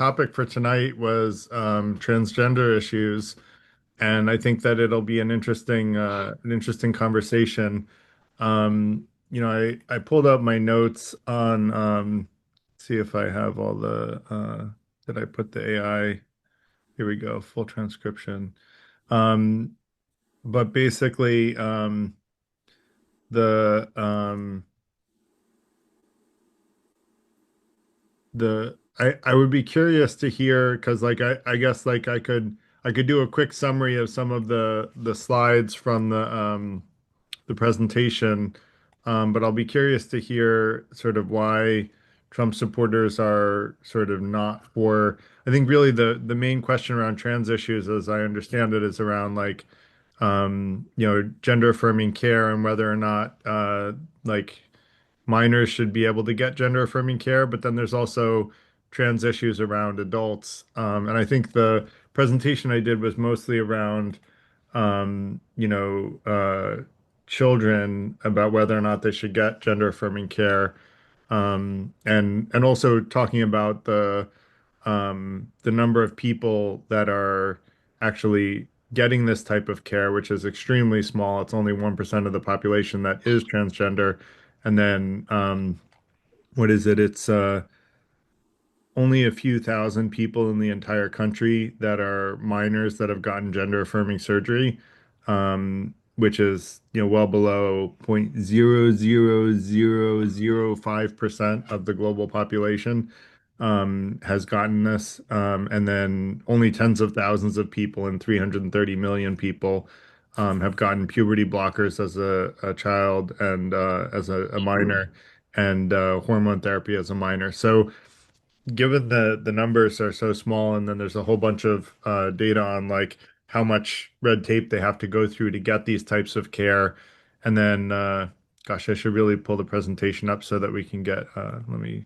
topic for tonight was transgender issues, and I think that it'll be an interesting conversation. I pulled up my notes on see if I have all the did I put the AI? Here we go, full transcription. Um, but basically, the I would be curious to hear because I guess like I could do a quick summary of some of the slides from the presentation, but I'll be curious to hear sort of why Trump supporters are sort of not for. I think really the main question around trans issues, as I understand it, is around like gender affirming care and whether or not like minors should be able to get gender affirming care, but then there's also trans issues around adults. And I think the presentation I did was mostly around, um, you know, uh, children about whether or not they should get gender affirming care. And also talking about the number of people that are actually getting this type of care, which is extremely small. It's only 1% of the population that is transgender. And then what is it? It's only a few thousand people in the entire country that are minors that have gotten gender affirming surgery, which is well below 0.00005% of the global population has gotten this, and then only tens of thousands of people and 330 million people have gotten puberty blockers as a child and as a minor, and hormone therapy as a minor. So given the numbers are so small, and then there's a whole bunch of data on like how much red tape they have to go through to get these types of care, and then gosh, I should really pull the presentation up so that we can get let me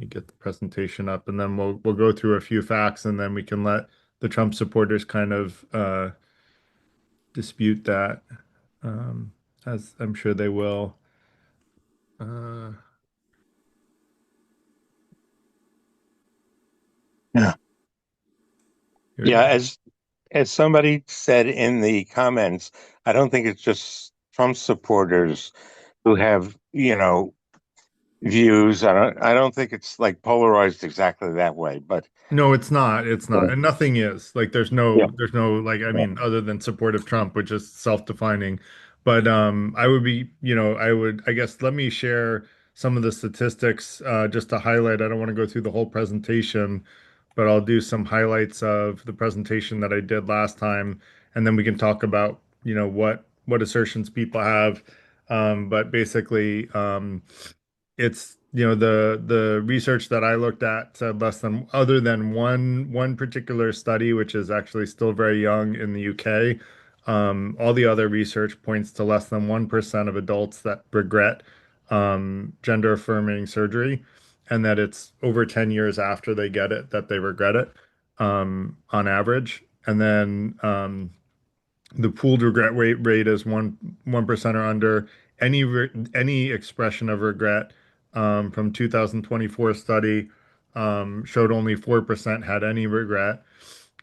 get the presentation up, and then we'll go through a few facts, and then we can let the Trump supporters kind of dispute that, um, as I'm sure they will. Uh, Yeah. Here we Yeah, go. as somebody said in the comments, I don't think it's just Trump supporters who have, views. I don't think it's like polarized exactly that way, but No, it's not. It's yeah, not. And nothing is. Like yeah, there's no like I yeah. mean other than support of Trump, which is self-defining. But I would be, I guess let me share some of the statistics just to highlight. I don't want to go through the whole presentation, but I'll do some highlights of the presentation that I did last time, and then we can talk about, what assertions people have. But basically, it's the research that I looked at said less than other than one particular study, which is actually still very young in the UK. All the other research points to less than 1% of adults that regret gender affirming surgery, and that it's over 10 years after they get it that they regret it, on average. And then the pooled regret rate is 1% or under. Any expression of regret from 2024 study showed only 4% had any regret.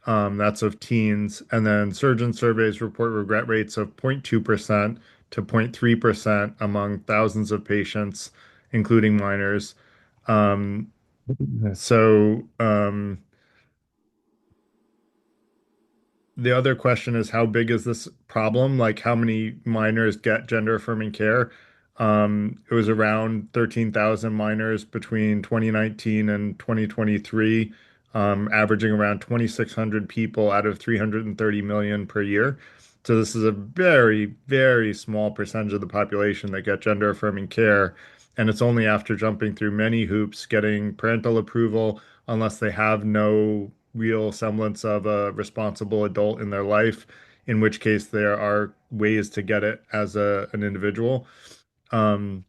That's of teens. And then surgeon surveys report regret rates of 0.2% to 0.3% among thousands of patients, including minors. Um, so the other question is how big is this problem? Like how many minors get gender affirming care? It was around 13,000 minors between 2019 and 2023, averaging around 2,600 people out of 330 million per year. So this is a very, very small percentage of the population that get gender affirming care. And it's only after jumping through many hoops, getting parental approval, unless they have no real semblance of a responsible adult in their life, in which case there are ways to get it as an individual. Um,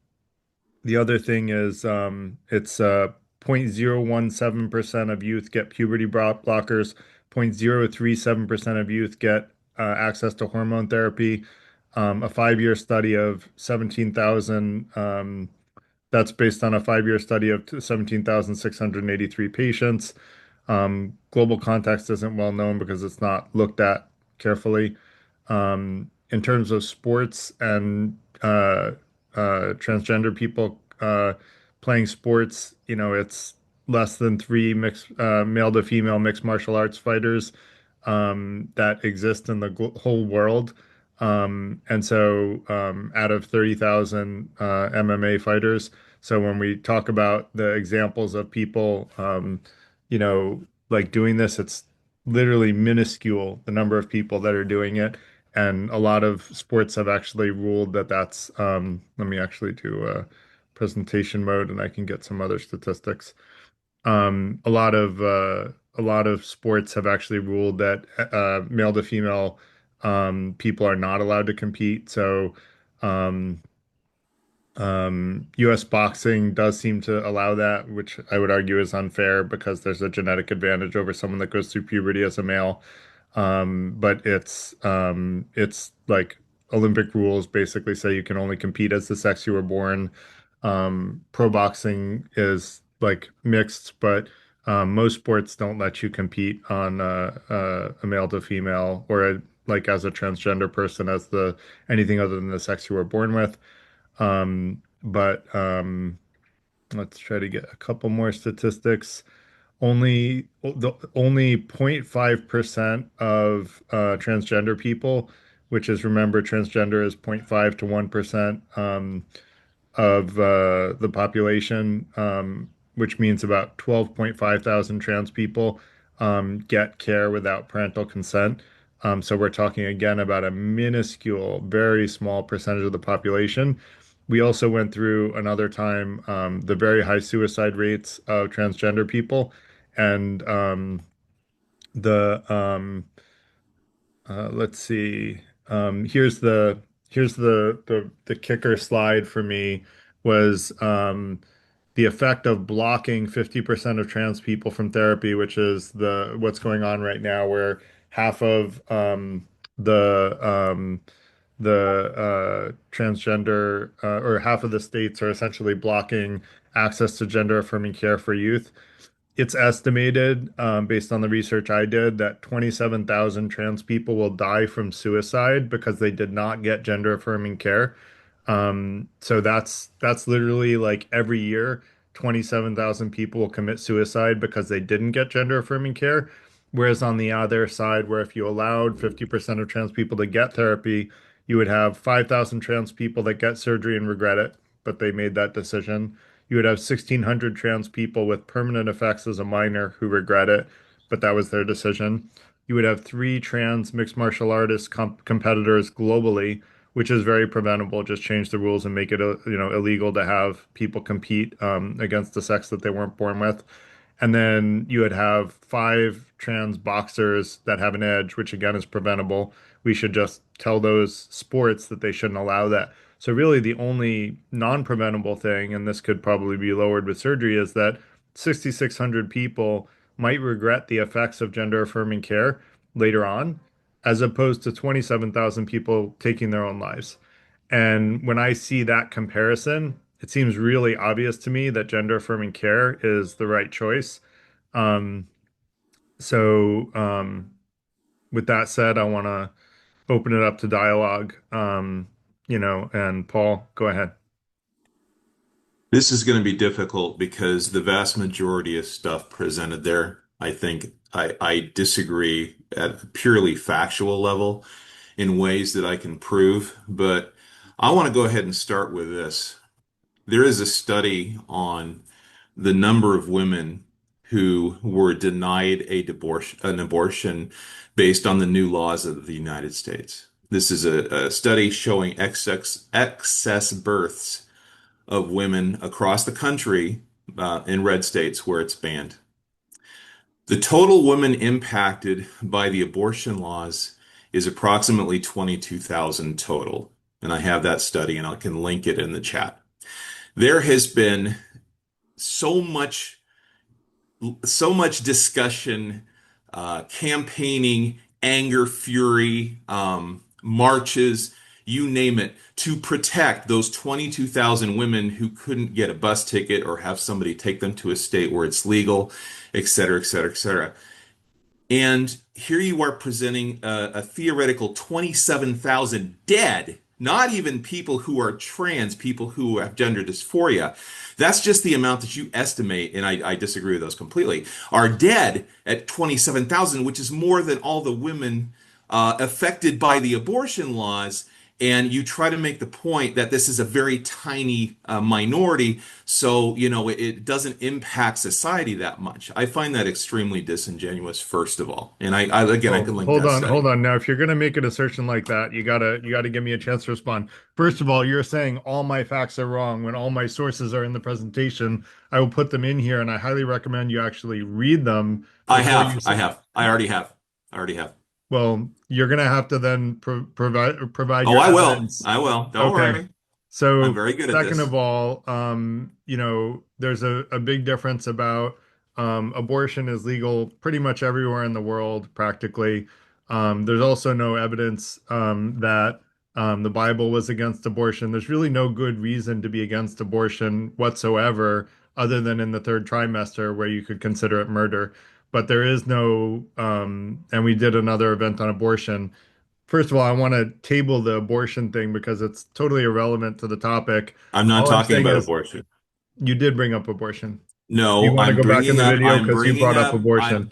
the other thing is it's 0.017% of youth get puberty blockers, 0.037% of youth get access to hormone therapy. A 5-year study of 17,000 That's based on a 5-year study of 17,683 patients. Global context isn't well known because it's not looked at carefully. In terms of sports and transgender people playing sports, it's less than three mixed male to female mixed martial arts fighters that exist in the whole world. And so out of 30,000 MMA fighters. So when we talk about the examples of people, like doing this, it's literally minuscule, the number of people that are doing it. And a lot of sports have actually ruled that let me actually do a presentation mode and I can get some other statistics. A lot of sports have actually ruled that male to female people are not allowed to compete. So um, U.S. boxing does seem to allow that, which I would argue is unfair because there's a genetic advantage over someone that goes through puberty as a male. But it's like Olympic rules basically say you can only compete as the sex you were born. Pro boxing is like mixed, but most sports don't let you compete on a male to female or like as a transgender person as the anything other than the sex you were born with. But let's try to get a couple more statistics. Only 0.5% of transgender people, which is remember transgender is 0.5 to 1% of the population, which means about 12.5 thousand trans people get care without parental consent. So we're talking again about a minuscule, very small percentage of the population. We also went through another time the very high suicide rates of transgender people, and the let's see. Here's the kicker slide for me was the effect of blocking 50% of trans people from therapy, which is the what's going on right now, where half of the transgender or half of the states are essentially blocking access to gender affirming care for youth. It's estimated, based on the research I did, that 27,000 trans people will die from suicide because they did not get gender affirming care. So that's literally like every year, 27,000 people will commit suicide because they didn't get gender affirming care. Whereas on the other side, where if you allowed 50% of trans people to get therapy, you would have 5,000 trans people that get surgery and regret it, but they made that decision. You would have 1,600 trans people with permanent effects as a minor who regret it, but that was their decision. You would have three trans mixed martial artist competitors globally, which is very preventable. Just change the rules and make it, illegal to have people compete against the sex that they weren't born with. And then you would have five trans boxers that have an edge, which again is preventable. We should just tell those sports that they shouldn't allow that. So really the only non-preventable thing, and this could probably be lowered with surgery, is that 6,600 people might regret the effects of gender affirming care later on, as opposed to 27,000 people taking their own lives. And when I see that comparison, it seems really obvious to me that gender affirming care is the right choice. Um, so, with that said, I want to open it up to dialogue. And Paul, go ahead. This is going to be difficult because the vast majority of stuff presented there, I think I disagree at a purely factual level in ways that I can prove. But I want to go ahead and start with this. There is a study on the number of women who were denied an abortion based on the new laws of the United States. This is a study showing excess births of women across the country in red states where it's banned. The total women impacted by the abortion laws is approximately 22,000 total. And I have that study and I can link it in the chat. There has been so much so much discussion, campaigning, anger, fury, marches, you name it, to protect those 22,000 women who couldn't get a bus ticket or have somebody take them to a state where it's legal, et cetera, et cetera, et cetera. And here you are presenting a theoretical 27,000 dead, not even people who are trans, people who have gender dysphoria. That's just the amount that you estimate, and I disagree with those completely, are dead at 27,000, which is more than all the women affected by the abortion laws. And you try to make the point that this is a very tiny minority, so it doesn't impact society that much. I find that extremely disingenuous, first of all. And again, I Oh, can link hold that on, hold study. on. Now, if you're going to make an assertion like that, you gotta give me a chance to respond. First of all, you're saying all my facts are wrong when all my sources are in the presentation. I will put them in here, and I highly recommend you actually read them before you say. I already have. I already have. Well, you're going to have to then provide Oh, your I will. evidence. I will. Don't Okay. worry. I'm So, very good at second this. of all, there's a big difference about abortion is legal pretty much everywhere in the world, practically. There's also no evidence that the Bible was against abortion. There's really no good reason to be against abortion whatsoever, other than in the third trimester where you could consider it murder. But there is no, and we did another event on abortion. First of all, I want to table the abortion thing because it's totally irrelevant to the topic. I'm not All I'm talking saying about is abortion. you did bring up abortion. Do you No, want to go back in the video I'm because you bringing brought up up, I'm, abortion?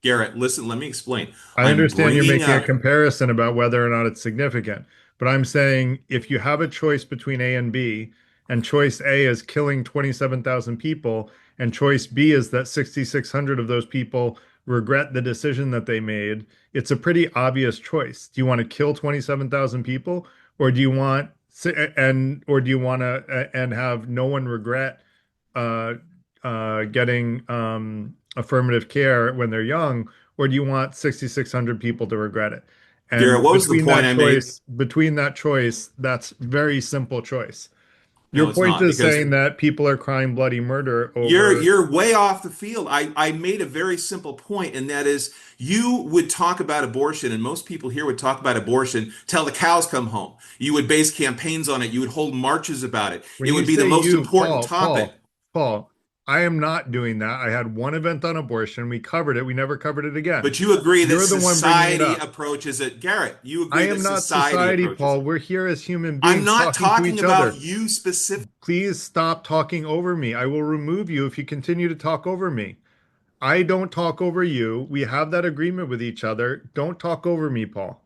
Garrett, listen, let me explain. I I'm understand you're bringing making a up, comparison about whether or not it's significant, but I'm saying if you have a choice between A and B, and choice A is killing 27,000 people, and choice B is that 6,600 of those people regret the decision that they made, it's a pretty obvious choice. Do you want to kill 27,000 people, or do you want or do you want to and have no one regret uh, getting affirmative care when they're young, or do you want 6,600 people to regret it? Garrett, And what was the point I made? between that choice, that's very simple choice. Your No, it's point not, is because saying that people are crying bloody murder you're over. you're way off the field. I made a very simple point, and that is you would talk about abortion, and most people here would talk about abortion till the cows come home. You would base campaigns on it. You would hold marches about it. When It you would be the say most you, important topic. Paul, I am not doing that. I had one event on abortion. We covered it. We never covered it again. But you agree that You're the one bringing it society up. approaches it. Garrett, you I agree that am not society society, approaches Paul. it. We're here as human I'm beings not talking to talking each about other. you specifically. Please stop talking over me. I will remove you if you continue to talk over me. I don't talk over you. We have that agreement with each other. Don't talk over me, Paul.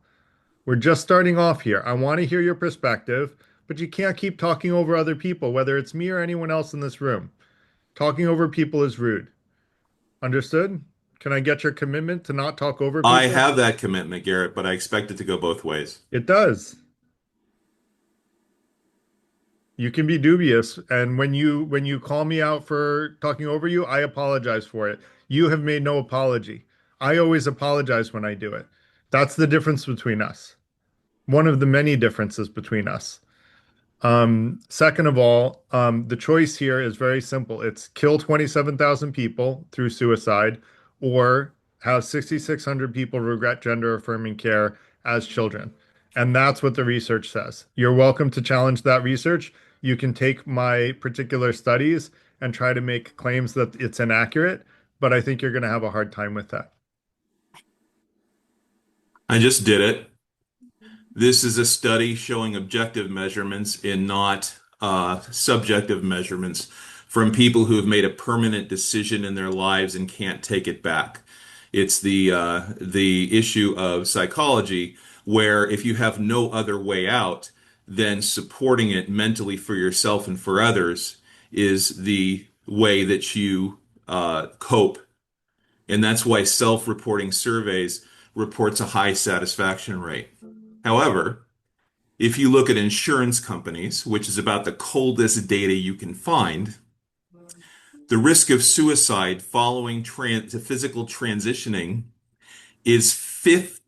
We're just starting off here. I want to hear your perspective, but you can't keep talking over other people, whether it's me or anyone else in this room. Talking over people is rude. Understood? Can I get your commitment to not talk over I people? have that commitment, Garrett, but I expect it to go both ways. It does. You can be dubious, and when you call me out for talking over you, I apologize for it. You have made no apology. I always apologize when I do it. That's the difference between us. One of the many differences between us. Second of all, the choice here is very simple. It's kill 27,000 people through suicide or have 6,600 people regret gender affirming care as children. And that's what the research says. You're welcome to challenge that research. You can take my particular studies and try to make claims that it's inaccurate, but I think you're going to have a hard time with that. I just did it. This is a study showing objective measurements and not subjective measurements from people who have made a permanent decision in their lives and can't take it back. It's the issue of psychology where if you have no other way out, then supporting it mentally for yourself and for others is the way that you cope. And that's why self-reporting surveys reports a high satisfaction rate. However, if you look at insurance companies, which is about the coldest data you can find, the risk of suicide following physical transitioning is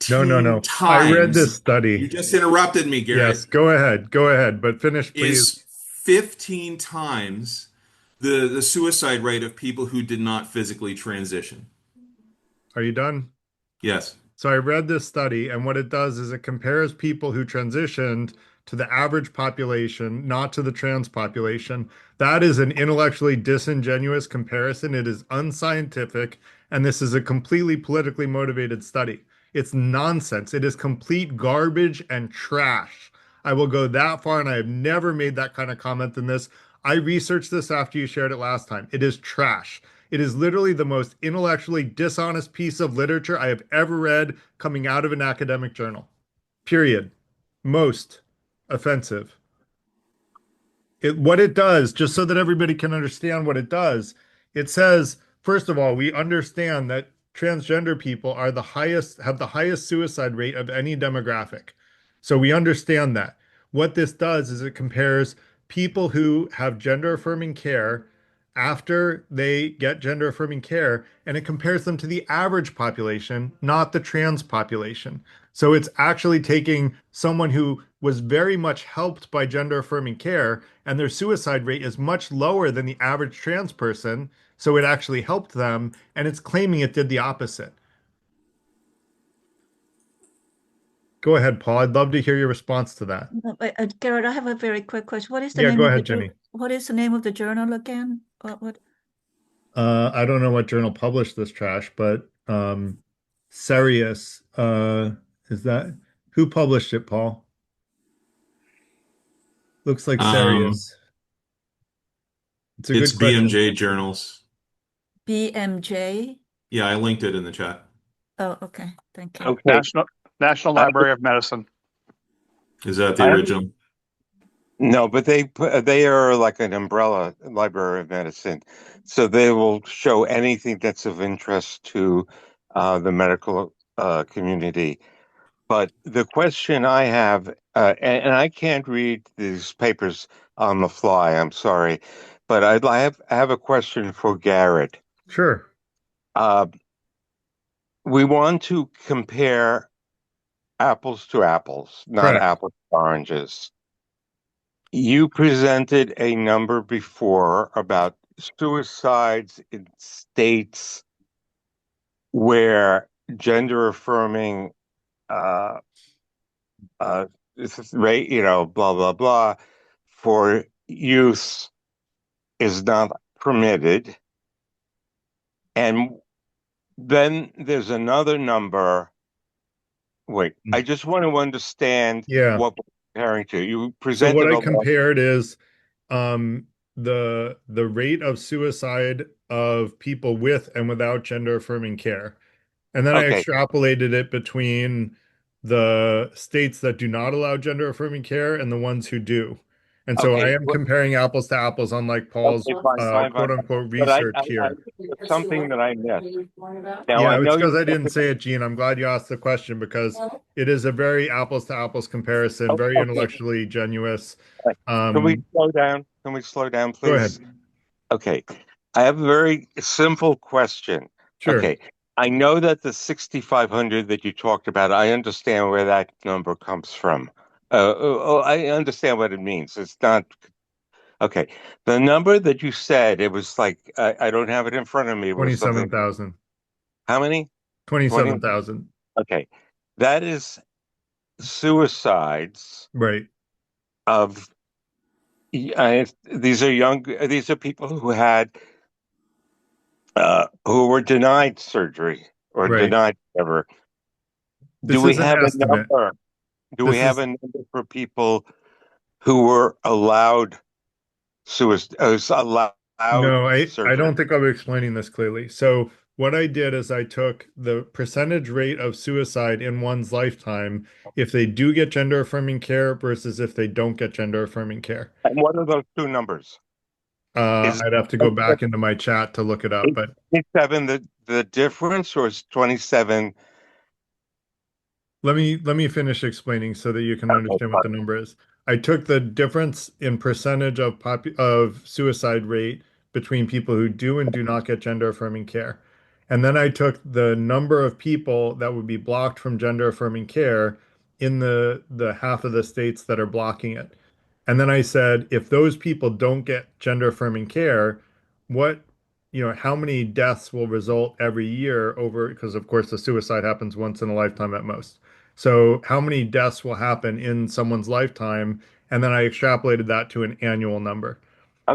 No, no, 15 no. I read times. this study. You just interrupted me, Yes, Garrett. go ahead. Go ahead, but finish, please. Is 15 times the suicide rate of people who did not physically transition. Are you done? Yes. So I read this study, and what it does is it compares people who transitioned to the average population, not to the trans population. That is an intellectually disingenuous comparison. It is unscientific, and this is a completely politically motivated study. It's nonsense. It is complete garbage and trash. I will go that far, and I have never made that kind of comment in this. I researched this after you shared it last time. It is trash. It is literally the most intellectually dishonest piece of literature I have ever read coming out of an academic journal. Period. Most offensive. What it does, just so that everybody can understand what it does, it says, first of all, we understand that transgender people are have the highest suicide rate of any demographic. So we understand that. What this does is it compares people who have gender affirming care after they get gender affirming care, and it compares them to the average population, not the trans population. So it's actually taking someone who was very much helped by gender affirming care, and their suicide rate is much lower than the average trans person. So it actually helped them, and it's claiming it did the opposite. Go ahead, Paul. I'd love to hear your response to that. No, Garrett, I have a very quick question. What is the Yeah, name go of ahead, Jenny. what is the name of the journal again? What? I don't know what journal published this trash, but Serious, is that who published it, Paul? Looks like Um, Serious. It's a it's good question. BMJ Journals. BMJ? Yeah, I linked it in the chat. Oh, okay. Thank you. Okay. National I, Library of Medicine. Is that the I original? no, but they are like an umbrella library of medicine, so they will show anything that's of interest to the medical community. But the question I have, and I can't read these papers on the fly, I'm sorry, but I have a question for Garrett. Sure. Uh, we want to compare apples to apples, not Correct. apples to oranges. You presented a number before about suicides in states where gender affirming uh, rate, blah, blah, blah, for youth is not permitted. And then there's another number. Wait, I just want to understand Yeah. what we're comparing to. You So what presented I a lot. compared is um the rate of suicide of people with and without gender affirming care. And then I Okay, extrapolated it between the states that do not allow gender affirming care and the ones who do. And so I okay, am comparing apples to apples, unlike Paul's okay, fine, fine, fine. quote unquote But research here. there's something that I missed. Now I Yeah, it's know you. because I didn't say it, Gene. I'm glad you asked the question because it is a very apples to apples comparison, very Okay, intellectually genuous. can we Um, slow down? Can we slow down, Go ahead. please? Okay, I have a very simple question. Sure. Okay, I know that the 6,500 that you talked about, I understand where that number comes from. I understand what it means. It's not okay. The number that you said, it was like I don't have it in front of me. It was something. 27,000. How many? 20? 27,000. Okay, that is suicides Right. of these are young. These are people who had who were denied surgery or Right. denied whatever. Do This we is an have a estimate. number? Do we This have is a number for people who were allowed suicide, allowed No, I surgery? don't think I'm explaining this clearly. So what I did is I took the percentage rate of suicide in one's lifetime if they do get gender affirming care versus if they don't get gender affirming care. And what are those two numbers? Is I'd have to go back into my chat to look it up, but 27 the difference, or is 27? let me finish explaining so that you can Okay, understand what the fine. number is. I took the difference in percentage of suicide rate between people who do and do not get gender affirming care. And then I took the number of people that would be blocked from gender affirming care in the half of the states that are blocking it. And then I said, if those people don't get gender affirming care, what, how many deaths will result every year over, because of course the suicide happens once in a lifetime at most. So how many deaths will happen in someone's lifetime? And then I extrapolated that to an annual number.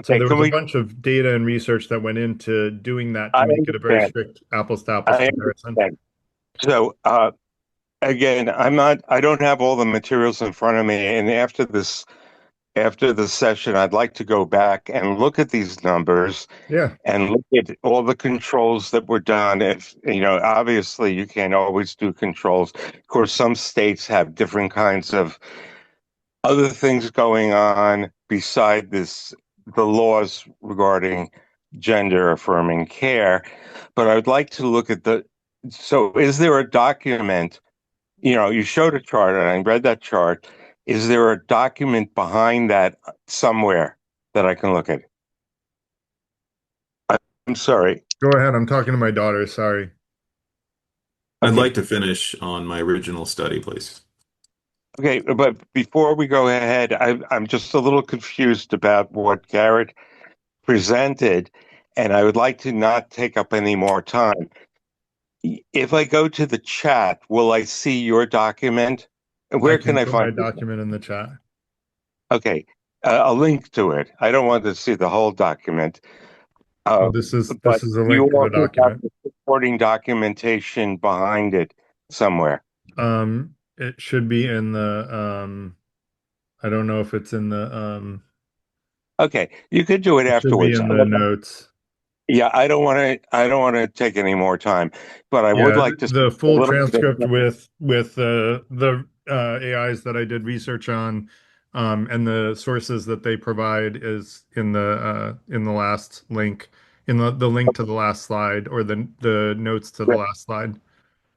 So Okay, there can was a we? bunch of data and research that went into doing that I to make it a very understand. strict apples to apples I comparison. understand. So, again, I don't have all the materials in front of me, and after this session, I'd like to go back and look at these numbers Yeah. and look at all the controls that were done. If, obviously you can't always do controls. Of course, some states have different kinds of other things going on beside the laws regarding gender affirming care. But I'd like to look at so is there a document? You showed a chart and I read that chart. Is there a document behind that somewhere that I can look at? I'm sorry. Go ahead. I'm talking to my daughter. Sorry. I'd Okay. like to finish on my original study, please. Okay. But before we go ahead, I'm just a little confused about what Garrett presented, and I would like to not take up any more time. If I go to the chat, will I see your document? I Where can can I put my find it? document in the chat. Okay. A link to it. I don't want to see the whole document. Well, Uh, this but is a you link to the also have document. the supporting documentation behind it somewhere. It should be in the I don't know if it's in the Okay, you could do it it should be afterwards. in the notes. Yeah, I don't want to. I don't want to take any more time, but I would Yeah, like to see the a full little bit transcript of. with the AIs that I did research on, and the sources that they provide is in the last link, in the link to the last slide or the notes to the last slide.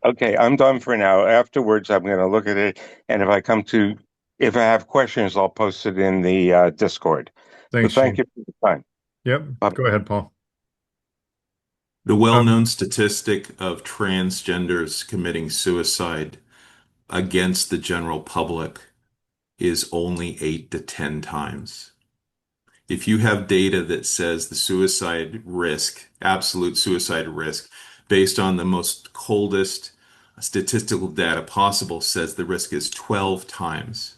Okay, I'm done for now. Afterwards, I'm going to look at it, and if I have questions, I'll post it in the Discord. But Thanks, thank Shane. you for the time. Yep, Bye. go ahead, Paul. The Um, well-known statistic of transgenders committing suicide against the general public is only 8 to 10 times. If you have data that says the suicide risk, absolute suicide risk, based on the most coldest statistical data possible, says the risk is 12 times,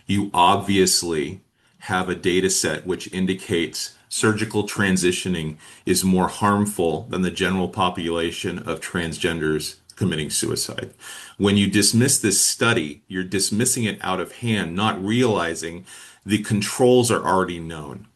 you obviously have a data set which indicates surgical transitioning is more harmful than the general population of transgenders committing suicide. When you dismiss this study, you're dismissing it out of hand, not realizing the controls are already known.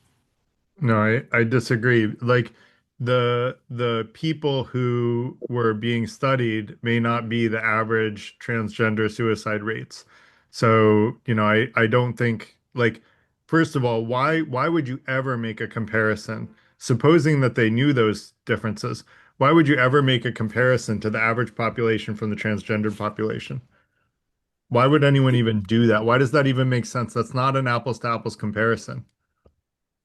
No, I disagree. Like the people who were being studied may not be the average transgender suicide rates. So, I don't think like first of all, why would you ever make a comparison? Supposing that they knew those differences, why would you ever make a comparison to the average population from the transgender population? Why would anyone even do that? Why does that even make sense? That's not an apples to apples comparison.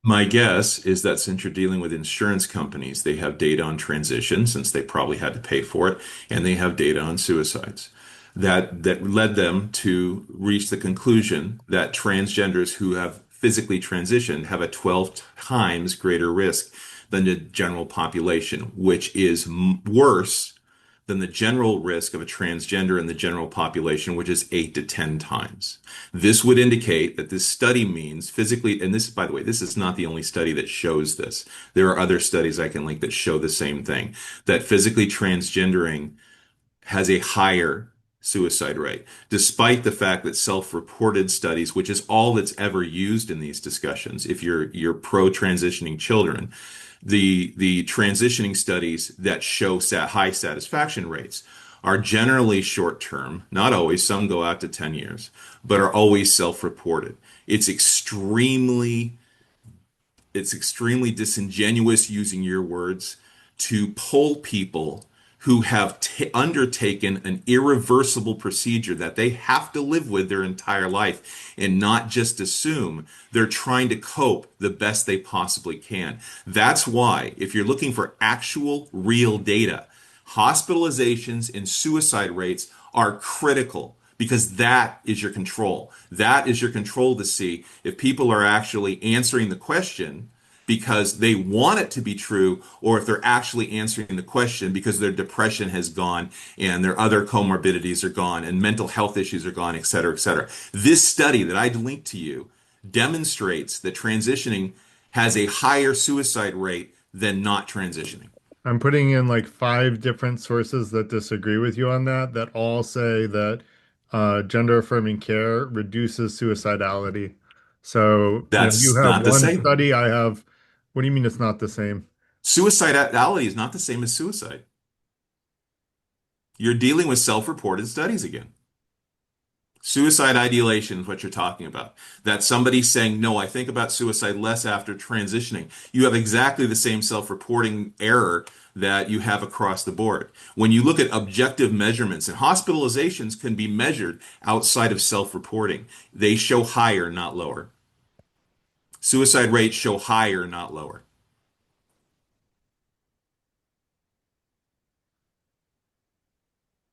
My guess is that since you're dealing with insurance companies, they have data on transition since they probably had to pay for it, and they have data on suicides. That led them to reach the conclusion that transgenders who have physically transitioned have a 12 times greater risk than the general population, which is worse than the general risk of a transgender in the general population, which is 8 to 10 times. This would indicate that this study means physically, and this, by the way, this is not the only study that shows this. There are other studies I can link that show the same thing, that physically transgendering has a higher suicide rate, despite the fact that self-reported studies, which is all that's ever used in these discussions, if you're pro-transitioning children, the transitioning studies that show high satisfaction rates are generally short term, not always, some go out to 10 years, but are always self-reported. It's extremely it's extremely disingenuous, using your words, to poll people who have undertaken an irreversible procedure that they have to live with their entire life and not just assume they're trying to cope the best they possibly can. That's why, if you're looking for actual real data, hospitalizations and suicide rates are critical because that is your control. That is your control to see if people are actually answering the question because they want it to be true, or if they're actually answering the question because their depression has gone and their other comorbidities are gone and mental health issues are gone, et cetera, et cetera. This study that I linked to you demonstrates that transitioning has a higher suicide rate than not transitioning. I'm putting in like five different sources that disagree with you on that, that all say that gender affirming care reduces suicidality. So, you That's have not the one same. study, I have, what do you mean it's not the same? Suicidality is not the same as suicide. You're dealing with self-reported studies again. Suicide ideation is what you're talking about. That somebody saying, no, I think about suicide less after transitioning. You have exactly the same self-reporting error that you have across the board. When you look at objective measurements, and hospitalizations can be measured outside of self-reporting, they show higher, not lower. Suicide rates show higher, not lower.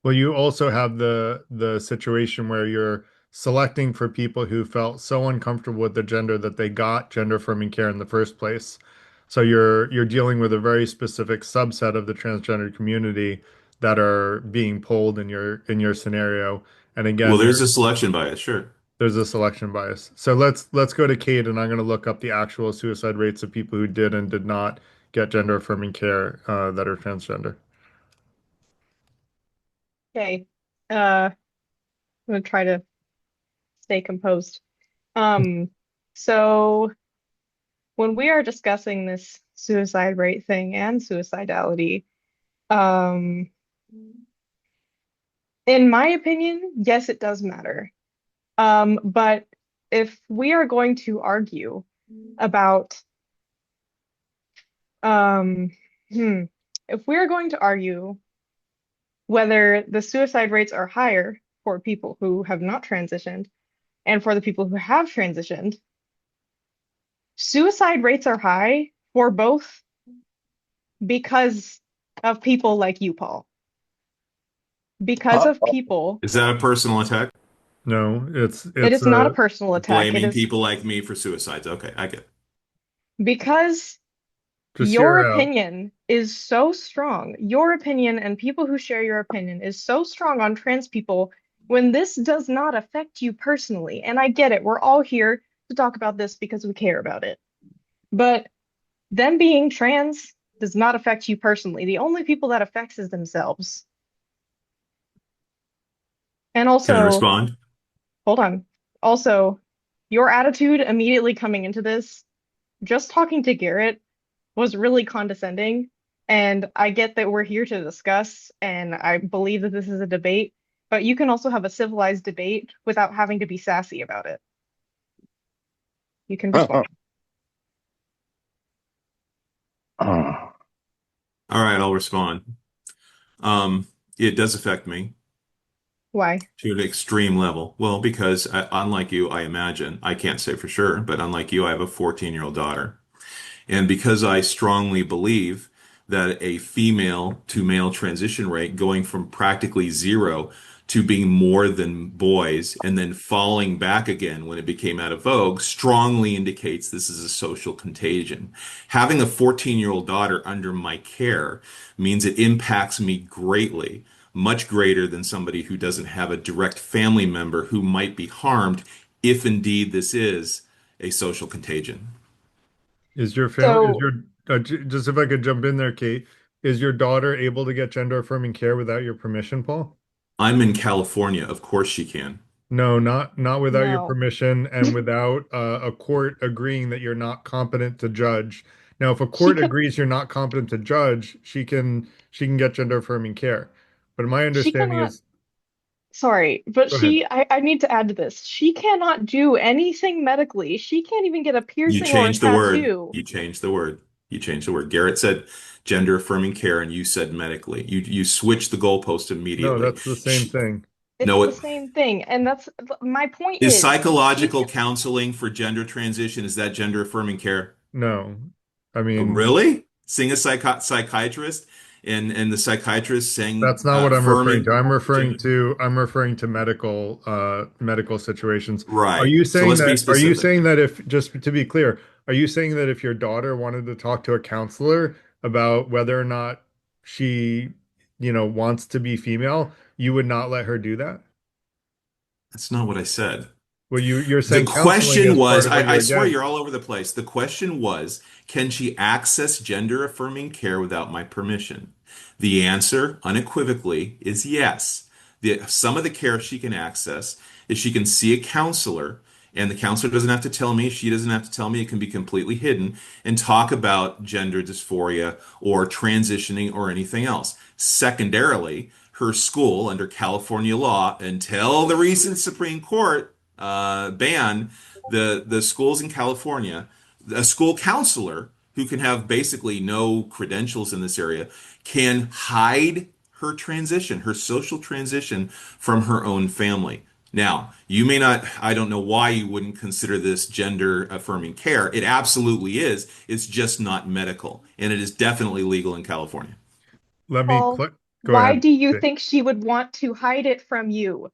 Well, you also have the situation where you're selecting for people who felt so uncomfortable with the gender that they got gender affirming care in the first place. So you're dealing with a very specific subset of the transgender community that are being polled in your scenario. And Well, again, there's a selection bias, sure. there's a selection bias. So let's go to Kate, and I'm going to look up the actual suicide rates of people who did and did not get gender affirming care that are transgender. Okay. I'm gonna try to stay composed. Um, so when we are discussing this suicide rate thing and suicidality, um, in my opinion, yes, it does matter. But if we are going to argue about, um, hmm, if we're going to argue whether the suicide rates are higher for people who have not transitioned and for the people who have transitioned, suicide rates are high for both because of people like you, Paul. Because Uh, of people, Is that a personal attack? No, it it's is not a personal attack. It Blaming is people like me for suicides. Okay, I get it. because just your hear her out. opinion is so strong. Your opinion and people who share your opinion is so strong on trans people when this does not affect you personally. And I get it. We're all here to talk about this because we care about it. But them being trans does not affect you personally. The only people that affects is themselves. And Can I also, respond? hold on. Also, your attitude immediately coming into this, just talking to Garrett was really condescending. And I get that we're here to discuss, and I believe that this is a debate, but you can also have a civilized debate without having to be sassy about it. You can respond. All right, I'll respond. Um, it does affect me Why? to an extreme level. Well, because unlike you, I imagine, I can't say for sure, but unlike you, I have a 14-year-old daughter. And because I strongly believe that a female to male transition rate going from practically zero to being more than boys and then falling back again when it became out of vogue strongly indicates this is a social contagion. Having a 14-year-old daughter under my care means it impacts me greatly, much greater than somebody who doesn't have a direct family member who might be harmed if indeed this is a social contagion. Is your family, is So your, just if I could jump in there, Kate, is your daughter able to get gender affirming care without your permission, Paul? I'm in California. Of course she can. No, not without your no, permission and without a court agreeing that you're not competent to judge. Now, if a she court could agrees you're not competent to judge, she can get gender affirming care. But my she understanding cannot is, sorry, but go ahead. I need to add to this. She cannot do anything medically. She can't even get a You piercing or a changed the word. tattoo. You changed the word. You changed the word. Garrett said gender affirming care and you said medically. You switched the goalpost No, immediately. that's the same Sh thing. It's no, the it same thing. And that's my point is is she psychological can counseling for gender transition. Is that gender affirming care? No. I mean, Really? Seeing a psychiatrist and the psychiatrist saying That's not what I'm referring to. affirming gender. I'm referring to medical situations. Are Right. you So saying let's be that are you specific. saying that if, just to be clear, are you saying that if your daughter wanted to talk to a counselor about whether or not she, wants to be female, you would not let her do that? That's not what I said. Well, you're The saying counseling question is part was, of what I you're swear against. you're all over the place. The question was, can she access gender affirming care without my permission? The answer, unequivocally, is yes. Some of the care she can access is she can see a counselor, and the counselor doesn't have to tell me, she doesn't have to tell me, it can be completely hidden, and talk about gender dysphoria or transitioning or anything else. Secondarily, her school, under California law, until the recent Supreme Court ban, the schools in California, a school counselor who can have basically no credentials in this area can hide her transition, her social transition from her own family. Now, you may not, I don't know why you wouldn't consider this gender affirming care. It absolutely is. It's just not medical, and it is definitely legal in California. Let me Paul, click. Go why ahead. do you Okay. think she would want to hide it from you?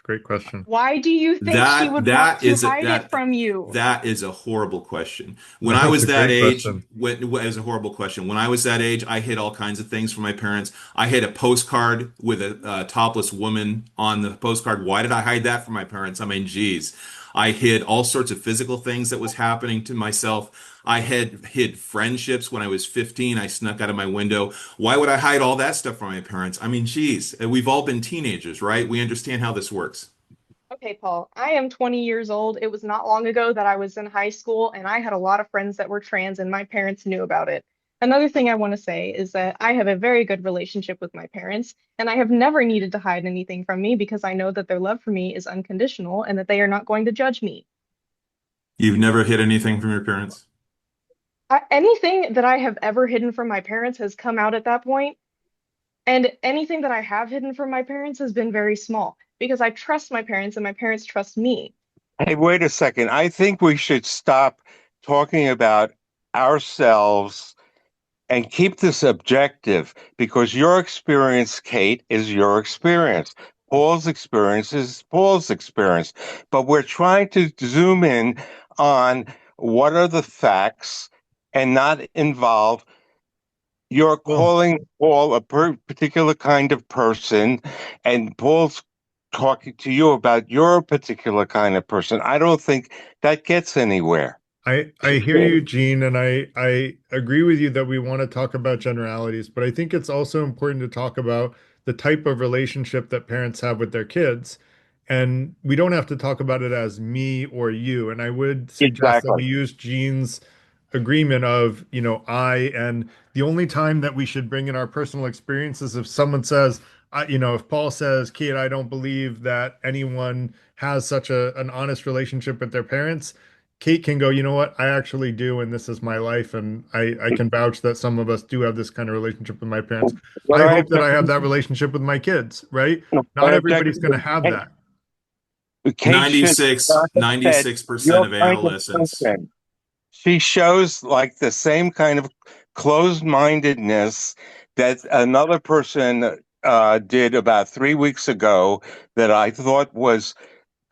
Great question. Why do you think she That would want that to is a, hide it that from you? that is a horrible question. When I That's was a that great age, question. it was a horrible question. When I was that age, I hid all kinds of things from my parents. I hid a postcard with a topless woman on the postcard. Why did I hide that from my parents? I mean, geez. I hid all sorts of physical things that was happening to myself. I had hid friendships when I was 15. I snuck out of my window. Why would I hide all that stuff from my parents? I mean, geez, we've all been teenagers, right? We understand how this works. Okay, Paul, I am 20 years old. It was not long ago that I was in high school, and I had a lot of friends that were trans, and my parents knew about it. Another thing I want to say is that I have a very good relationship with my parents, and I have never needed to hide anything from me because I know that their love for me is unconditional and that they are not going to judge me. You've never hid anything from your parents? Anything that I have ever hidden from my parents has come out at that point, and anything that I have hidden from my parents has been very small because I trust my parents and my parents trust me. Hey, wait a second. I think we should stop talking about ourselves and keep this objective because your experience, Kate, is your experience. Paul's experience is Paul's experience. But we're trying to zoom in on what are the facts and not involve you're Well, calling Paul a particular kind of person, and Paul's talking to you about your particular kind of person. I don't think that gets anywhere. I hear you, Gene, and I agree with you that we want to talk about generalities, but I think it's also important to talk about the type of relationship that parents have with their kids. And we don't have to talk about it as me or you. And I would suggest that Exactly. we use Gene's agreement of, I, and the only time that we should bring in our personal experiences if someone says, if Paul says, Kate, I don't believe that anyone has such an honest relationship with their parents. Kate can go, you know what? I actually do, and this is my life, and I can vouch that some of us do have this kind of relationship with my parents. What I I hope that object, I have that relationship with my kids, right? I Not object everybody's going to have that. Kate should not 96, have said 96% your of kind of adolescents. person. She shows like the same kind of closed-mindedness that another person did about 3 weeks ago that I thought was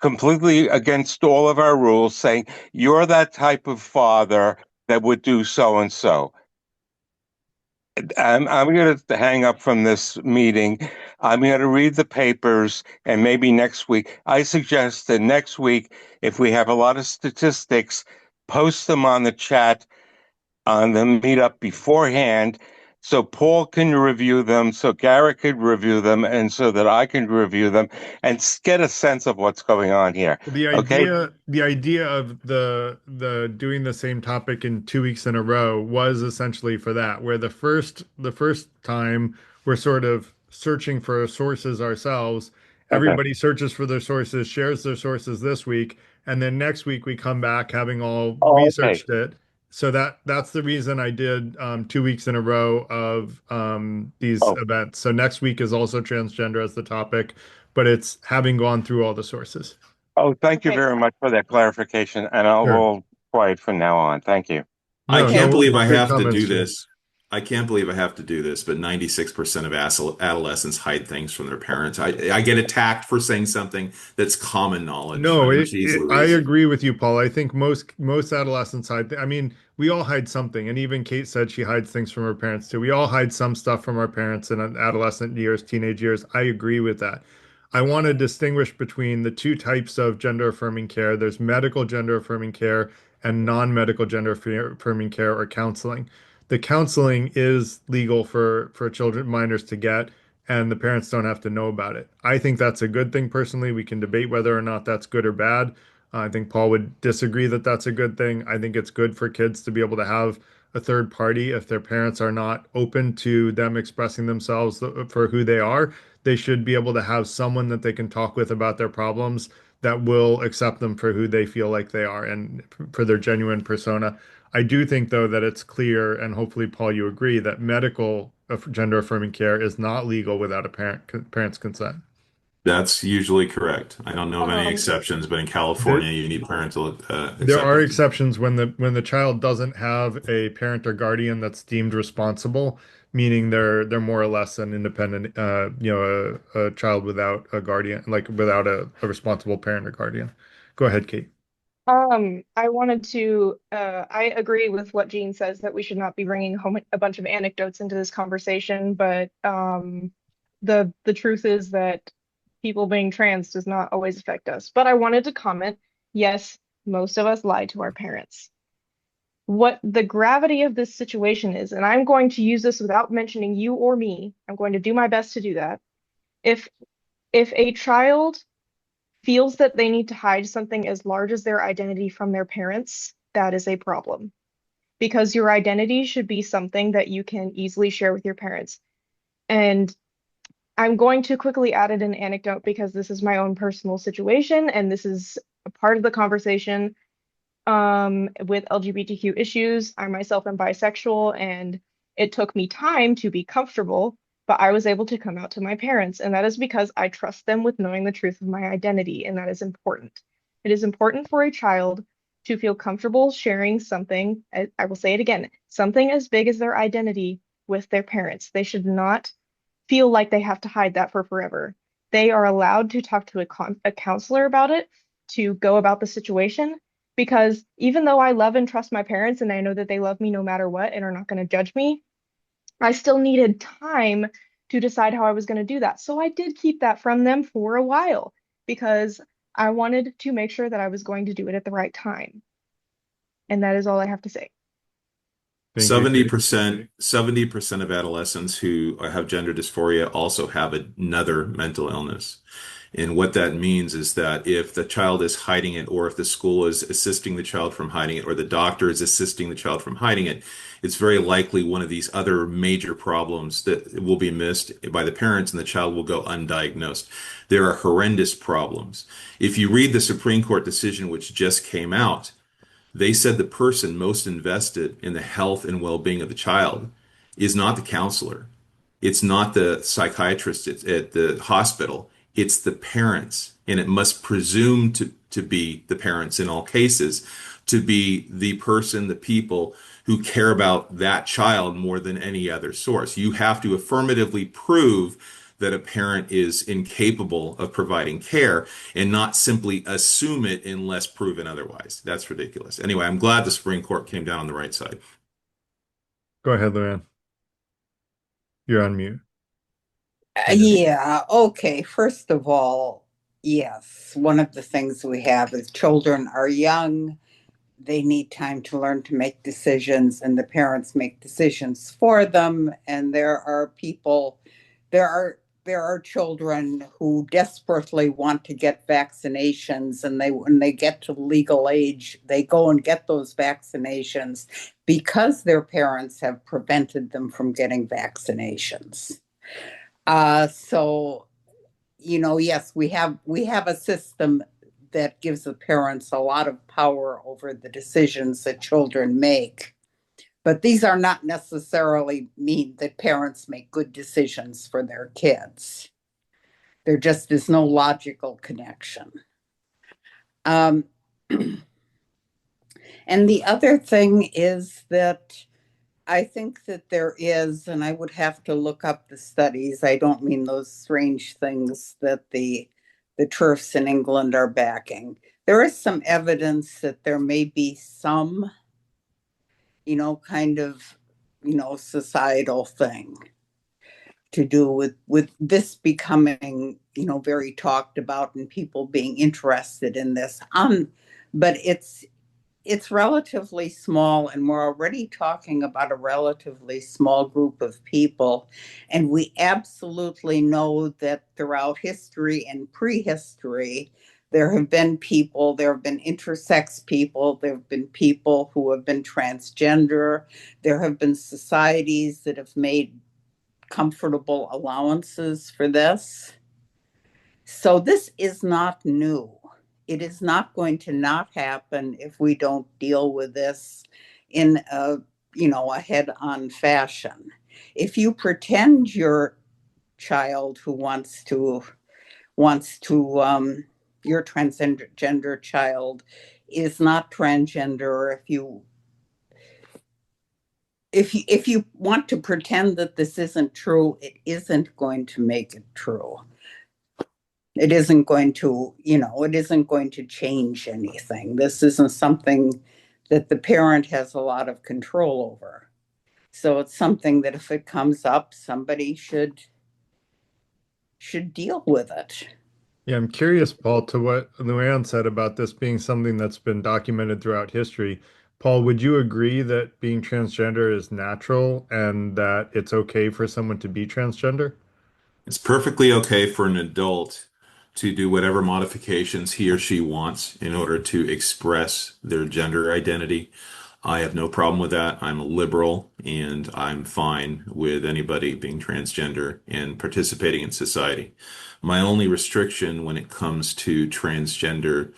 completely against all of our rules, saying you're that type of father that would do so and so. I'm going to hang up from this meeting. I'm going to read the papers and maybe next week. I suggest that next week, if we have a lot of statistics, post them on the chat on the meetup beforehand so Paul can review them, so Garrett could review them, and so that I can review them and get a sense of what's going on here. The Okay? idea of the doing the same topic in 2 weeks in a row was essentially for that, where the first time we're sort of searching for sources ourselves. Okay. Everybody searches for their sources, shares their sources this week, and then next week we come back having all Oh, okay. researched it. So that's the reason I did 2 weeks in a row of these Oh, events. So next week is also transgender as the topic, but it's having gone through all the sources. oh, thank you Okay, very much for that clarification, and I Sure. will quiet from now on. Thank you. I No, okay. can't no, believe I good have to do comments, Gene. this. I can't believe I have to do this, but 96% of adolescents hide things from their parents. I get attacked for saying something that's common knowledge. No, Geez I Louise. agree with you, Paul. I think most adolescents hide. I mean, we all hide something, and even Kate said she hides things from her parents too. We all hide some stuff from our parents in adolescent years, teenage years. I agree with that. I want to distinguish between the two types of gender affirming care. There's medical gender affirming care and non-medical gender affirming care or counseling. The counseling is legal for children minors to get, and the parents don't have to know about it. I think that's a good thing personally. We can debate whether or not that's good or bad. I think Paul would disagree that that's a good thing. I think it's good for kids to be able to have a third party if their parents are not open to them expressing themselves for who they are. They should be able to have someone that they can talk with about their problems that will accept them for who they feel like they are and for their genuine persona. I do think, though, that it's clear, and hopefully, Paul, you agree, that medical gender affirming care is not legal without a parent's consent. That's usually correct. I don't know of any Um, exceptions, but in There, California, you need parental there are acceptance. exceptions when the child doesn't have a parent or guardian that's deemed responsible, meaning they're more or less an independent, a child without a guardian, like without a responsible parent or guardian. Go ahead, Kate. I wanted to, I agree with what Jean says that we should not be bringing home a bunch of anecdotes into this conversation, but the truth is that people being trans does not always affect us. But I wanted to comment, yes, most of us lie to our parents. What the gravity of this situation is, and I'm going to use this without mentioning you or me, I'm going to do my best to do that. If if a child feels that they need to hide something as large as their identity from their parents, that is a problem. Because your identity should be something that you can easily share with your parents. And I'm going to quickly add in an anecdote because this is my own personal situation and this is a part of the conversation with LGBTQ issues. I myself am bisexual and it took me time to be comfortable, but I was able to come out to my parents. And that is because I trust them with knowing the truth of my identity. And that is important. It is important for a child to feel comfortable sharing something, I will say it again, something as big as their identity with their parents. They should not feel like they have to hide that for forever. They are allowed to talk to a counselor about it, to go about the situation, because even though I love and trust my parents and I know that they love me no matter what and are not going to judge me, I still needed time to decide how I was going to do that. So I did keep that from them for a while because I wanted to make sure that I was going to do it at the right time. And that is all I have to say. Thank you, Kate. 70% of adolescents who have gender dysphoria also have another mental illness. And what that means is that if the child is hiding it, or if the school is assisting the child from hiding it, or the doctor is assisting the child from hiding it, it's very likely one of these other major problems that will be missed by the parents and the child will go undiagnosed. There are horrendous problems. If you read the Supreme Court decision, which just came out, they said the person most invested in the health and well-being of the child is not the counselor. It's not the psychiatrist at the hospital. It's the parents. And it must presume to be the parents in all cases, to be the person, the people who care about that child more than any other source. You have to affirmatively prove that a parent is incapable of providing care and not simply assume it unless proven otherwise. That's ridiculous. Anyway, I'm glad the Supreme Court came down on the right side. Go ahead, Luann. You're on mute. Yeah, okay. First of all, yes, one of the things we have is children are young. They need time to learn to make decisions, and the parents make decisions for them. And there are people, there are children who desperately want to get vaccinations, and when they get to legal age, they go and get those vaccinations because their parents have prevented them from getting vaccinations. So, yes, we have a system that gives the parents a lot of power over the decisions that children make. But these are not necessarily mean that parents make good decisions for their kids. There just is no logical connection. And the other thing is that I think that there is, and I would have to look up the studies. I don't mean those strange things that the turfs in England are backing. There is some evidence that there may be some, kind of, societal thing to do with this becoming, very talked about and people being interested in this. But it's relatively small, and we're already talking about a relatively small group of people. And we absolutely know that throughout history and prehistory, there have been people, there have been intersex people, there have been people who have been transgender, there have been societies that have made comfortable allowances for this. So this is not new. It is not going to not happen if we don't deal with this in a head-on fashion. If you pretend your child who your transgender child is not transgender, or if you want to pretend that this isn't true, it isn't going to make it true. It isn't going to, it isn't going to change anything. This isn't something that the parent has a lot of control over. So it's something that if it comes up, somebody should deal with it. Yeah, I'm curious, Paul, to what Luann said about this being something that's been documented throughout history. Paul, would you agree that being transgender is natural and that it's okay for someone to be transgender? It's perfectly okay for an adult to do whatever modifications he or she wants in order to express their gender identity. I have no problem with that. I'm a liberal and I'm fine with anybody being transgender and participating in society. My only restriction when it comes to transgender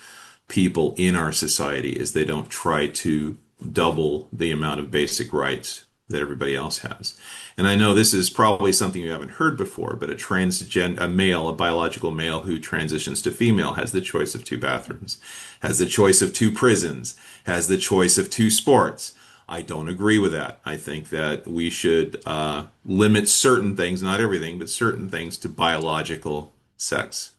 people in our society is they don't try to double the amount of basic rights that everybody else has. And I know this is probably something you haven't heard before, but a biological male who transitions to female has the choice of two bathrooms, has the choice of two prisons, has the choice of two sports. I don't agree with that. I think that we should limit certain things, not everything, but certain things to biological sex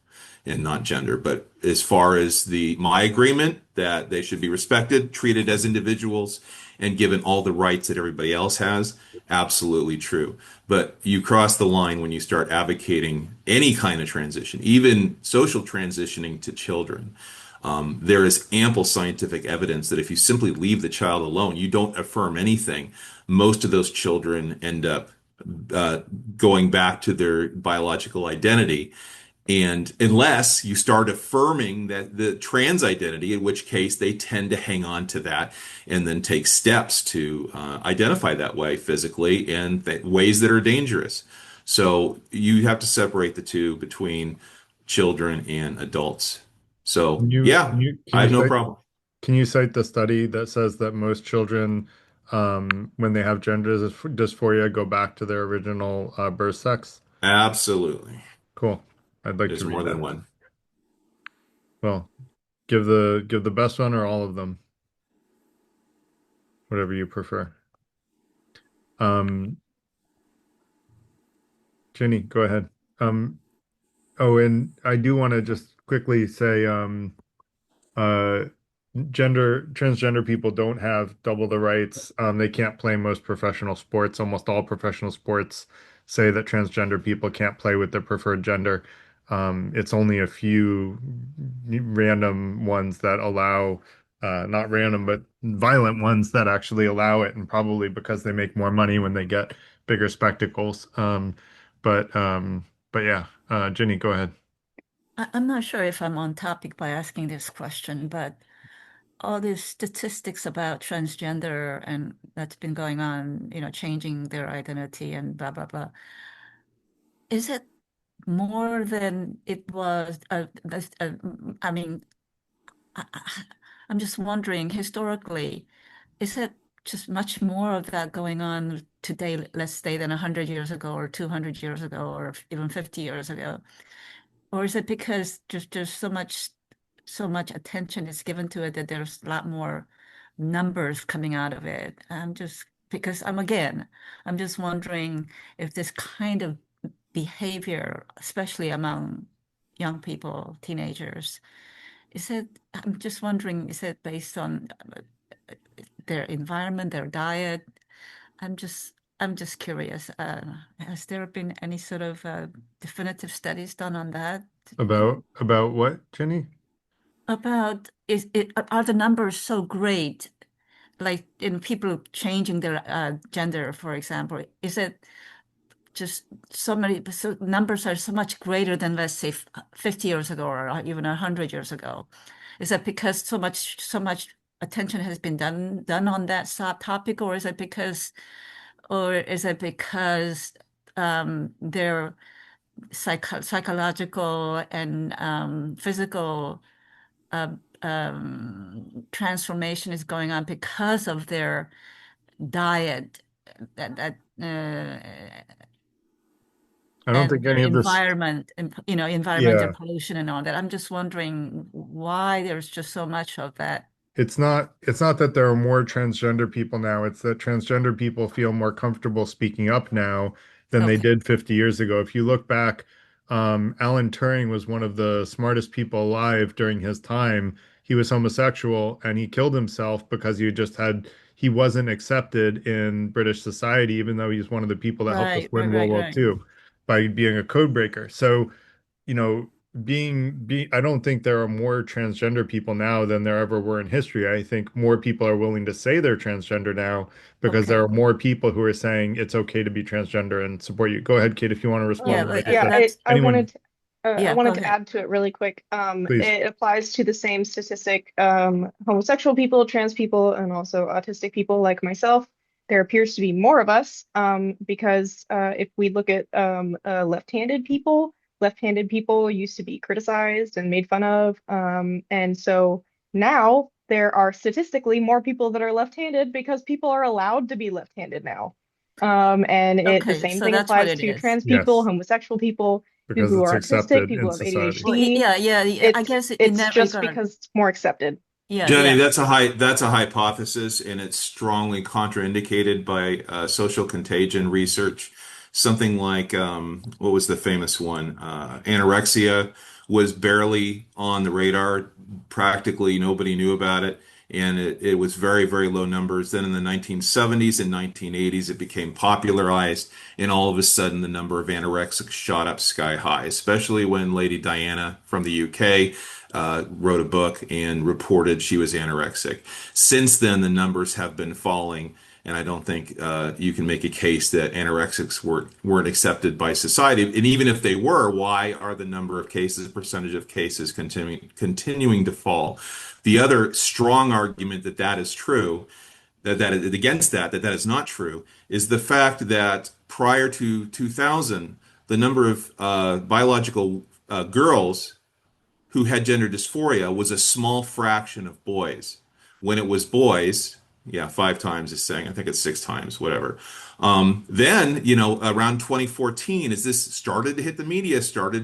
and not gender. But as far as my agreement that they should be respected, treated as individuals, and given all the rights that everybody else has, absolutely true. But you cross the line when you start advocating any kind of transition, even social transitioning to children. There is ample scientific evidence that if you simply leave the child alone, you don't affirm anything, most of those children end up uh, going back to their biological identity. And unless you start affirming that the trans identity, in which case they tend to hang on to that and then take steps to identify that way physically in ways that are dangerous. So you have to separate the two between children and adults. Can So you yeah, can you can I you have no cite problem. can you cite the study that says that most children, when they have gender dysphoria, go back to their original birth sex? Absolutely. Cool. I'd like There's to read more than that. one. Well, give the best one or all of them, whatever you prefer. Um, Jenny, go ahead. Oh, and I do want to just quickly say, uh, transgender people don't have double the rights. They can't play most professional sports. Almost all professional sports say that transgender people can't play with their preferred gender. It's only a few random ones that allow, not random, but violent ones that actually allow it, and probably because they make more money when they get bigger spectacles. But but yeah, Jenny, go ahead. I'm not sure if I'm on topic by asking this question, but all these statistics about transgender and that's been going on, changing their identity and blah, blah, blah. Is it more than it was? I mean, I'm just wondering, historically, is it just much more of that going on today, let's say, than 100 years ago or 200 years ago or even 50 years ago? Or is it because just so much attention is given to it that there's a lot more numbers coming out of it? I'm just because I'm just wondering if this kind of behavior, especially among young people, teenagers, I'm just wondering, is it based on their environment, their diet? I'm just curious. Has there been any sort of definitive studies done on that? About what, Jenny? About are the numbers so great, like in people changing their gender, for example? Is it just so numbers are so much greater than, let's say, 50 years ago or even 100 years ago? Is that because so much attention has been done on that topic, or is it because their psychological and physical uh, transformation is going on because of their diet that I don't and think their any of this, environment and environmental yeah. pollution and all that. I'm just wondering why there's just so much of that. It's not that there are more transgender people now. It's that transgender people feel more comfortable speaking up now than they Okay, did 50 years ago. If you look back, Alan Turing was one of the smartest people alive during his time. He was homosexual and he killed himself because he wasn't accepted in British society, even though he's one of the people that helped us win World War right. II by being a code breaker. So, you know, I don't think there are more transgender people now than there ever were in history. I think more people are willing to say they're transgender now because there Okay. are more people who are saying it's okay to be transgender and support you. Go ahead, Kate, if you want to Yeah, respond, but I but guess Yeah, that that's anyone, I yeah. Go wanted to ahead. add to it really quick. please. It applies to the same statistic. Homosexual people, trans people, and also autistic people like myself. There appears to be more of us, because if we look at left-handed people used to be criticized and made fun of. And so now there are statistically more people that are left-handed because people are allowed to be left-handed now. And the Okay, same so thing that's what applies it to is. trans people, Yes, homosexual people, people because who it's are autistic, accepted people in who have society. Well, ADHD. I guess in It's that just regard, because it's more accepted. Jenny, yeah. that's a hypothesis, and it's strongly contraindicated by social contagion research. Something like what was the famous one? Anorexia was barely on the radar. Practically nobody knew about it, and it was very, very low numbers. Then in the 1970s and 1980s, it became popularized, and all of a sudden, the number of anorexics shot up sky high, especially when Lady Diana from the UK wrote a book and reported she was anorexic. Since then, the numbers have been falling, and I don't think you can make a case that anorexics weren't accepted by society. And even if they were, why are the number of cases, percentage of cases continuing to fall? The other strong argument that that is true, that is against that is not true, is the fact that prior to 2000, the number of biological girls who had gender dysphoria was a small fraction of boys. When it was boys, yeah, five times is saying, I think it's six times, whatever. Then, around 2014, as this started to hit the media,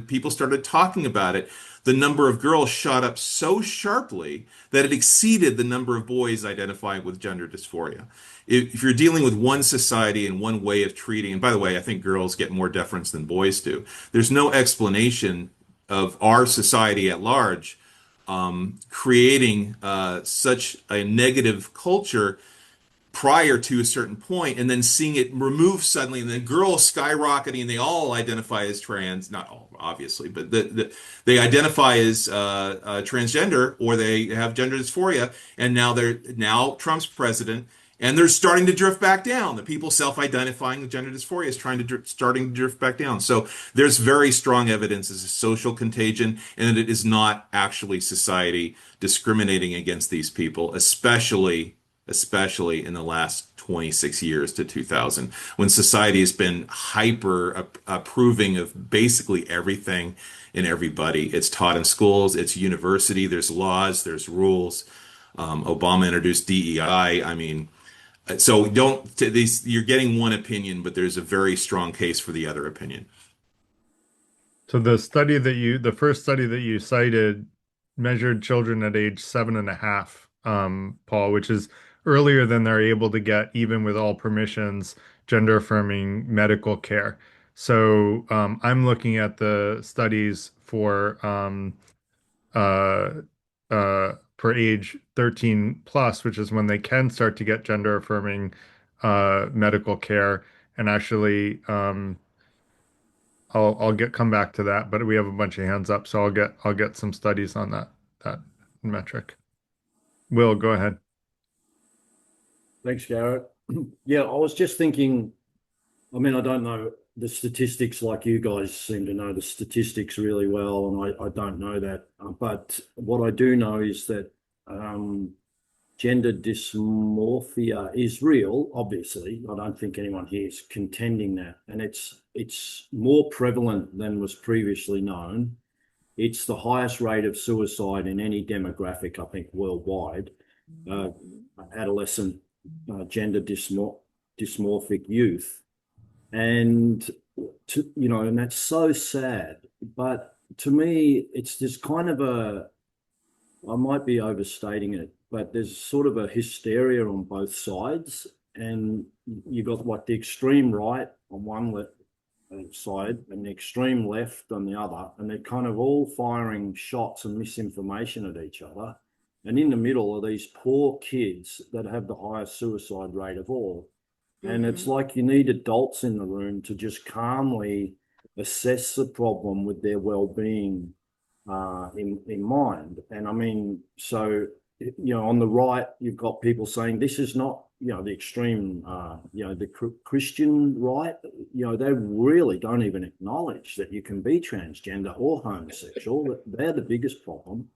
people started talking about it, the number of girls shot up so sharply that it exceeded the number of boys identifying with gender dysphoria. If you're dealing with one society and one way of treating, and by the way, I think girls get more deference than boys do, there's no explanation of our society at large creating such a negative culture prior to a certain point and then seeing it removed suddenly and then girls skyrocketing and they all identify as trans, not all obviously, but they identify as transgender or they have gender dysphoria, and now Trump's president, and they're starting to drift back down. The people self-identifying with gender dysphoria is starting to drift back down. So there's very strong evidence as a social contagion, and that it is not actually society discriminating against these people, especially in the last 26 years to 2000, when society has been hyper approving of basically everything and everybody. It's taught in schools, it's university, there's laws, there's rules. Obama introduced DEI. I mean, so don't these you're getting one opinion, but there's a very strong case for the other opinion. So the first study that you cited measured children at age 7.5, Paul, which is earlier than they're able to get, even with all permissions, gender affirming medical care. So I'm looking at the studies uh, for age 13 plus, which is when they can start to get gender affirming medical care. And actually, I'll get come back to that, but we have a bunch of hands up, so I'll get some studies on that metric. Will, go ahead. Thanks, Garrett. Yeah, I was just thinking, I mean, I don't know the statistics like you guys seem to know the statistics really well, and I don't know that. But what I do know is that gender dysmorphia is real, obviously. I don't think anyone here is contending that. And it's more prevalent than was previously known. It's the highest rate of suicide in any demographic, I think, worldwide. Adolescent gender dysmorphic youth. And and that's so sad. But to me, it's just kind of I might be overstating it, but there's sort of a hysteria on both sides. And you got like the extreme right on one side and the extreme left on the other, and they're kind of all firing shots and misinformation at each other. And in the middle are these poor kids that have the highest suicide rate of all. And it's like you need adults in the room to just calmly assess the problem with their well-being in mind. And I mean, so, on the right, you've got people saying this is not, the extreme, the Christian right, they really don't even acknowledge that you can be transgender or homosexual. They're the biggest problem,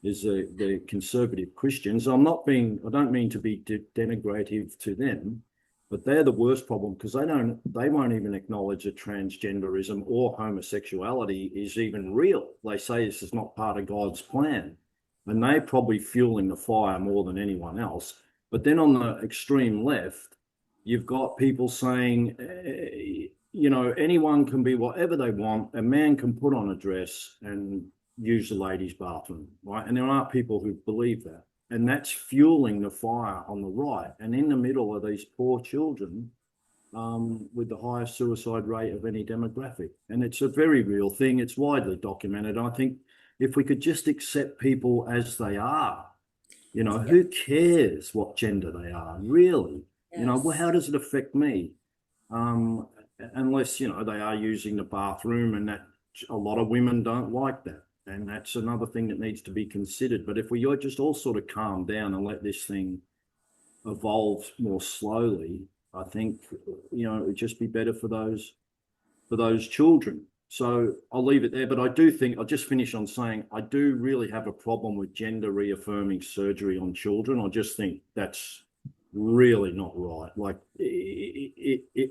is the conservative Christians. I don't mean to be denigrative to them, but they're the worst problem because they won't even acknowledge that transgenderism or homosexuality is even real. They say this is not part of God's plan, and they're probably fueling the fire more than anyone else. But then on the extreme left, you've got people saying, anyone can be whatever they want. A man can put on a dress and use the ladies' bathroom, right? And there are people who believe that. And that's fueling the fire on the right. And in the middle are these poor children with the highest suicide rate of any demographic. And it's a very real thing. It's widely documented. I think if we could just accept people as they are, who cares what gender they are, really? Yes. Well, how does it affect me? Unless, they are using the bathroom, and that a lot of women don't like that. And that's another thing that needs to be considered. But if we just all sort of calm down and let this thing evolve more slowly, I think, it would just be better for those children. So I'll leave it there. But I do think, I'll just finish on saying, I do really have a problem with gender reaffirming surgery on children. I just think that's really not right. Like,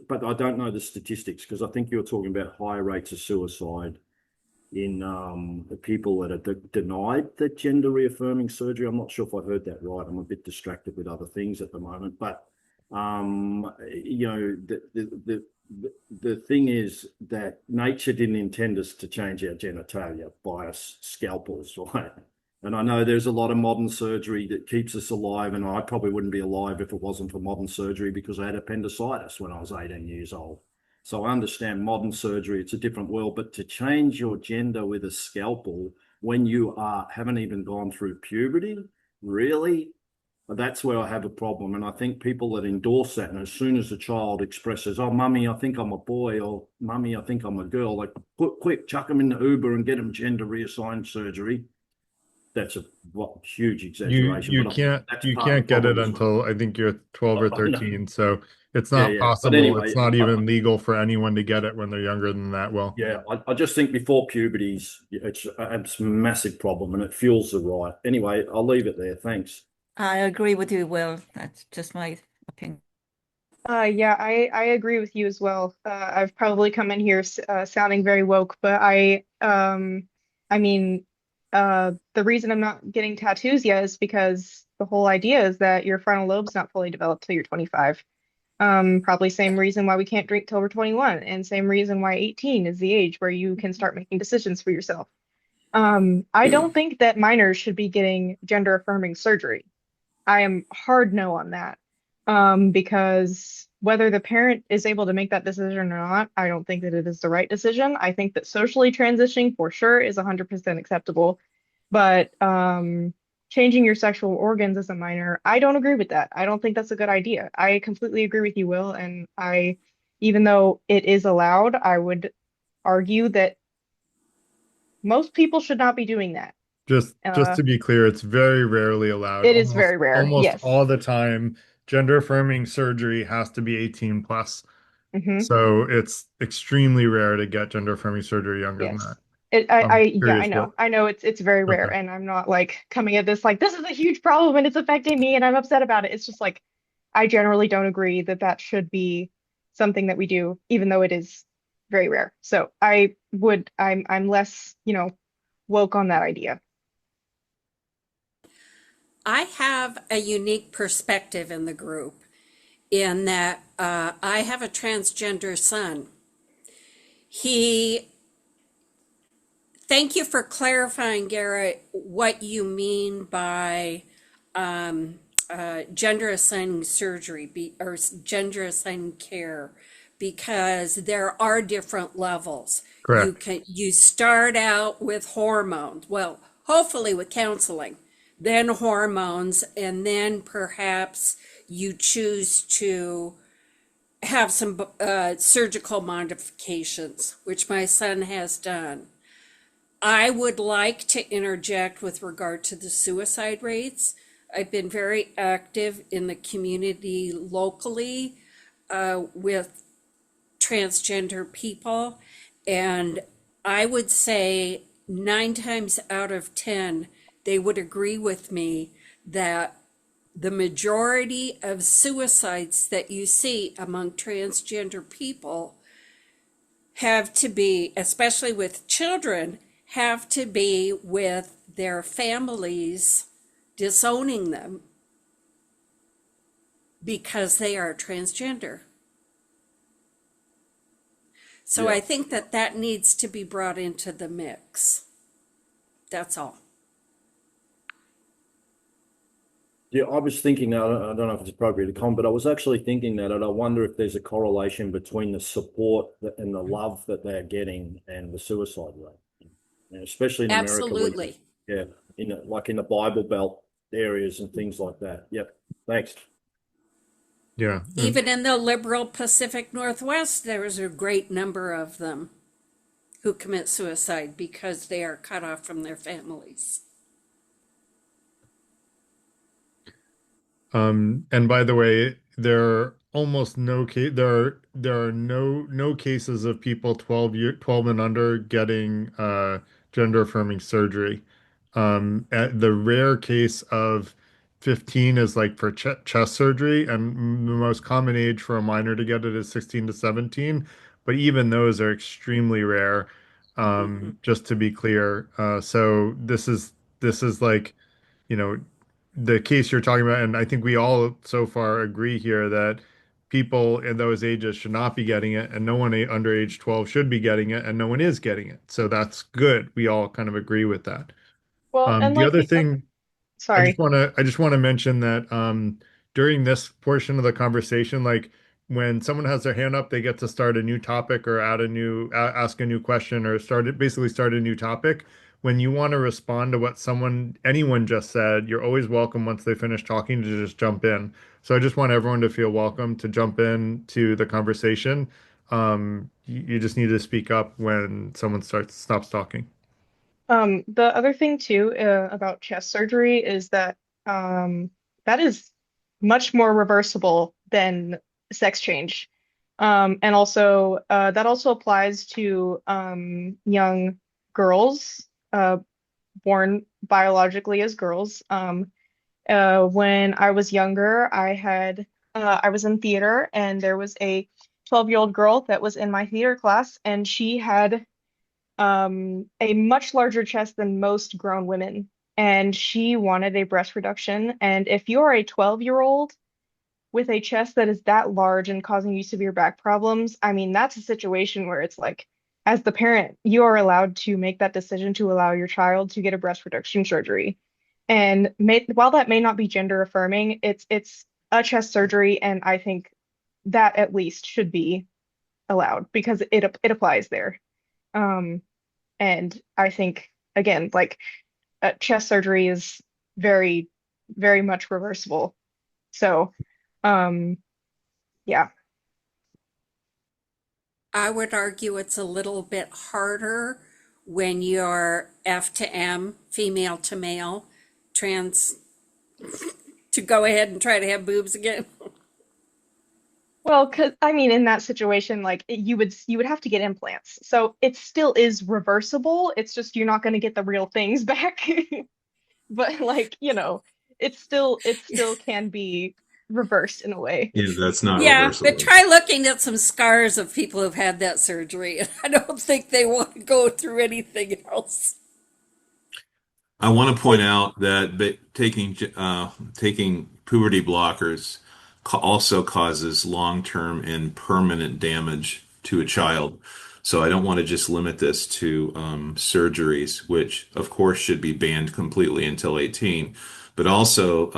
but I don't know the statistics, because I think you're talking about higher rates of suicide in the people that are denied that gender reaffirming surgery. I'm not sure if I heard that right. I'm a bit distracted with other things at the moment. But the thing is that nature didn't intend us to change our genitalia by us scalpels, right? And I know there's a lot of modern surgery that keeps us alive, and I probably wouldn't be alive if it wasn't for modern surgery, because I had appendicitis when I was 18 years old. So I understand modern surgery, it's a different world, but to change your gender with a scalpel when you haven't even gone through puberty, really? That's where I have a problem. And I think people that endorse that, and as soon as a child expresses, oh, mummy, I think I'm a boy, or mummy, I think I'm a girl, like, quick, chuck them in the Uber and get them gender reassigned surgery. That's a huge exaggeration. You can't get it until I think you're 12 or 13. So it's not possible. But anyway, it's not even legal for anyone to get it when they're younger than that. Well, yeah, I just think before puberty, it's a massive problem, and it fuels the right. Anyway, I'll leave it there. Thanks. I agree with you, Will. That's just my opinion. Yeah, I agree with you as well. I've probably come in here sounding very woke, but I mean, the reason I'm not getting tattoos yet is because the whole idea is that your frontal lobe's not fully developed till you're 25. Probably same reason why we can't drink till we're 21, and same reason why 18 is the age where you can start making decisions for yourself. I don't think that minors should be getting gender affirming surgery. I am hard no on that. Because whether the parent is able to make that decision or not, I don't think that it is the right decision. I think that socially transitioning for sure is 100% acceptable, but changing your sexual organs as a minor, I don't agree with that. I don't think that's a good idea. I completely agree with you, Will, and even though it is allowed, I would argue that most people should not be doing that. Just to be clear, it's very rarely allowed. It is very rare. Almost Yes. all the time, gender affirming surgery has to be 18 plus. Hmm. So it's extremely rare to get gender affirming surgery younger than that. Yes. Yeah, Curious what. I know it's very rare, Okay. and I'm not like coming at this like this is a huge problem and it's affecting me and I'm upset about it. It's just like I generally don't agree that that should be something that we do, even though it is very rare. So I'm less, woke on that idea. I have a unique perspective in the group in that I have a transgender son. He, thank you for clarifying, Garrett, what you mean by gender assigning surgery or gender assigning care, because there are different levels. Correct. You start out with hormones, well, hopefully with counseling, then hormones, and then perhaps you choose to have some surgical modifications, which my son has done. I would like to interject with regard to the suicide rates. I've been very active in the community locally with transgender people, and I would say 9 times out of 10, they would agree with me that the majority of suicides that you see among transgender people have to be, especially with children, have to be with their families disowning them because they are transgender. So Yeah. I think that that needs to be brought into the mix. That's all. Yeah, I was thinking that, I don't know if it's appropriate to comment, but I was actually thinking that, and I wonder if there's a correlation between the support and the love that they're getting and the suicide rate, and especially in America, Absolutely. yeah, like in the Bible Belt areas and things like that. Yep. Thanks. Yeah. Even in the liberal Pacific Northwest, there is a great number of them who commit suicide because they are cut off from their families. And by the way, there are almost no case there are no cases of people 12 and under getting gender affirming surgery. The rare case of 15 is like for ch chest surgery, and the most common age for a minor to get it is 16 to 17. But even those are extremely rare. Mhm. Just to be clear, so this is like, you know, the case you're talking about, and I think we all so far agree here that people in those ages should not be getting it, and no one under age 12 should be getting it, and no one is getting it. So that's good. We all kind of agree with that. Well, and The other like, thing sorry. I just want to mention that during this portion of the conversation, like when someone has their hand up, they get to start a new topic or ask a new question or basically start a new topic. When you want to respond to what anyone just said, you're always welcome once they finish talking to just jump in. So I just want everyone to feel welcome to jump in to the conversation. You just need to speak up when someone stops talking. The other thing too, about chest surgery is that that is much more reversible than sex change. And also that also applies to young girls born biologically as girls. When I was younger, I was in theater, and there was a 12-year-old girl that was in my theater class, and she had a much larger chest than most grown women, and she wanted a breast reduction. And if you're a 12-year-old with a chest that is that large and causing you severe back problems, I mean, that's a situation where it's like, as the parent, you are allowed to make that decision to allow your child to get a breast reduction surgery. And while that may not be gender affirming, it's a chest surgery, and I think that at least should be allowed because it applies there. Um, and I think again, like chest surgery is very, very much reversible. So, um, yeah. I would argue it's a little bit harder when you're F to M, female to male, trans, to go ahead and try to have boobs again. Well, cause I mean, in that situation, like you would have to get implants, so it still is reversible. It's just you're not going to get the real things back. But like, it still can be reversed in a way. Yeah, that's not Yeah, but reversible. try looking at some scars of people who've had that surgery. I don't think they want to go through anything else. I want to point out that taking puberty blockers also causes long-term and permanent damage to a child. So I don't want to just limit this to surgeries, which of course should be banned completely until 18, but also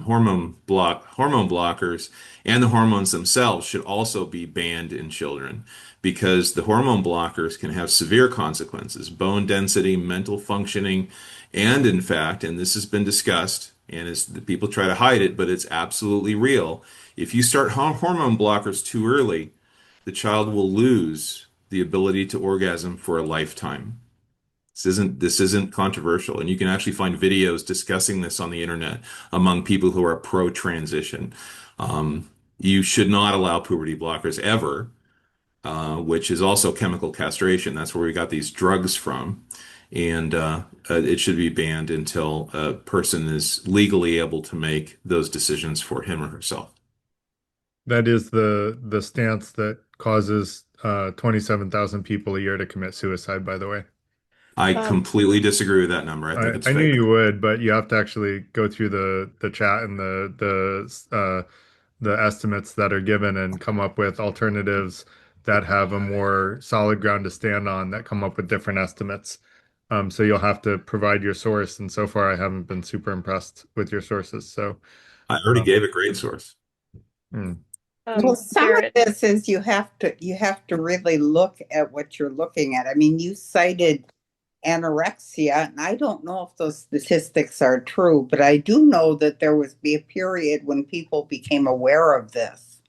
hormone blockers and the hormones themselves should also be banned in children because the hormone blockers can have severe consequences, bone density, mental functioning, and in fact, and this has been discussed, and as the people try to hide it, but it's absolutely real. If you start hormone blockers too early, the child will lose the ability to orgasm for a lifetime. This isn't controversial, and you can actually find videos discussing this on the internet among people who are pro-transition. You should not allow puberty blockers ever, which is also chemical castration. That's where we got these drugs from. And it should be banned until a person is legally able to make those decisions for him or herself. That is the stance that causes 27,000 people a year to commit suicide, by the way. I Um, completely disagree with that number. I think it's I knew fake. you would, but you have to actually go through the chat and the estimates that are given and come up with alternatives that have a more solid ground to stand on that come up with different estimates. So you'll have to provide your source, and so far I haven't been super impressed with your sources. So, I already um, gave a great source. hmm. Well, some of Garrett, this is you have to really look at what you're looking at. I mean, you cited anorexia, and I don't know if those statistics are true, but I do know that there was be a period when people became aware of this,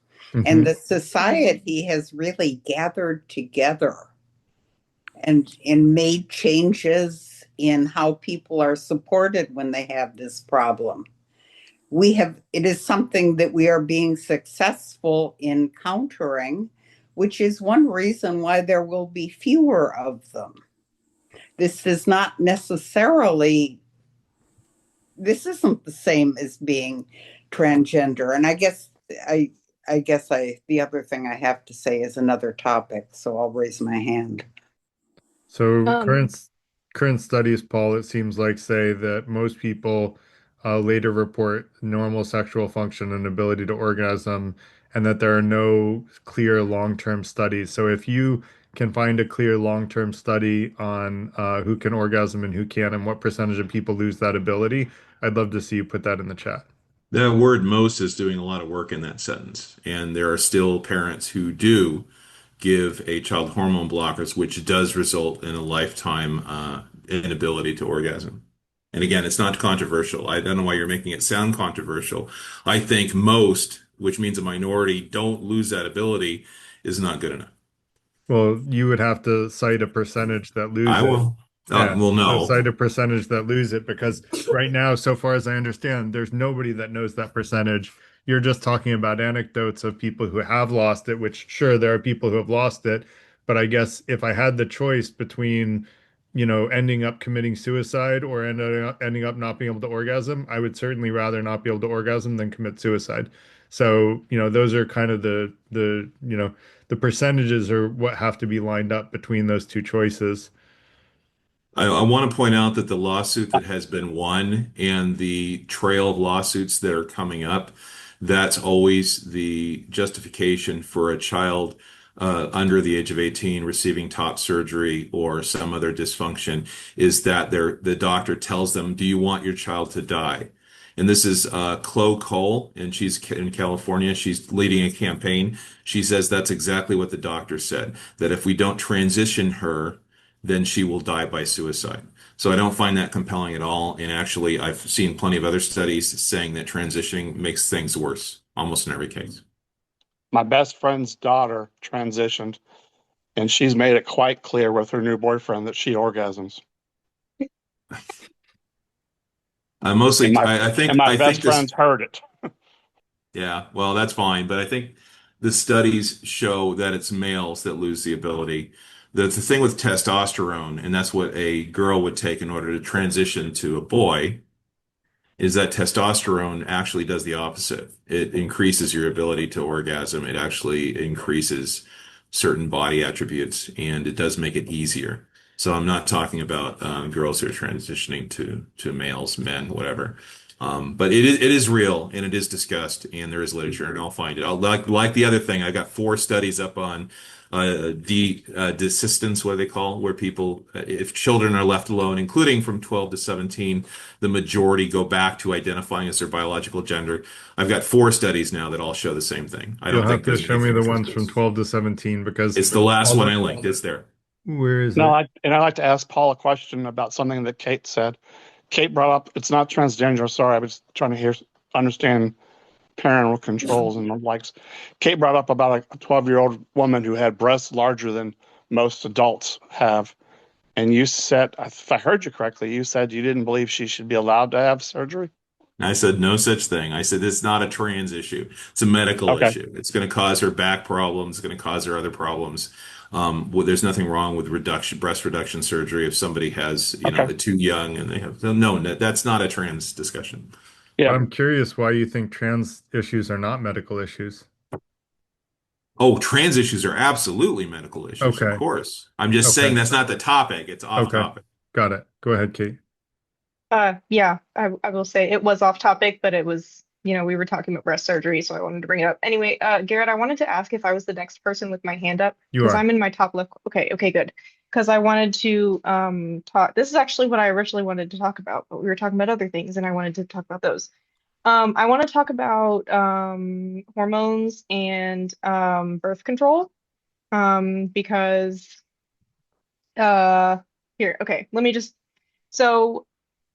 and Mhm. the society has really gathered together and made changes in how people are supported when they have this problem. It is something that we are being successful in countering, which is one reason why there will be fewer of them. This is not necessarily, this isn't the same as being transgender. And I, the other thing I have to say is another topic, so I'll raise my hand. So um, current studies, Paul, it seems like say that most people later report normal sexual function and ability to orgasm, and that there are no clear long-term studies. So if you can find a clear long-term study on who can orgasm and who can't, and what percentage of people lose that ability, I'd love to see you put that in the chat. The word most is doing a lot of work in that sentence. And there are still parents who do give a child hormone blockers, which does result in a lifetime inability to orgasm. And again, it's not controversial. I don't know why you're making it sound controversial. I think most, which means a minority, don't lose that ability is not good enough. Well, you would have to cite a percentage that lose I it. will. Yeah. Well, So no. cite a percentage that lose it because right now, so far as I understand, there's nobody that knows that percentage. You're just talking about anecdotes of people who have lost it, which sure, there are people who have lost it. But I guess if I had the choice between, ending up committing suicide or ending up not being able to orgasm, I would certainly rather not be able to orgasm than commit suicide. So, those are kind of the percentages are what have to be lined up between those two choices. I want to point out that the lawsuit that has been won and the trail of lawsuits that are coming up, that's always the justification for a child under the age of 18 receiving top surgery or some other dysfunction is that the doctor tells them, do you want your child to die? And this is Chloe Cole, and she's in California. She's leading a campaign. She says that's exactly what the doctor said, that if we don't transition her, then she will die by suicide. So I don't find that compelling at all. And actually, I've seen plenty of other studies saying that transitioning makes things worse, almost in every case. My best friend's daughter transitioned, and she's made it quite clear with her new boyfriend that she orgasms. Mostly, And my, I think, and my I best think this. friends heard it. Yeah, well, that's fine, but I think the studies show that it's males that lose the ability. That's the thing with testosterone, and that's what a girl would take in order to transition to a boy, is that testosterone actually does the opposite. It increases your ability to orgasm. It actually increases certain body attributes, and it does make it easier. So I'm not talking about girls who are transitioning to males, men, whatever. But it is real and it is discussed and there is literature and I'll find it. I'll like the other thing. I got 4 studies up on desistance, what they call, where people, if children are left alone, including from 12 to 17, the majority go back to identifying as their biological gender. I've got 4 studies now that all show the same thing. I You'll don't have think to there's show me anything the to ones from this. 12 to 17 because It's the last all one I the, linked. It's there. where is No, it? I'd like to ask Paul a question about something that Kate said. Kate brought up, it's not transgender. Sorry, I was trying to understand parental controls and the likes. Kate brought up about a 12-year-old woman who had breasts larger than most adults have. And you said, if I heard you correctly, you said you didn't believe she should be allowed to have surgery. I said no such thing. I said it's not a trans issue. It's a medical Okay. issue. It's going to cause her back problems. It's going to cause her other problems. Well, there's nothing wrong with breast reduction surgery if somebody has, Okay. too young and they have no. That's not a trans discussion. Yeah. I'm curious why you think trans issues are not medical issues. Oh, trans issues are absolutely medical issues, of Okay. course. I'm just saying Okay. that's not the topic. It's off Okay. topic. Got it. Go ahead, Kate. Yeah, I will say it was off topic, but it was, we were talking about breast surgery, so I wanted to bring it up. Anyway, Garrett, I wanted to ask if I was the next person with my hand up You because are. I'm in my top left. Okay, good. Because I wanted to talk. This is actually what I originally wanted to talk about, but we were talking about other things, and I wanted to talk about those. I want to talk about hormones and birth control because here, okay, let me just so.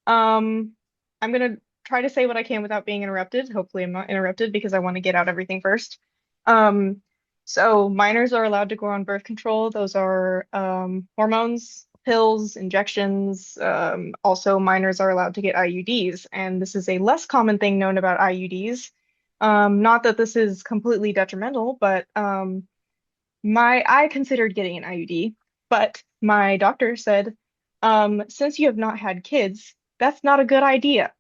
I'm gonna try to say what I can without being interrupted. Hopefully, I'm not interrupted because I want to get out everything first. Um, so minors are allowed to go on birth control. Those are hormones, pills, injections. Also, minors are allowed to get IUDs, and this is a less common thing known about IUDs. Not that this is completely detrimental, but I considered getting an IUD, but my doctor said, since you have not had kids, that's not a good idea.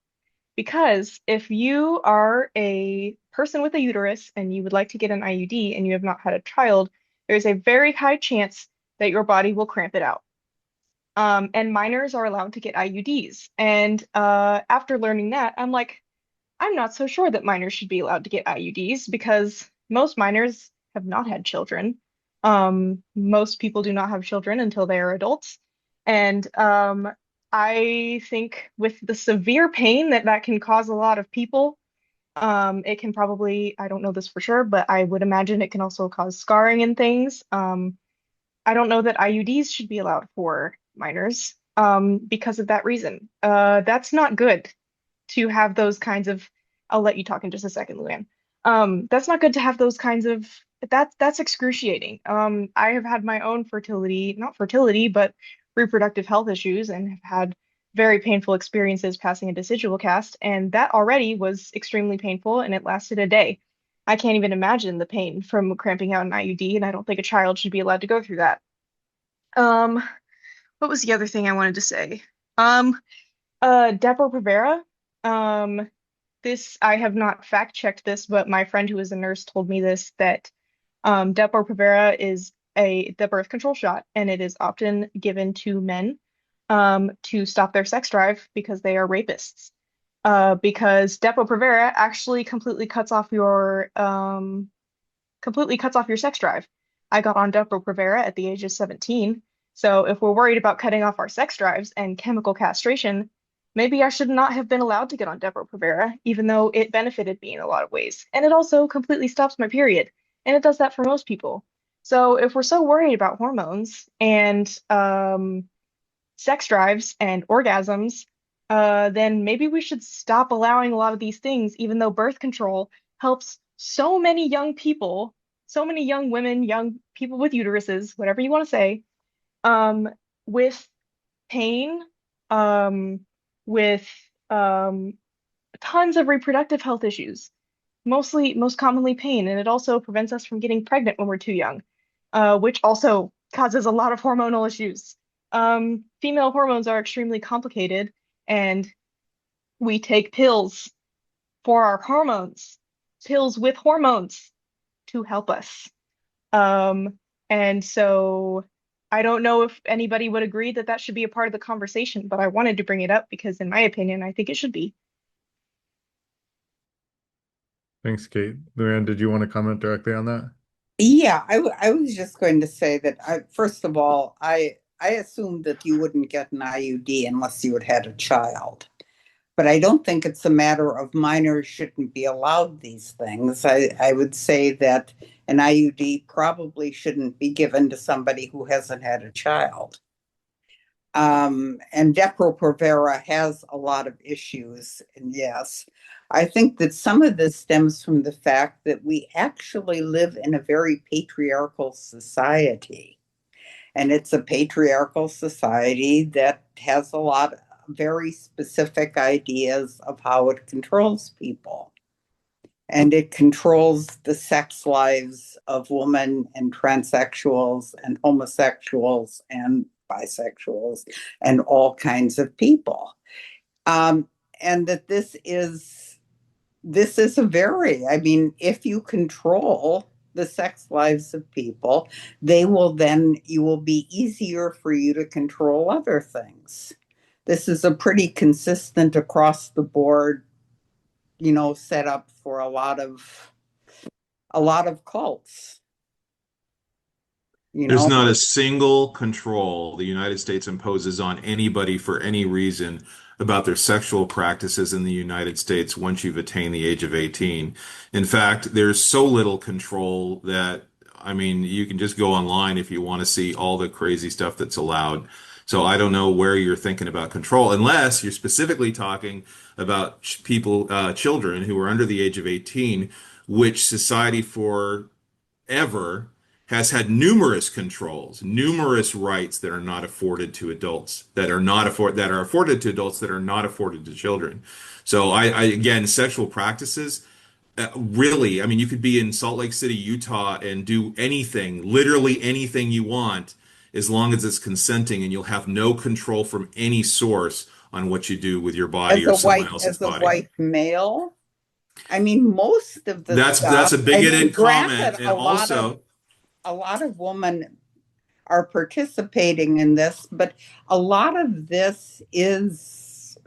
Because if you are a person with a uterus and you would like to get an IUD and you have not had a child, there's a very high chance that your body will cramp it out. And minors are allowed to get IUDs. And after learning that, I'm like, I'm not so sure that minors should be allowed to get IUDs because most minors have not had children. Most people do not have children until they are adults. And I think with the severe pain that can cause a lot of people, it can probably, I don't know this for sure, but I would imagine it can also cause scarring and things. I don't know that IUDs should be allowed for minors because of that reason. That's not good to have those kinds of, I'll let you talk in just a second, Luann. That's not good to have those kinds of, that's excruciating. I have had my own not fertility, but reproductive health issues and have had very painful experiences passing a decidual cast, and that already was extremely painful and it lasted a day. I can't even imagine the pain from cramping out an IUD, and I don't think a child should be allowed to go through that. Um, what was the other thing I wanted to say? Depo-Provera. This I have not fact checked this, but my friend who is a nurse told me this that Depo-Provera is the birth control shot, and it is often given to men to stop their sex drive because they are rapists. Because Depo-Provera actually completely cuts off your sex drive. I got on Depo-Provera at the age of 17. So if we're worried about cutting off our sex drives and chemical castration, maybe I should not have been allowed to get on Depo-Provera, even though it benefited me in a lot of ways. And it also completely stops my period. And it does that for most people. So if we're so worried about hormones and sex drives and orgasms, then maybe we should stop allowing a lot of these things, even though birth control helps so many young people, so many young women, young people with uteruses, whatever you want to say, um, with pain, um, with tons of reproductive health issues, most commonly pain, and it also prevents us from getting pregnant when we're too young, which also causes a lot of hormonal issues. Female hormones are extremely complicated, and we take pills for our hormones, pills with hormones to help us. And so I don't know if anybody would agree that that should be a part of the conversation, but I wanted to bring it up because, in my opinion, I think it should be. Thanks, Kate. Luann, did you want to comment directly on that? Yeah, I was just going to say that first of all, I assumed that you wouldn't get an IUD unless you had had a child. But I don't think it's a matter of minors shouldn't be allowed these things. I would say that an IUD probably shouldn't be given to somebody who hasn't had a child. And Depo-Provera has a lot of issues. And yes, I think that some of this stems from the fact that we actually live in a very patriarchal society. And it's a patriarchal society that has a lot of very specific ideas of how it controls people. And it controls the sex lives of women and transsexuals and homosexuals and bisexuals and all kinds of people. And that this is I mean, if you control the sex lives of people, you will be easier for you to control other things. This is a pretty consistent across the board, set up for a lot of cults. There's not a single control the United States imposes on anybody for any reason about their sexual practices in the United States once you've attained the age of 18. In fact, there's so little control that, I mean, you can just go online if you want to see all the crazy stuff that's allowed. So I don't know where you're thinking about control, unless you're specifically talking about children who are under the age of 18, which society forever has had numerous controls, numerous rights that are not afforded to adults, that are afforded to adults that are not afforded to children. So I again, sexual practices, really, I mean, you could be in Salt Lake City, Utah, and do anything, literally anything you want, as long as it's consenting, and you'll have no control from any source on what you do with your body or someone else's body. As a white male, I mean, most of the that's a bigoted comment, and also. A lot of women are participating in this, but a lot of this is,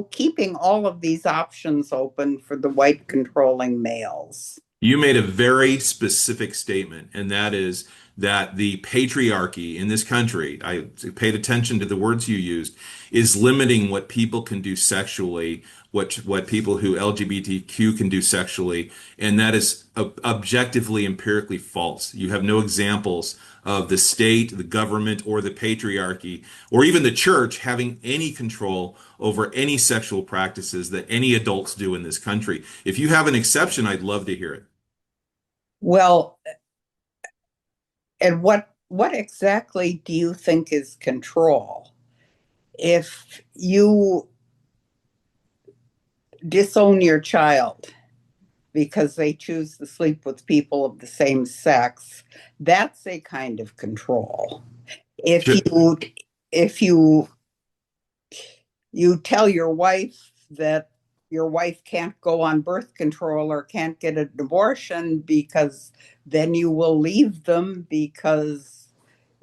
keeping all of these options open for the white controlling males. You made a very specific statement, and that is that the patriarchy in this country, I paid attention to the words you used, is limiting what people can do sexually, what people who LGBTQ can do sexually, and that is objectively, empirically false. You have no examples of the state, the government, or the patriarchy, or even the church having any control over any sexual practices that any adults do in this country. If you have an exception, I'd love to hear it. Well, and what exactly do you think is control? If you disown your child because they choose to sleep with people of the same sex, that's a kind of control. If you tell your wife that your wife can't go on birth control or can't get an abortion because then you will leave them because,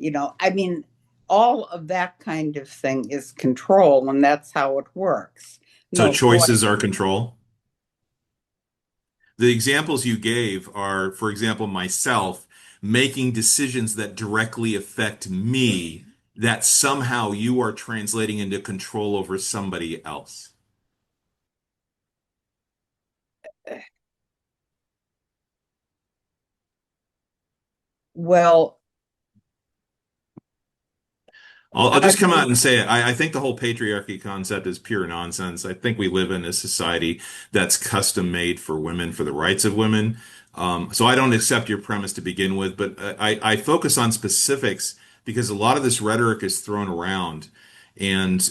I mean, all of that kind of thing is control, and that's how it works. So choices are control? The examples you gave are, for example, myself making decisions that directly affect me, that somehow you are translating into control over somebody else. Well, I'll I just come out mean, and say it. I think the whole patriarchy concept is pure nonsense. I think we live in a society that's custom made for women, for the rights of women. So I don't accept your premise to begin with, but I focus on specifics because a lot of this rhetoric is thrown around, and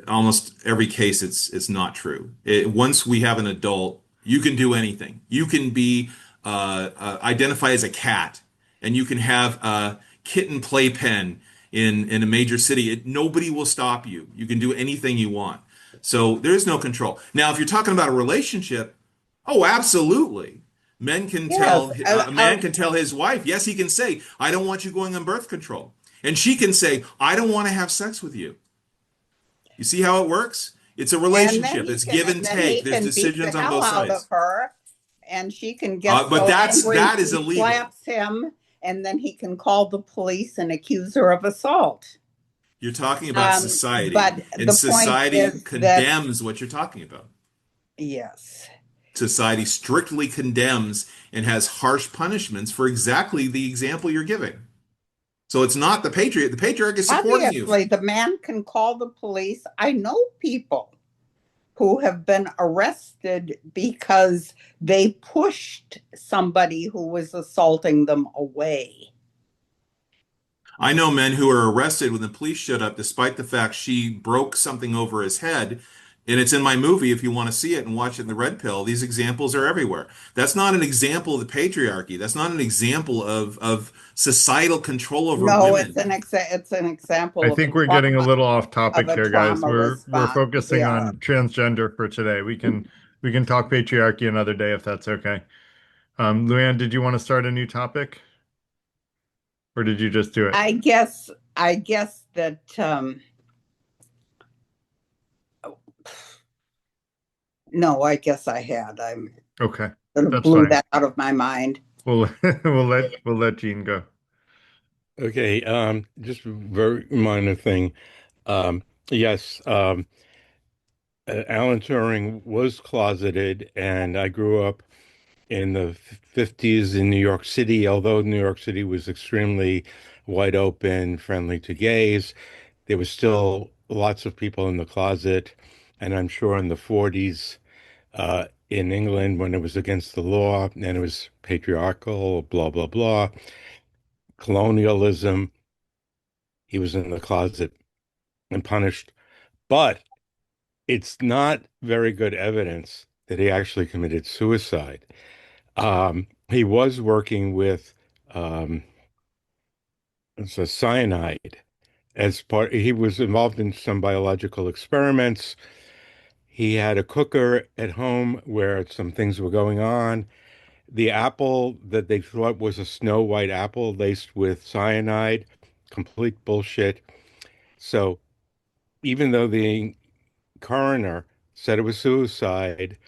almost every case it's not true. Once we have an adult, you can do anything. You can be identify as a cat, and you can have a kitten playpen in a major city. Nobody will stop you. You can do anything you want. So there's no control. Now, if you're talking about a relationship, oh, absolutely. Men can yes, tell a man can tell his wife, yes, he can say, I don't want you going on birth control. And she can say, I don't want to have sex with you. You see how it works? It's a relationship. It's give and and then he take. There's can beat the decisions on hell both out of sides. her, and she can get But so angry that is she illegal. slaps him, and then he can call the police and accuse her of assault. You're talking about society, But and the point society is that, condemns what you're talking about. yes. Society strictly condemns and has harsh punishments for exactly the example you're giving. So it's not the patriot. The patriarch is supporting you. Obviously, the man can call the police. I know people who have been arrested because they pushed somebody who was assaulting them away. I know men who are arrested when the police showed up, despite the fact she broke something over his head. And it's in my movie if you want to see it and watch it in the red pill. These examples are everywhere. That's not an example of the patriarchy. That's not an example of societal control over No, women. it's an I example think we're getting a little off of topic a here, guys. trauma We're response. focusing Yeah. on transgender for today. We can talk patriarchy another day if that's okay. Luann, did you want to start a new topic, or did you just do it? I guess that no, I guess I had. I'm Okay, sort of that's blew fine. that out of my mind. We'll we'll let Jean go. Okay, just a very minor thing. Yes, Alan Turing was closeted, and I grew up in the 50s in New York City. Although New York City was extremely wide open, friendly to gays, there was still lots of people in the closet. And I'm sure in the 40s, in England, when it was against the law and it was patriarchal, blah, blah, blah, colonialism, he was in the closet and punished. But it's not very good evidence that he actually committed suicide. He was working with it's a cyanide as part. He was involved in some biological experiments. He had a cooker at home where some things were going on. The apple that they thought was a Snow White apple laced with cyanide, complete bullshit. So even though the coroner said it was suicide,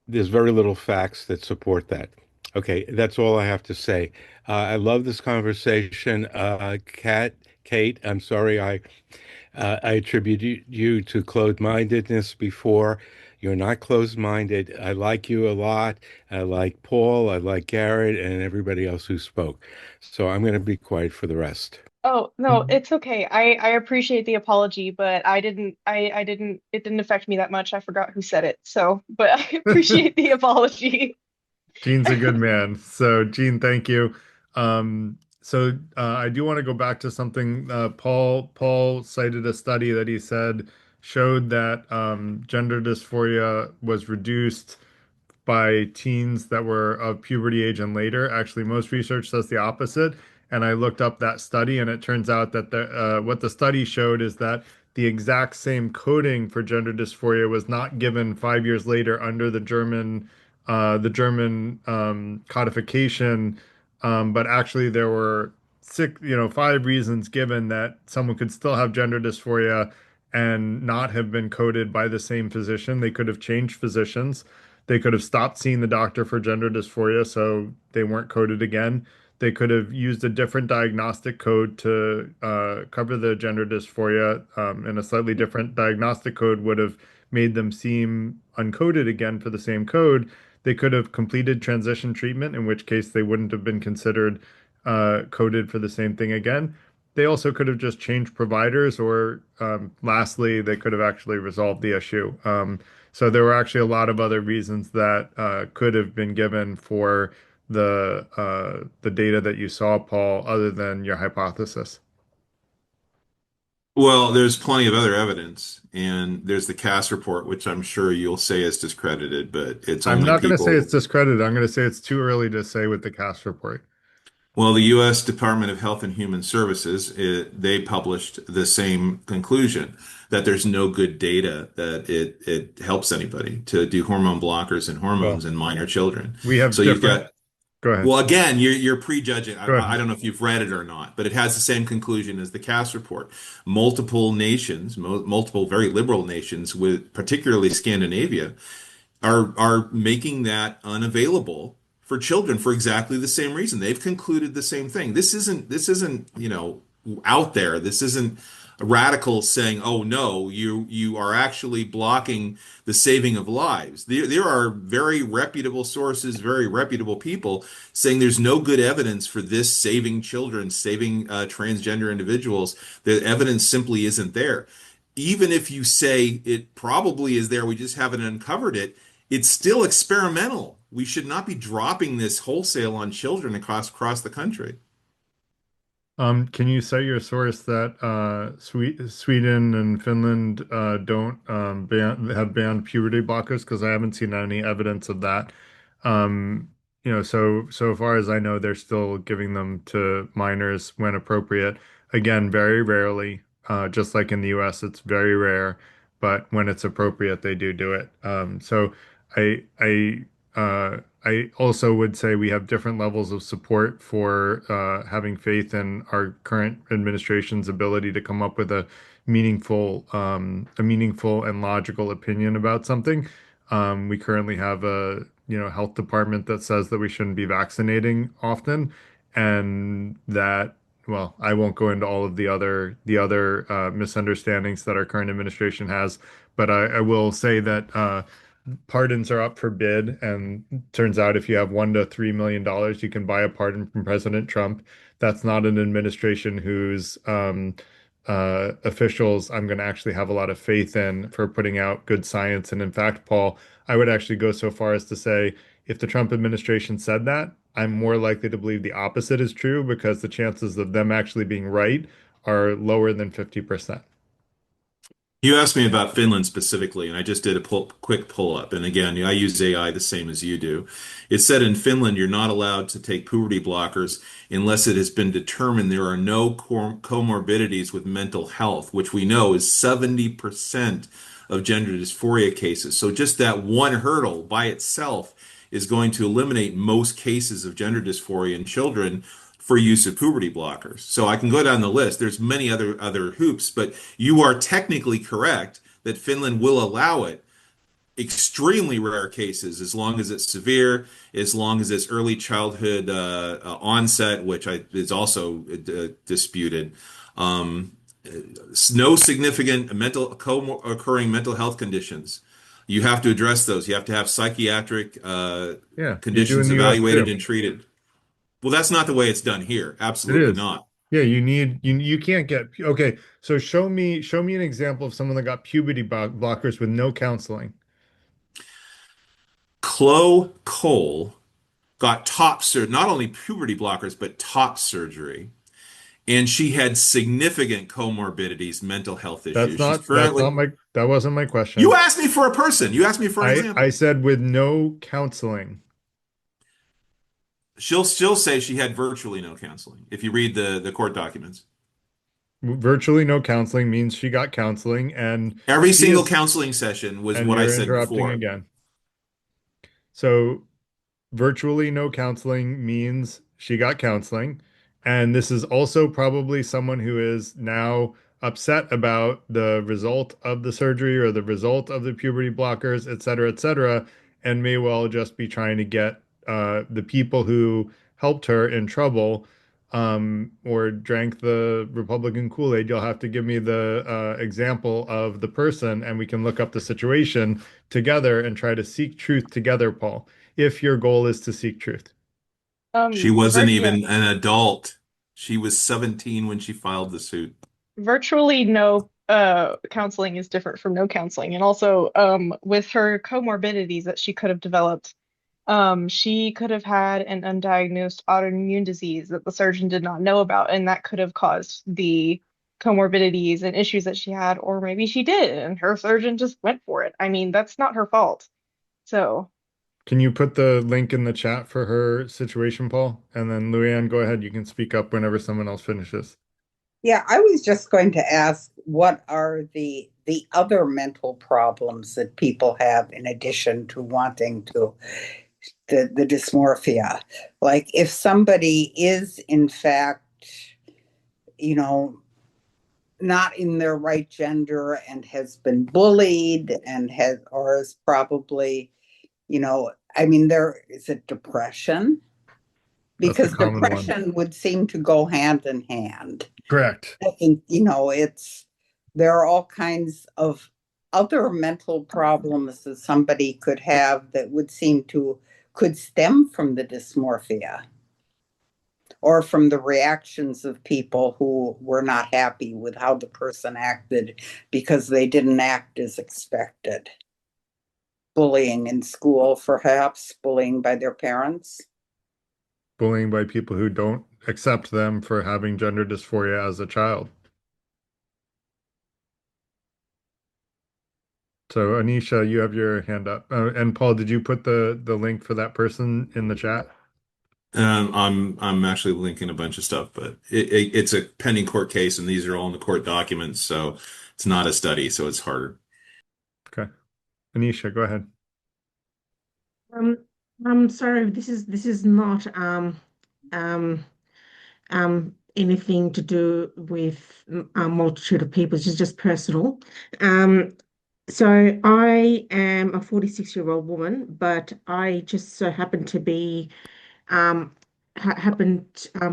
there's very little facts that support that. Okay, that's all I have to say. I love this conversation. Kate, I'm sorry I attribute you to closed-mindedness before. You're not closed-minded. I like you a lot. I like Paul. I like Garrett and everybody else who spoke. So I'm going to be quiet for the rest. Oh, no, it's okay. I appreciate the apology, but I didn't it didn't affect me that much. I forgot who said it. So, but I appreciate the apology. Gene's a good man. So, Gene, thank you. I do want to go back to something. Paul cited a study that he said showed that gender dysphoria was reduced by teens that were of puberty age and later. Actually, most research says the opposite. And I looked up that study, and it turns out that what the study showed is that the exact same coding for gender dysphoria was not given 5 years later under the German codification, but actually there were five reasons given that someone could still have gender dysphoria and not have been coded by the same physician. They could have changed physicians. They could have stopped seeing the doctor for gender dysphoria so they weren't coded again. They could have used a different diagnostic code to cover the gender dysphoria, and a slightly different diagnostic code would have made them seem uncoded again for the same code. They could have completed transition treatment, in which case they wouldn't have been considered coded for the same thing again. They also could have just changed providers, or lastly, they could have actually resolved the issue. So there were actually a lot of other reasons that could have been given for the data that you saw, Paul, other than your hypothesis. Well, there's plenty of other evidence, and there's the Cass report, which I'm sure you'll say is discredited, but it's I'm only not going to say it's people. discredited. I'm going to say it's too early to say with the CAS report. Well, the U.S. Department of Health and Human Services, they published the same conclusion that there's no good data that it helps anybody to do hormone blockers and hormones Well, in minor children. we have So you've different. got, Go ahead. well, again, you're prejudging. Go I ahead. don't know if you've read it or not, but it has the same conclusion as the Cass report. Multiple nations, multiple very liberal nations, with particularly Scandinavia, are making that unavailable for children for exactly the same reason. They've concluded the same thing. This isn't, out there. This isn't radicals saying, "Oh no, you are actually blocking the saving of lives." There are very reputable sources, very reputable people saying there's no good evidence for this saving children, saving transgender individuals. The evidence simply isn't there. Even if you say it probably is there, we just haven't uncovered it, it's still experimental. We should not be dropping this wholesale on children across the country. Can you cite your source that Sweden and Finland don't have banned puberty blockers? Because I haven't seen any evidence of that. Um, so far as I know, they're still giving them to minors when appropriate. Again, very rarely. Just like in the US, it's very rare, but when it's appropriate, they do it. So I also would say we have different levels of support for having faith in our current administration's ability to come up with a meaningful and logical opinion about something. We currently have a health department that says that we shouldn't be vaccinating often, and that, well, I won't go into all of the other misunderstandings that our current administration has, but I will say that pardons are up for bid, and turns out if you have $1 to $3 million, you can buy a pardon from President Trump. That's not an administration whose officials I'm going to actually have a lot of faith in for putting out good science. And in fact, Paul, I would actually go so far as to say if the Trump administration said that, I'm more likely to believe the opposite is true, because the chances of them actually being right are lower than 50%. You asked me about Finland specifically, and I just did a quick pull up. And again, I use AI the same as you do. It said in Finland, you're not allowed to take puberty blockers unless it has been determined there are no comorbidities with mental health, which we know is 70% of gender dysphoria cases. So just that one hurdle by itself is going to eliminate most cases of gender dysphoria in children for use of puberty blockers. So I can go down the list. There's many other hoops, but you are technically correct that Finland will allow it. Extremely rare cases, as long as it's severe, as long as it's early childhood onset, which is also disputed. Um, no significant co-occurring mental health conditions. You have to address those. You have to have psychiatric Yeah, you do in conditions the US evaluated too. and treated. Well, that's not the way it's done here. It Absolutely is. not. Yeah, you can't get, okay. So show me an example of someone that got puberty blockers with no counseling. Chloe Cole got top surgery, not only puberty blockers, but top surgery. And she had significant comorbidities, mental health That's issues. She's not that's not currently, my that wasn't my you question. asked me for a person. You asked me for an I example. said with no counseling. She'll still say she had virtually no counseling if you read the court documents. Virtually no counseling means she got counseling, and Every she single is, counseling session was and what I you're said interrupting before. again. So virtually no counseling means she got counseling. And this is also probably someone who is now upset about the result of the surgery or the result of the puberty blockers, et cetera, et cetera. and may well just be trying to get the people who helped her in trouble or drank the Republican Kool-Aid. You'll have to give me the example of the person, and we can look up the situation together and try to seek truth together, Paul, if your goal is to seek truth. She wasn't Yeah, even an adult. She was 17 when she filed the suit. virtually no counseling is different from no counseling. And also, with her comorbidities that she could have developed, she could have had an undiagnosed autoimmune disease that the surgeon did not know about, and that could have caused the comorbidities and issues that she had, or maybe she did, and her surgeon just went for it. I mean, that's not her fault. So, Can you put the link in the chat for her situation, Paul? And then Luann, go ahead. You can speak up whenever someone else finishes. Yeah, I was just going to ask, what are the other mental problems that people have in addition to wanting to the dysmorphia? Like if somebody is in fact, you know, not in their right gender and has been bullied and has or is probably, I mean, there is it depression? That's a Because common one. depression would seem to go hand in hand. Correct. I think, there are all kinds of other mental problems that somebody could have that would seem to could stem from the dysmorphia or from the reactions of people who were not happy with how the person acted because they didn't act as expected. Bullying in school, perhaps, bullying by their parents. Bullying by people who don't accept them for having gender dysphoria as a child. So Anisha, you have your hand up. And Paul, did you put the link for that person in the chat? I'm actually linking a bunch of stuff, but it's a pending court case, and these are all in the court documents, so it's not a study, so it's harder. Okay. Anisha, go ahead. Um, I'm sorry, this is not anything to do with a multitude of people. It's just personal. Um, so I am a 46-year-old woman, but I just so happen to be happened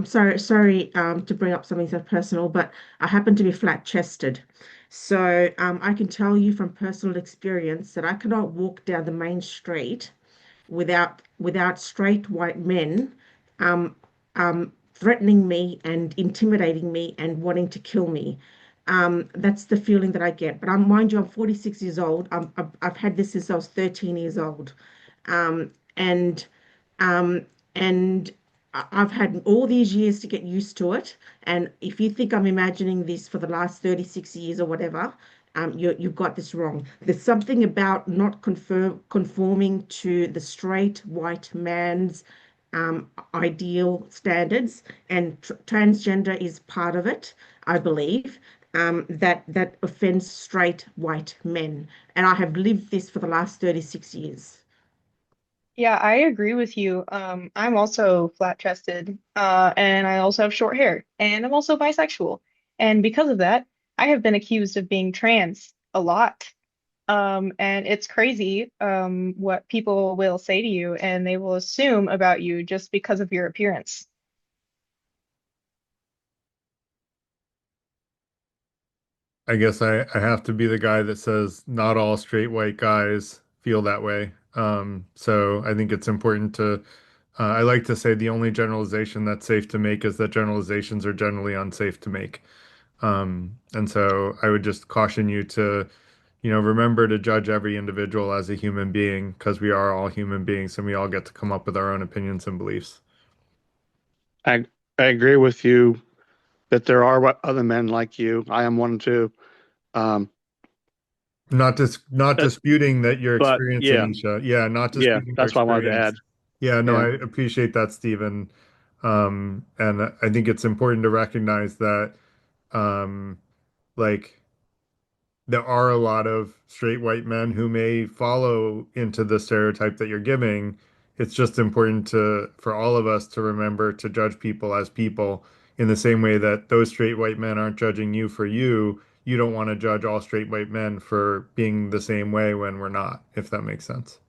sorry to bring up something so personal, but I happen to be flat-chested. So I can tell you from personal experience that I cannot walk down the main street without straight white men threatening me and intimidating me and wanting to kill me. That's the feeling that I get. But mind you, I'm 46 years old. I've had this since I was 13 years old. Um, and um, and I've had all these years to get used to it. And if you think I'm imagining this for the last 36 years or whatever, you've got this wrong. There's something about not conforming to the straight white man's ideal standards, and transgender is part of it, I believe. That offends straight white men, and I have lived this for the last 36 years. yeah, I agree with you. I'm also flat-chested, and I also have short hair, and I'm also bisexual. And because of that, I have been accused of being trans a lot. And it's crazy, what people will say to you, and they will assume about you just because of your appearance. I guess I have to be the guy that says not all straight white guys feel that way. So I think it's important to, I like to say the only generalization that's safe to make is that generalizations are generally unsafe to make. And so I would just caution you to, remember to judge every individual as a human being because we are all human beings and we all get to come up with our own opinions and beliefs. I I agree with you that there are other men like you. I am one too. Um, Not uh, disputing that your but experience, yeah, Anisha. Yeah, not yeah, disputing your that's what I wanted to experience. add. Yeah, no, Yeah. I appreciate that, Stephen. And I think it's important to recognize that, um, like, there are a lot of straight white men who may follow into the stereotype that you're giving. It's just important for all of us to remember to judge people as people in the same way that those straight white men aren't judging you for you. You don't want to judge all straight white men for being the same way when we're not, if that makes sense.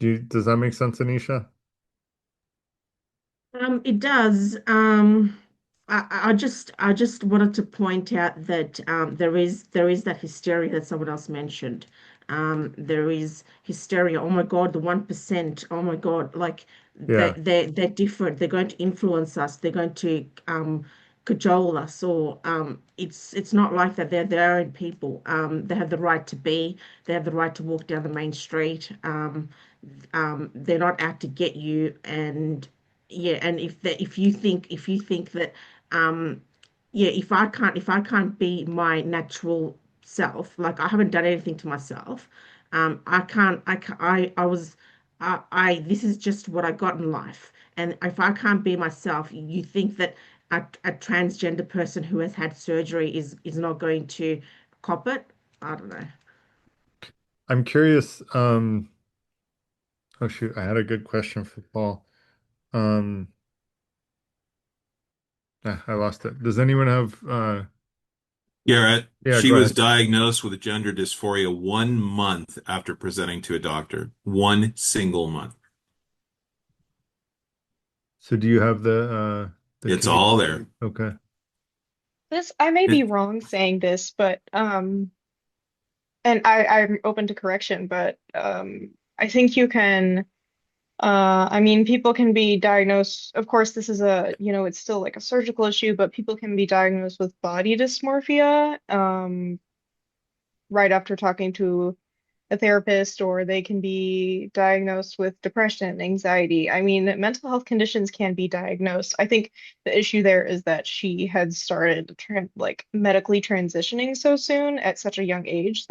Does that make sense, Anisha? It does. I just wanted to point out that there is that hysteria that someone else mentioned. There is hysteria. Oh my God, the 1%. Oh my God, like Yeah. they're different. They're going to influence us. They're going to cajole us. Or it's not like that. They're their own people. They have the right to be. They have the right to walk down the main street. They're not out to get you. And yeah, and if you think that um yeah, if I can't be my natural self, like I haven't done anything to myself, I can't I was I this is just what I got in life. And if I can't be myself, you think that a transgender person who has had surgery is not going to cop it? I don't know. I'm curious. Oh shoot, I had a good question for Paul. Um, I lost it. Does anyone have Garrett, yeah, she go was ahead. diagnosed with gender dysphoria 1 month after presenting to a doctor. One single month. So do you have the It's case? all there. Okay. This, I may be It, wrong saying this, but and I'm open to correction, but I think you can I mean people can be diagnosed, of course this is a, it's still like a surgical issue, but people can be diagnosed with body dysmorphia right after talking to a therapist, or they can be diagnosed with depression, anxiety. I mean, mental health conditions can be diagnosed. I think the issue there is that she had started like medically transitioning so soon at such a young age.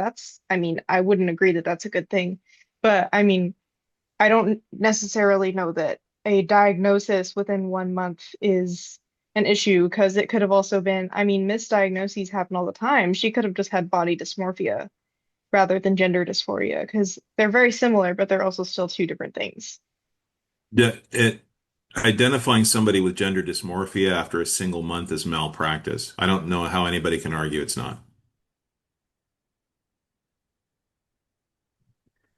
I mean, I wouldn't agree that that's a good thing, but I mean, I don't necessarily know that a diagnosis within 1 month is an issue because it could have also been, I mean, misdiagnoses happen all the time. She could have just had body dysmorphia rather than gender dysphoria because they're very similar, but they're also still two different things. it, identifying somebody with gender dysmorphia after a single month is malpractice. I don't know how anybody can argue it's not.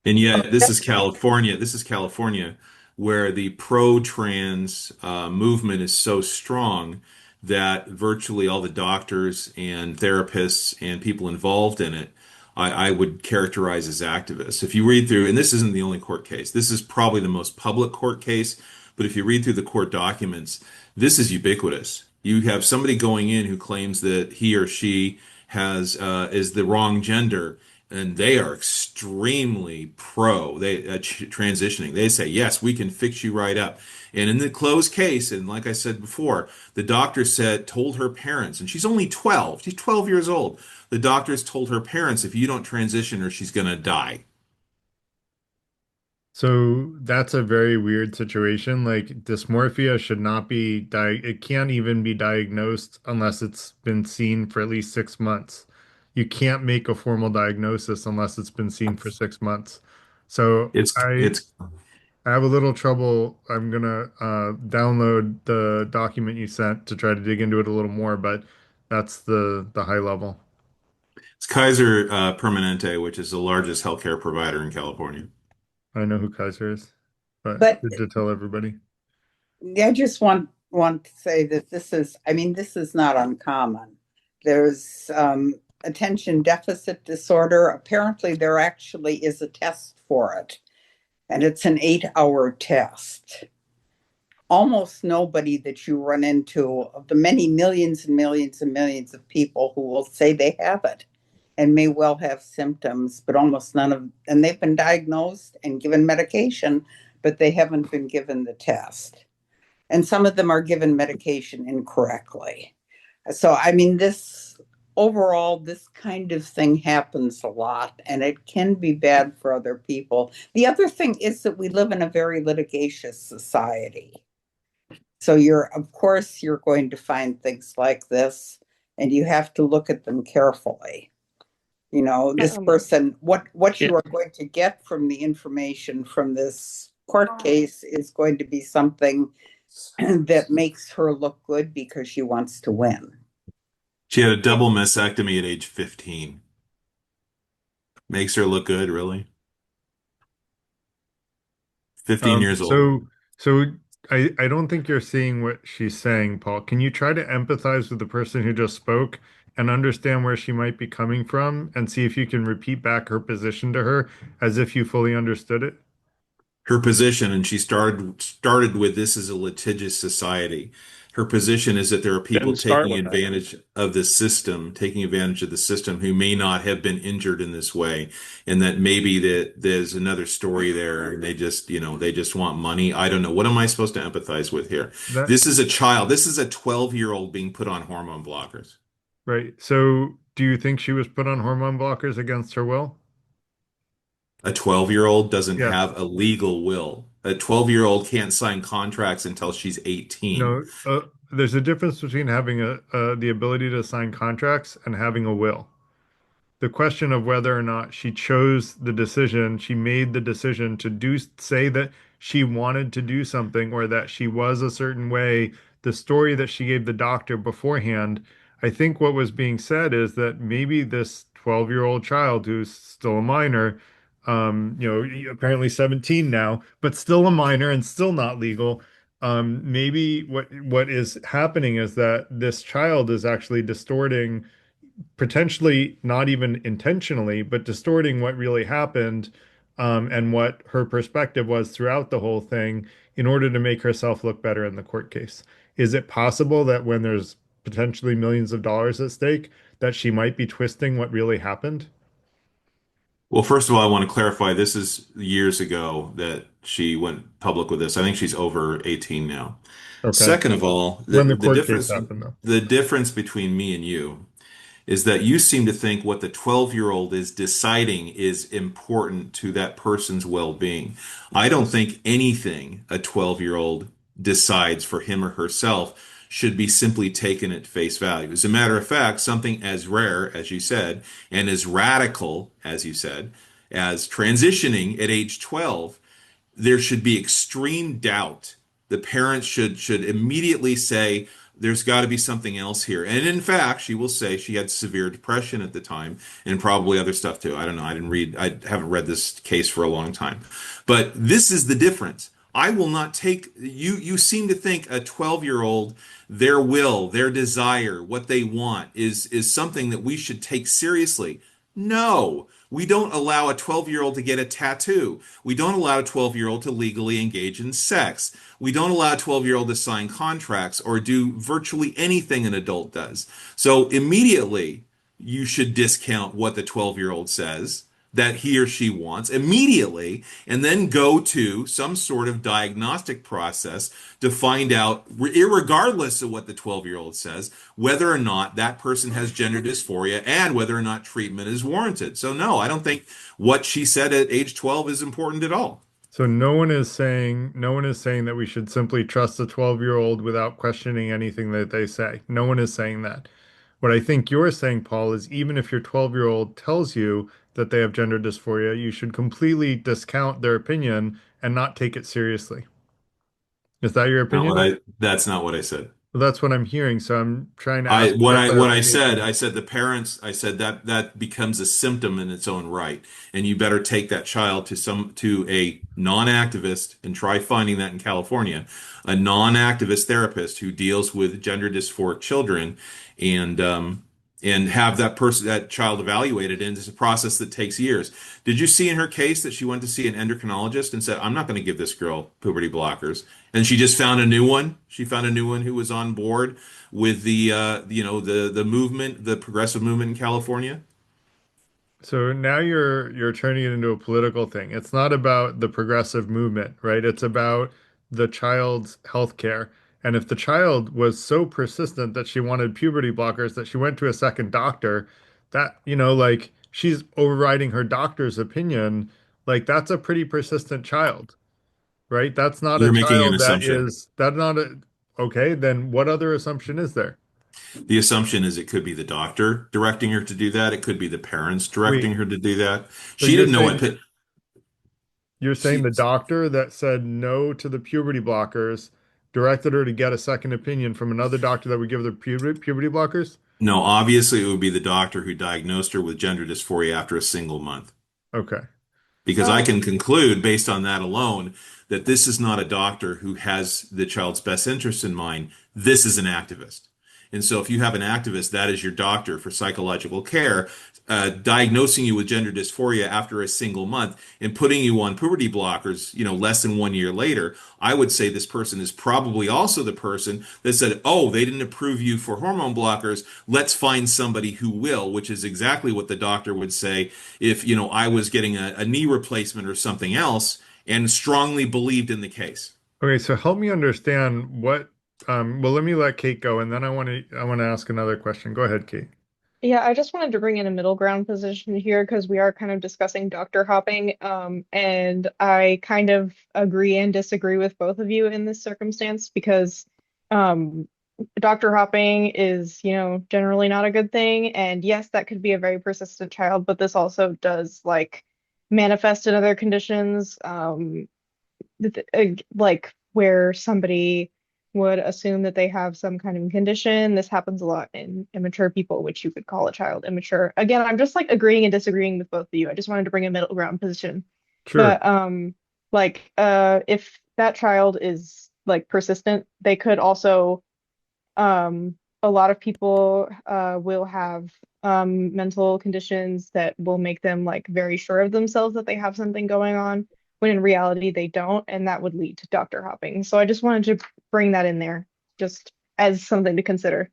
And Oh, yet, this is definitely. California. This is California, where the pro-trans movement is so strong that virtually all the doctors and therapists and people involved in it, I would characterize as activists. If you read through, and this isn't the only court case, this is probably the most public court case, but if you read through the court documents, this is ubiquitous. You have somebody going in who claims that he or she has is the wrong gender, and they are extremely pro they transitioning. They say, yes, we can fix you right up. And in the closed case, and like I said before, the doctor told her parents, and she's only 12, she's 12 years old. The doctors told her parents, if you don't transition her, she's going to die. So that's a very weird situation. Like dysmorphia should not be it can't even be diagnosed unless it's been seen for at least 6 months. You can't make a formal diagnosis unless it's been seen for 6 months. So It's I it's I have a little trouble. I'm gonna download the document you sent to try to dig into it a little more, but that's the high level. it's Kaiser Permanente, which is the largest healthcare provider in California. I know who Kaiser is, but But good to tell everybody. I just want to say that I mean, this is not uncommon. There's attention deficit disorder. Apparently, there actually is a test for it, and it's an 8-hour test. Almost nobody that you run into, of the many millions and millions and millions of people who will say they have it and may well have symptoms, but almost none of, and they've been diagnosed and given medication, but they haven't been given the test. And some of them are given medication incorrectly. So, I mean, overall, this kind of thing happens a lot, and it can be bad for other people. The other thing is that we live in a very litigious society. So of course, you're going to find things like this, and you have to look at them carefully. This Um, person, what Yeah. you are going to get from the information from this court case is going to be something that makes her look good because she wants to win. She had a double mastectomy at age 15. Makes her look good, really? 15 Um, years old. so so I don't think you're seeing what she's saying, Paul. Can you try to empathize with the person who just spoke and understand where she might be coming from and see if you can repeat back her position to her as if you fully understood it? Her position, and she started with this is a litigious society. Her position is that there are people Didn't start taking with that. advantage of the system, taking advantage of the system who may not have been injured in this way, and that maybe that there's another story there, and they just, they just want money. I don't know. What am I supposed to empathize with here? That This is a child. This is a 12-year-old being put on hormone blockers. right. So do you think she was put on hormone blockers against her will? A 12-year-old doesn't Yes. have a legal will. A 12-year-old can't sign contracts until she's 18. No, there's a difference between having the ability to sign contracts and having a will. The question of whether or not she chose the decision, she made the decision to say that she wanted to do something or that she was a certain way, the story that she gave the doctor beforehand, I think what was being said is that maybe this 12-year-old child who's still a minor, apparently 17 now, but still a minor and still not legal. Maybe what is happening is that this child is actually distorting, potentially not even intentionally, but distorting what really happened, and what her perspective was throughout the whole thing in order to make herself look better in the court case. Is it possible that when there's potentially millions of dollars at stake, that she might be twisting what really happened? Well, first of all, I want to clarify this is years ago that she went public with this. I think she's over 18 now. Okay. Second of all, When the court case happened, though. the difference between me and you is that you seem to think what the 12-year-old is deciding is important to that person's well-being. I don't think anything a 12-year-old decides for him or herself should be simply taken at face value. As a matter of fact, something as rare, as you said, and as radical, as you said, as transitioning at age 12, there should be extreme doubt. The parents should immediately say, there's got to be something else here. And in fact, she will say she had severe depression at the time and probably other stuff too. I don't know. I haven't read this case for a long time. But this is the difference. I will not take you seem to think a 12-year-old, their will, their desire, what they want is something that we should take seriously. No, we don't allow a 12-year-old to get a tattoo. We don't allow a 12-year-old to legally engage in sex. We don't allow a 12-year-old to sign contracts or do virtually anything an adult does. So immediately, you should discount what the 12-year-old says that he or she wants immediately, and then go to some sort of diagnostic process to find out, regardless of what the 12-year-old says, whether or not that person has gender dysphoria and whether or not treatment is warranted. So, no, I don't think what she said at age 12 is important at all. So no one is saying that we should simply trust a 12-year-old without questioning anything that they say. No one is saying that. What I think you're saying, Paul, is even if your 12-year-old tells you that they have gender dysphoria, you should completely discount their opinion and not take it seriously. Is that your opinion? That's not what I said. Well, that's what I'm hearing, so I'm trying to I ask what for I what clarification. I said the parents I said that becomes a symptom in its own right, and you better take that child to a non-activist and try finding that in California, a non-activist therapist who deals with gender dysphoric children, and have that child evaluated, and it's a process that takes years. Did you see in her case that she went to see an endocrinologist and said, I'm not going to give this girl puberty blockers, and she just found a new one. She found a new one who was on board with the movement, the progressive movement in California. So now you're turning it into a political thing. It's not about the progressive movement, right? It's about the child's health care. And if the child was so persistent that she wanted puberty blockers that she went to a second doctor, that, like she's overriding her doctor's opinion, like that's a pretty persistent child, right? That's not a You're making an child assumption. that not a, okay, then what other assumption is there? The assumption is it could be the doctor directing her to do that. It could be the parents directing Wait, her to do that. so She didn't know what you're saying she the doctor that said no to the puberty blockers directed her to get a second opinion from another doctor that would give her puberty blockers? no, obviously it would be the doctor who diagnosed her with gender dysphoria after a single month. Okay. because I Oh, can conclude based on that alone that this is not a doctor who has the child's best interest in mind. This is an activist. And so if you have an activist, that is your doctor for psychological care, diagnosing you with gender dysphoria after a single month and putting you on puberty blockers, less than 1 year later, I would say this person is probably also the person that said, oh, they didn't approve you for hormone blockers. Let's find somebody who will, which is exactly what the doctor would say if, I was getting a knee replacement or something else and strongly believed in the case. Okay, so help me understand what well, let me let Kate go and then I want to ask another question. Go ahead, Kate. yeah, I just wanted to bring in a middle ground position here because we are kind of discussing doctor hopping. And I kind of agree and disagree with both of you in this circumstance because um, doctor hopping is, generally not a good thing. And yes, that could be a very persistent child, but this also does like manifest in other conditions. Like where somebody would assume that they have some kind of condition. This happens a lot in immature people, which you could call a child immature. Again, I'm just like agreeing and disagreeing with both of you. I just wanted to bring a middle ground position. Sure. But if that child is like persistent, they could also a lot of people will have mental conditions that will make them like very sure of themselves that they have something going on, when in reality they don't, and that would lead to doctor hopping. So I just wanted to bring that in there, just as something to consider.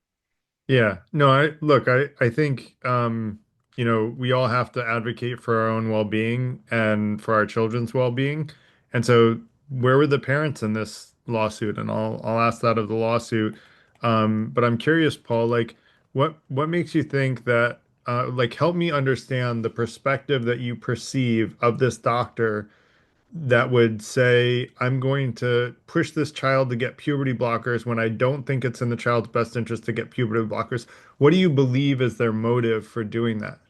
Yeah. No, I think we all have to advocate for our own well-being and for our children's well-being. And so where were the parents in this lawsuit? And I'll ask that of the lawsuit. But I'm curious, Paul, like what makes you think that like help me understand the perspective that you perceive of this doctor that would say, I'm going to push this child to get puberty blockers when I don't think it's in the child's best interest to get puberty blockers. What do you believe is their motive for doing that?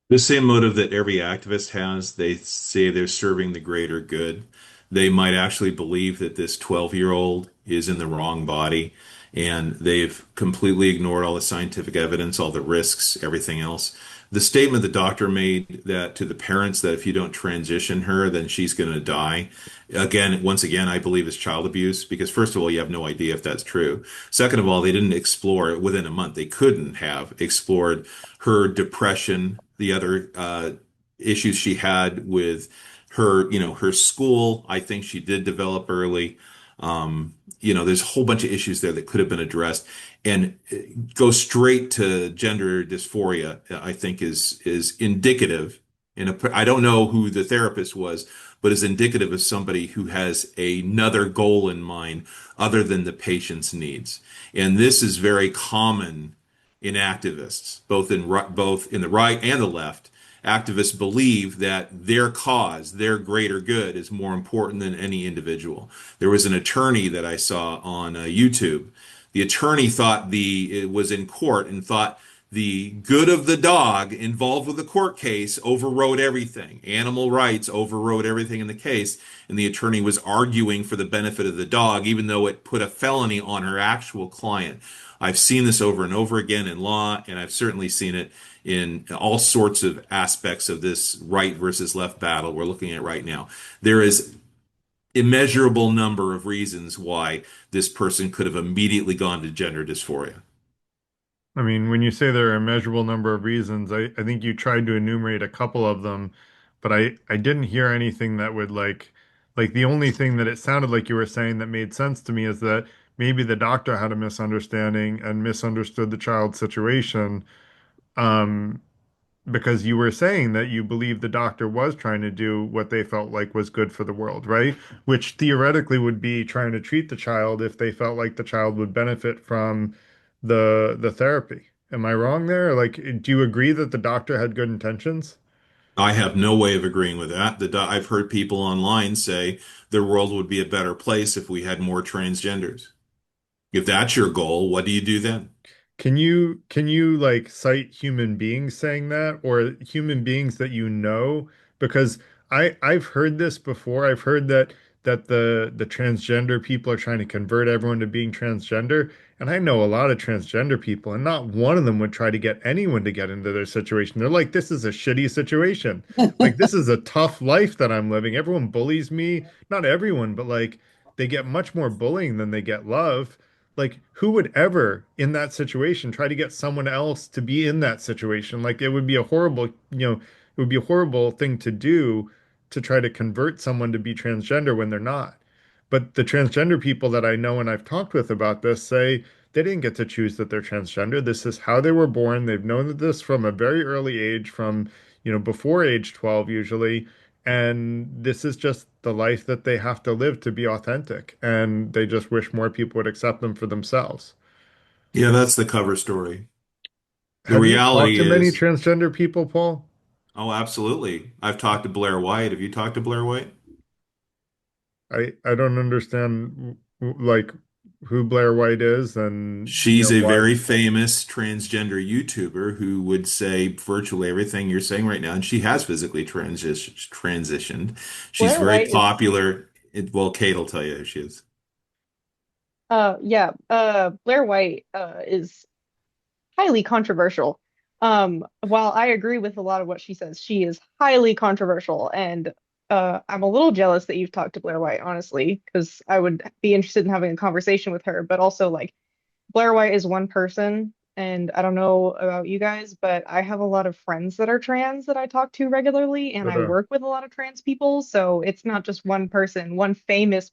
The same motive that every activist has. They say they're serving the greater good. They might actually believe that this 12-year-old is in the wrong body, and they've completely ignored all the scientific evidence, all the risks, everything else. The statement the doctor made that to the parents that if you don't transition her, then she's going to die. Again, once again, I believe is child abuse because first of all, you have no idea if that's true. Second of all, they didn't explore it within a month. They couldn't have explored her depression, the other issues she had with her school. I think she did develop early. There's a whole bunch of issues there that could have been addressed, and go straight to gender dysphoria. I think is indicative. I don't know who the therapist was, but is indicative of somebody who has another goal in mind other than the patient's needs. And this is very common in activists, both in the right and the left. Activists believe that their cause, their greater good, is more important than any individual. There was an attorney that I saw on YouTube. The attorney thought it was in court and thought the good of the dog involved with the court case overrode everything. Animal rights overrode everything in the case, and the attorney was arguing for the benefit of the dog, even though it put a felony on her actual client. I've seen this over and over again in law, and I've certainly seen it in all sorts of aspects of this right versus left battle we're looking at right now. There is immeasurable number of reasons why this person could have immediately gone to gender dysphoria. I mean, when you say there are a measurable number of reasons, I think you tried to enumerate a couple of them, but I didn't hear anything that would like the only thing that it sounded like you were saying that made sense to me is that maybe the doctor had a misunderstanding and misunderstood the child's situation. Um, because you were saying that you believe the doctor was trying to do what they felt like was good for the world, right? Which theoretically would be trying to treat the child if they felt like the child would benefit from the therapy. Am I wrong there? Like, do you agree that the doctor had good intentions? I have no way of agreeing with that. I've heard people online say the world would be a better place if we had more transgenders. If that's your goal, what do you do then? Can you like cite human beings saying that or human beings that you know? Because I've heard this before. I've heard that that the transgender people are trying to convert everyone to being transgender. And I know a lot of transgender people, and not one of them would try to get anyone to get into their situation. They're like, this is a shitty situation. Like, this is a tough life that I'm living. Everyone bullies me. Not everyone, but like they get much more bullying than they get love. Like, who would ever in that situation try to get someone else to be in that situation? Like, it would be a horrible, it would be a horrible thing to do to try to convert someone to be transgender when they're not. But the transgender people that I know and I've talked with about this say they didn't get to choose that they're transgender. This is how they were born. They've known this from a very early age, from, before age 12 usually. And this is just the life that they have to live to be authentic. And they just wish more people would accept them for themselves. Yeah, that's the cover story. The Have you talked reality to many is, transgender people, Paul? oh, absolutely. I've talked to Blair White. Have you talked to Blair White? I don't understand like who Blair White is and She's a why. very famous transgender YouTuber who would say virtually everything you're saying right now, and she has physically transitioned. She's Blair very White is popular. Well, Kate will tell you who she is. yeah, Blair White is highly controversial. While I agree with a lot of what she says, she is highly controversial, and I'm a little jealous that you've talked to Blair White, honestly, because I would be interested in having a conversation with her. But also, like, Blair White is one person, and I don't know about you guys, but I have a lot of friends that are trans that I talk to regularly, and But I work with a lot of trans people. So it's not just one famous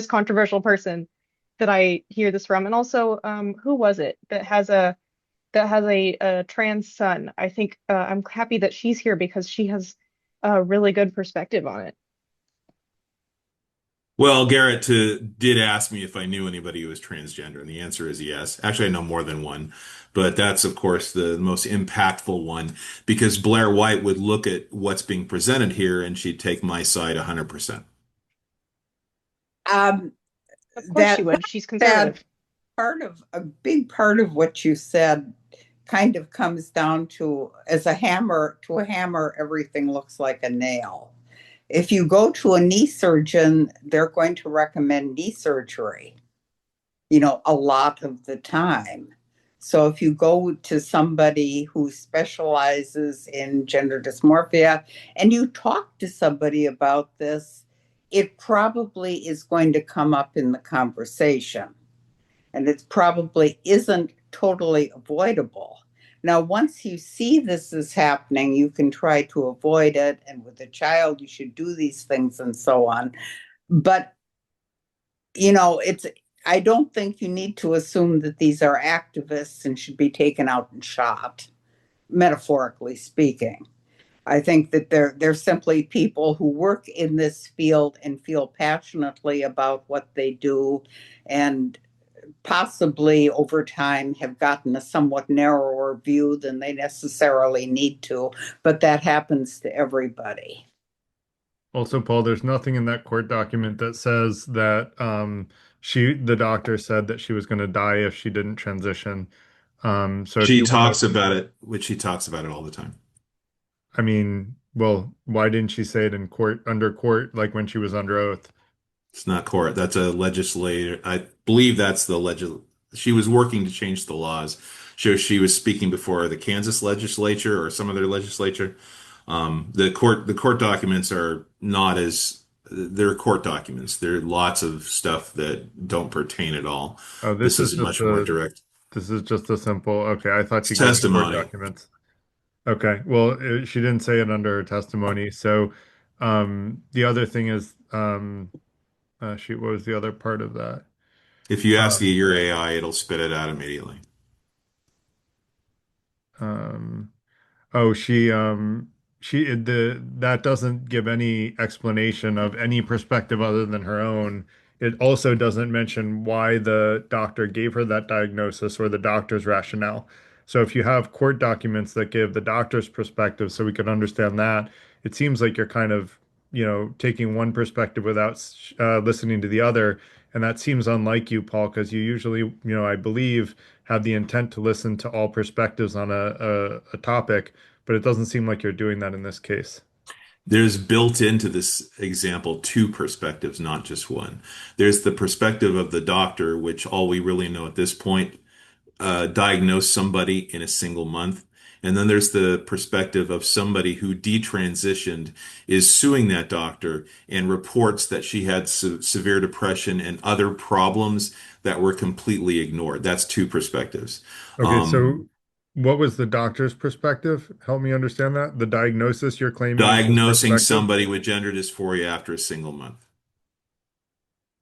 controversial person that I hear this from. And also, who was it that has a trans son? I think I'm happy that she's here because she has a really good perspective on it. Well, Garrett did ask me if I knew anybody who was transgender, and the answer is yes. Actually, I know more than one, but that's, of course, the most impactful one because Blair White would look at what's being presented here and she'd take my side 100%. Um, Of course she that would. She's that conservative. part of a big part of what you said kind of comes down to as a hammer to a hammer, everything looks like a nail. If you go to a knee surgeon, they're going to recommend knee surgery, a lot of the time. So if you go to somebody who specializes in gender dysmorphia and you talk to somebody about this, it probably is going to come up in the conversation. And it probably isn't totally avoidable. Now, once you see this is happening, you can try to avoid it. And with a child, you should do these things and so on. But, it's, I don't think you need to assume that these are activists and should be taken out and shot, metaphorically speaking. I think that they're simply people who work in this field and feel passionately about what they do and possibly over time have gotten a somewhat narrower view than they necessarily need to, but that happens to everybody. Also, Paul, there's nothing in that court document that says that the doctor said that she was going to die if she didn't transition. So if She you want to, talks about it, which she talks about it all the time. I mean, well, why didn't she say it in court, under court, like when she was under oath? It's not court. That's a legislator. I believe that's the legis. She was working to change the laws. She was speaking before the Kansas legislature or some other legislature. The court documents are not as they're court documents. There are lots of stuff that don't pertain at all. Oh, This is much more direct. this is just a simple, okay, I thought It's you gave me court testimony. documents. Okay, well, she didn't say it under her testimony. So, the other thing is, shoot, what was the other part of that? If you ask Um, your AI, it'll spit it out immediately. um, Oh, that doesn't give any explanation of any perspective other than her own. It also doesn't mention why the doctor gave her that diagnosis or the doctor's rationale. So if you have court documents that give the doctor's perspective so we can understand that, it seems like you're kind of, taking one perspective without listening to the other. And that seems unlike you, Paul, because you usually, I believe, have the intent to listen to all perspectives on a topic, but it doesn't seem like you're doing that in this case. There's built into this example two perspectives, not just one. There's the perspective of the doctor, which all we really know at this point diagnose somebody in a single month. And then there's the perspective of somebody who detransitioned, is suing that doctor and reports that she had severe depression and other problems that were completely ignored. That's two perspectives. Okay, so what was the doctor's perspective? Help me understand that. The diagnosis you're claiming is his Diagnosing perspective. somebody with gender dysphoria after a single month.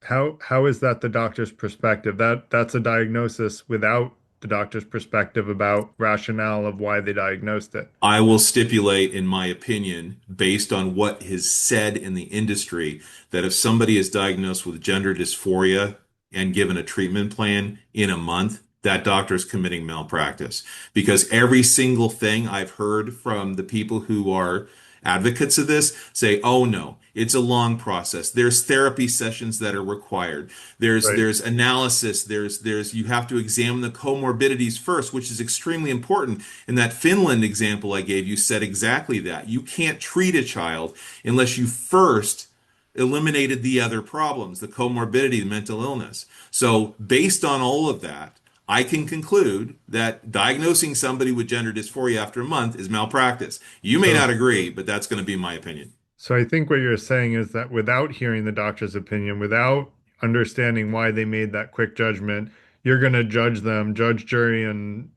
How is that the doctor's perspective? That's a diagnosis without the doctor's perspective about rationale of why they diagnosed it. I will stipulate, in my opinion, based on what is said in the industry, that if somebody is diagnosed with gender dysphoria and given a treatment plan in a month, that doctor is committing malpractice. Because every single thing I've heard from the people who are advocates of this say, oh no, it's a long process. There's therapy sessions that are required. There's Right. there's analysis. There's you have to examine the comorbidities first, which is extremely important. And that Finland example I gave you said exactly that. You can't treat a child unless you first eliminated the other problems, the comorbidity, the mental illness. So based on all of that, I can conclude that diagnosing somebody with gender dysphoria after a month is malpractice. You may So not agree, but that's going to be my opinion. So I think what you're saying is that without hearing the doctor's opinion, without understanding why they made that quick judgment, you're going to judge them, judge, jury, and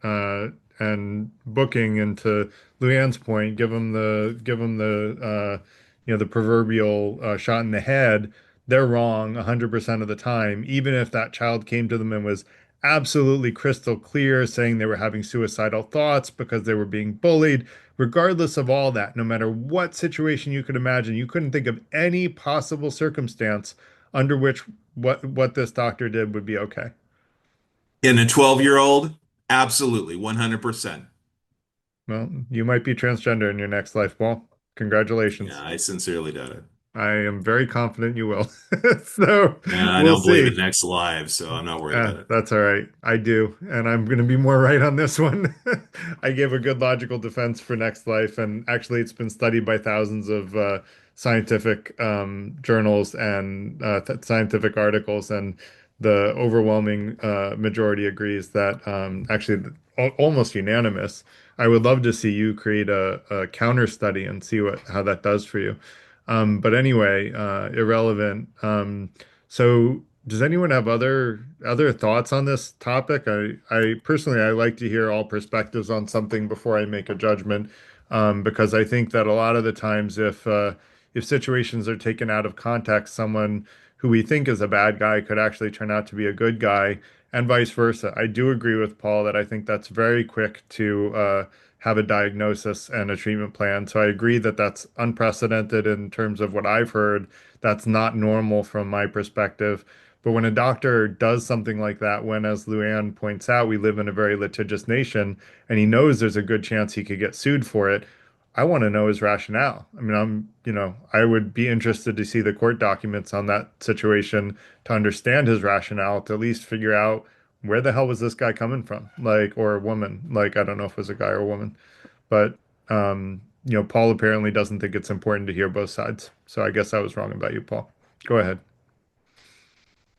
booking. And to Luann's point, give them the the proverbial shot in the head. They're wrong 100% of the time, even if that child came to them and was absolutely crystal clear, saying they were having suicidal thoughts because they were being bullied. Regardless of all that, no matter what situation you could imagine, you couldn't think of any possible circumstance under which what this doctor did would be okay. In a 12-year-old, absolutely, 100%. Well, you might be transgender in your next life, Paul. Yeah, Congratulations. I sincerely doubt it. I am very confident you will. So Yeah, I we'll don't believe in see. next live, so I'm not worried about it. That's all right. I do. And I'm going to be more right on this one. I gave a good logical defense for next life. And actually, it's been studied by thousands of scientific journals and th scientific articles. And the overwhelming majority agrees that actually, almost unanimous. I would love to see you create a counter study and see how that does for you. But anyway, irrelevant. So does anyone have other thoughts on this topic? I personally I like to hear all perspectives on something before I make a judgment, because I think that a lot of the times if situations are taken out of context, someone who we think is a bad guy could actually turn out to be a good guy, and vice versa. I do agree with Paul that I think that's very quick to have a diagnosis and a treatment plan. So I agree that that's unprecedented in terms of what I've heard. That's not normal from my perspective. But when a doctor does something like that, when, as Luann points out, we live in a very litigious nation and he knows there's a good chance he could get sued for it, I want to know his rationale. I mean, I would be interested to see the court documents on that situation to understand his rationale, to at least figure out where the hell was this guy coming from? Like, or a woman. Like, I don't know if it was a guy or a woman. But Paul apparently doesn't think it's important to hear both sides. So I guess I was wrong about you, Paul. Go ahead.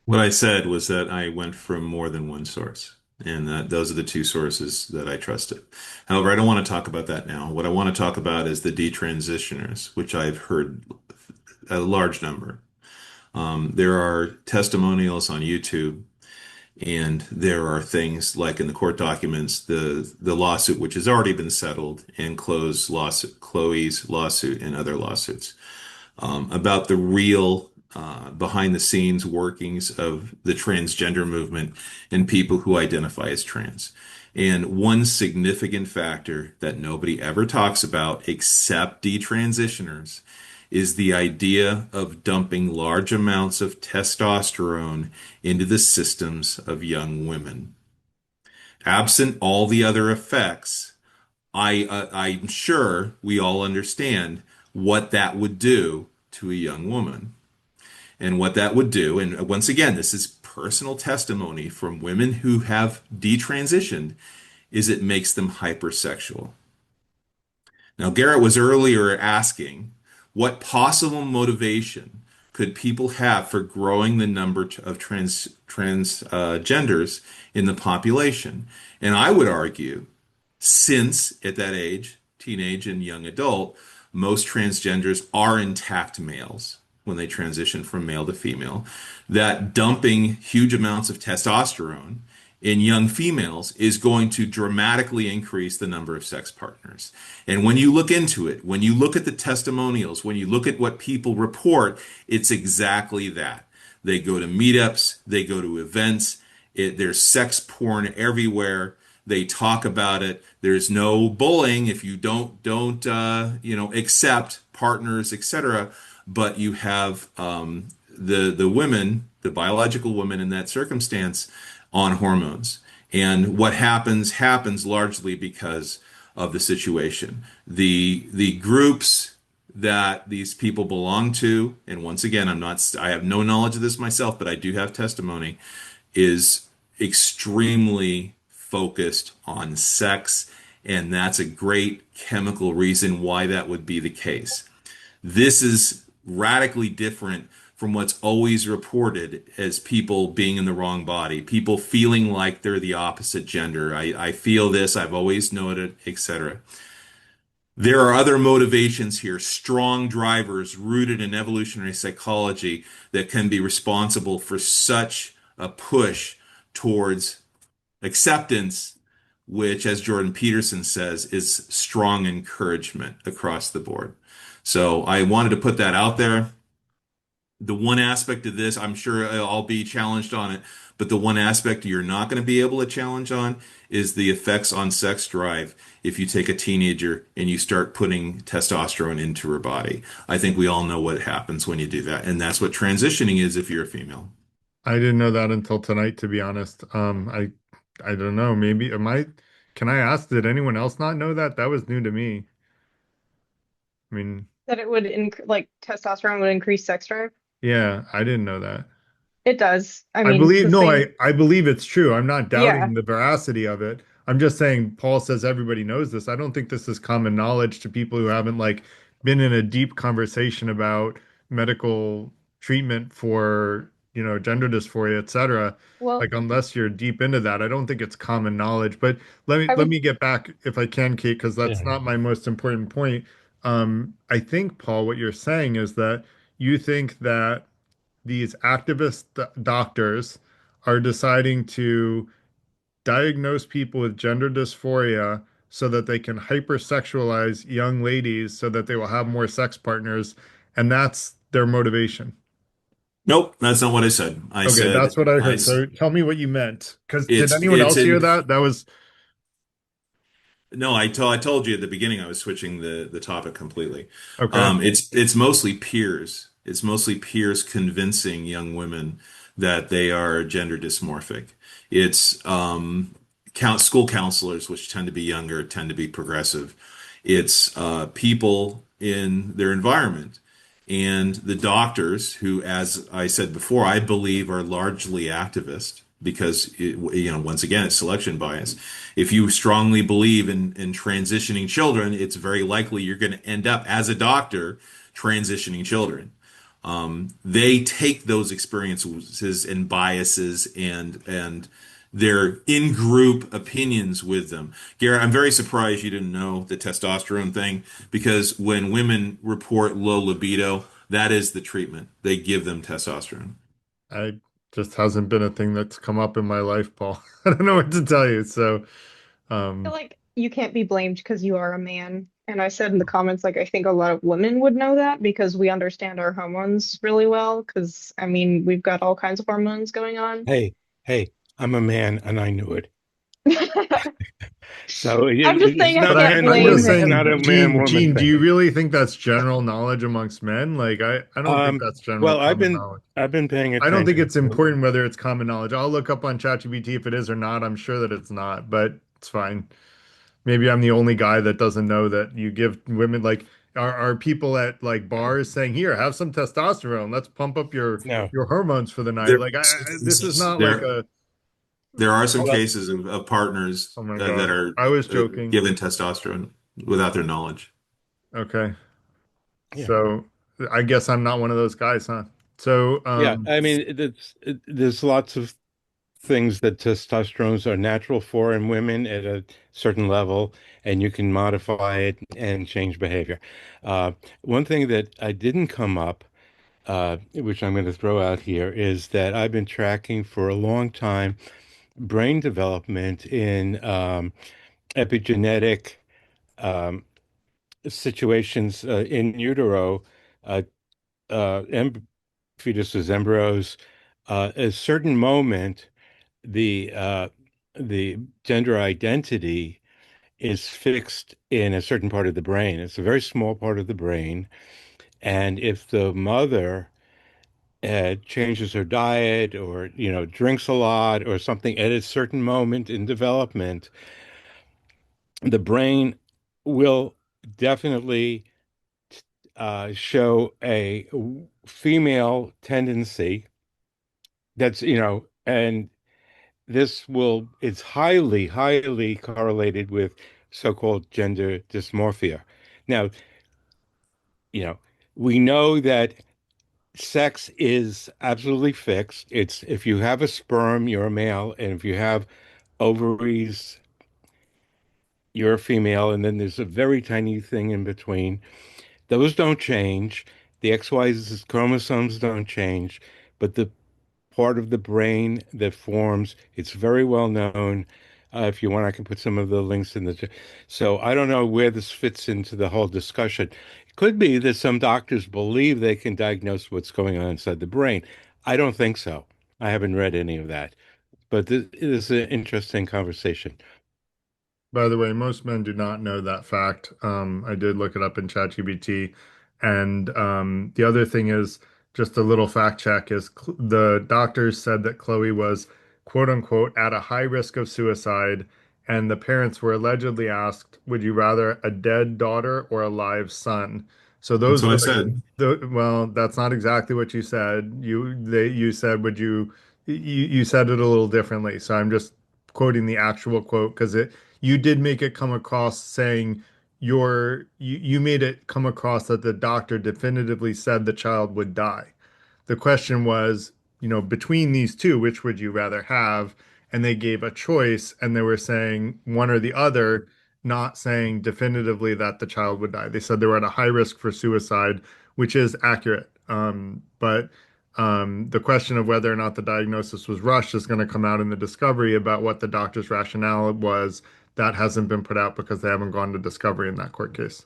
What I said was that I went from more than one source, and that those are the two sources that I trusted. However, I don't want to talk about that now. What I want to talk about is the detransitioners, which I've heard a large number. There are testimonials on YouTube, and there are things like in the court documents, the lawsuit which has already been settled, and Chloe's lawsuit and other lawsuits about the real behind the scenes workings of the transgender movement and people who identify as trans. And one significant factor that nobody ever talks about except detransitioners is the idea of dumping large amounts of testosterone into the systems of young women. Absent all the other effects, I'm sure we all understand what that would do to a young woman and what that would do. And once again, this is personal testimony from women who have detransitioned, is it makes them hypersexual. Now, Garrett was earlier asking, What possible motivation could people have for growing the number of transgenders in the population? And I would argue, since at that age, teenage and young adult, most transgenders are intact males when they transition from male to female, that dumping huge amounts of testosterone in young females is going to dramatically increase the number of sex partners. And when you look into it, when you look at the testimonials, when you look at what people report, it's exactly that. They go to meetups, they go to events, there's sex porn everywhere. They talk about it. There's no bullying if you don't accept partners, etc. But you have the women, the biological women in that circumstance, on hormones. And what happens largely because of the situation. The groups that these people belong to, and once again, I have no knowledge of this myself, but I do have testimony, is extremely focused on sex, and that's a great chemical reason why that would be the case. This is radically different from what's always reported as people being in the wrong body, people feeling like they're the opposite gender. I feel this, I've always known it, etc. There are other motivations here, strong drivers rooted in evolutionary psychology that can be responsible for such a push towards acceptance, which, as Jordan Peterson says, is strong encouragement across the board. So I wanted to put that out there. The one aspect of this, I'm sure I'll be challenged on it, but the one aspect you're not going to be able to challenge on is the effects on sex drive if you take a teenager and you start putting testosterone into her body. I think we all know what happens when you do that, and that's what transitioning is if you're a female. I didn't know that until tonight, to be honest. I don't know. Maybe can I ask, did anyone else not know that? That was new to me. I mean, That it would like testosterone would increase sex drive. yeah, I didn't know that. It does. I I mean, it's believe, the no, same. I believe it's true. I'm not Yeah. doubting the veracity of it. I'm just saying Paul says everybody knows this. I don't think this is common knowledge to people who haven't like been in a deep conversation about medical treatment for, gender dysphoria, et cetera. Well, Like unless you're deep into that, I don't think it's common knowledge. But let me I let would. me get back if I can, Kate, because that's Yeah. not my most important point. I think, Paul, what you're saying is that you think that these activist doctors are deciding to diagnose people with gender dysphoria so that they can hypersexualize young ladies so that they will have more sex partners, and that's their motivation. Nope, that's not what I said. I Okay, said that's what I I heard. s- So tell me what you meant. Because did it's anyone it's else hear in that? That was No, I told you at the beginning I was switching the topic completely. okay. It's mostly peers. It's mostly peers convincing young women that they are gender dysmorphic. It's school counselors, which tend to be younger, tend to be progressive. It's people in their environment and the doctors who, as I said before, I believe are largely activist because once again, it's selection bias. If you strongly believe in transitioning children, it's very likely you're going to end up as a doctor transitioning children. They take those experiences and biases and their in-group opinions with them. Garrett, I'm very surprised you didn't know the testosterone thing because when women report low libido, that is the treatment. They give them testosterone. I just hasn't been a thing that's come up in my life, Paul. I don't know what to tell you. So, Feel um, like you can't be blamed because you are a man. And I said in the comments, like, I think a lot of women would know that because we understand our hormones really well. Because, I mean, we've got all kinds of hormones going on. Hey, I'm a man and I knew it. So I'm just saying I but can't I'm just blame. it's not a saying, man woman Gene, do you thing. really think that's general knowledge amongst men? Like, I don't think that's general Well, common knowledge. I've been paying I don't think attention it's to important whether it's common knowledge. I'll look up on ChatGPT if it is or not. I'm sure that it's not, but it's fine. Maybe I'm the only guy that doesn't know that you give women like are people at like bars saying, "Here, have some testosterone. Let's pump up no. your hormones for the night." There Like are some this is cases. not like a There are some Well, cases of partners oh my that God. are I was joking. given testosterone without their knowledge. Okay. Yeah. So I guess I'm not one of those guys, huh? So, Yeah. I mean, there's lots of things that testosterones are natural for in women at a certain level, and you can modify it and change behavior. Uh, One thing that I didn't come up, which I'm going to throw out here, is that I've been tracking for a long time brain development in epigenetic um, situations in utero, uh, em fetuses, embryos. At a certain moment, the gender identity is fixed in a certain part of the brain. It's a very small part of the brain, and if the mother changes her diet or drinks a lot or something at a certain moment in development, the brain will definitely show a female tendency. And it's highly, highly correlated with so-called gender dysmorphia. Now, you know, we know that sex is absolutely fixed. It's if you have a sperm, you're a male, and if you have ovaries, you're a female, and then there's a very tiny thing in between. Those don't change. The XY chromosomes don't change, but the part of the brain that forms, it's very well known. If you want, I can put some of the links in the. So I don't know where this fits into the whole discussion. It could be that some doctors believe they can diagnose what's going on inside the brain. I don't think so. I haven't read any of that, but this is an interesting conversation. by the way, most men do not know that fact. I did look it up in ChatGPT. And the other thing is just a little fact check is the doctors said that Chloe was quote unquote at a high risk of suicide. And the parents were allegedly asked, would you rather a dead daughter or a live son? So That's those what I were said. well, that's not exactly what you said. You said you said it a little differently. So I'm just quoting the actual quote because it you did make it come across saying you made it come across that the doctor definitively said the child would die. The question was, between these two, which would you rather have? And they gave a choice, and they were saying one or the other, not saying definitively that the child would die. They said they were at a high risk for suicide, which is accurate. But the question of whether or not the diagnosis was rushed is going to come out in the discovery about what the doctor's rationale was. That hasn't been put out because they haven't gone to discovery in that court case.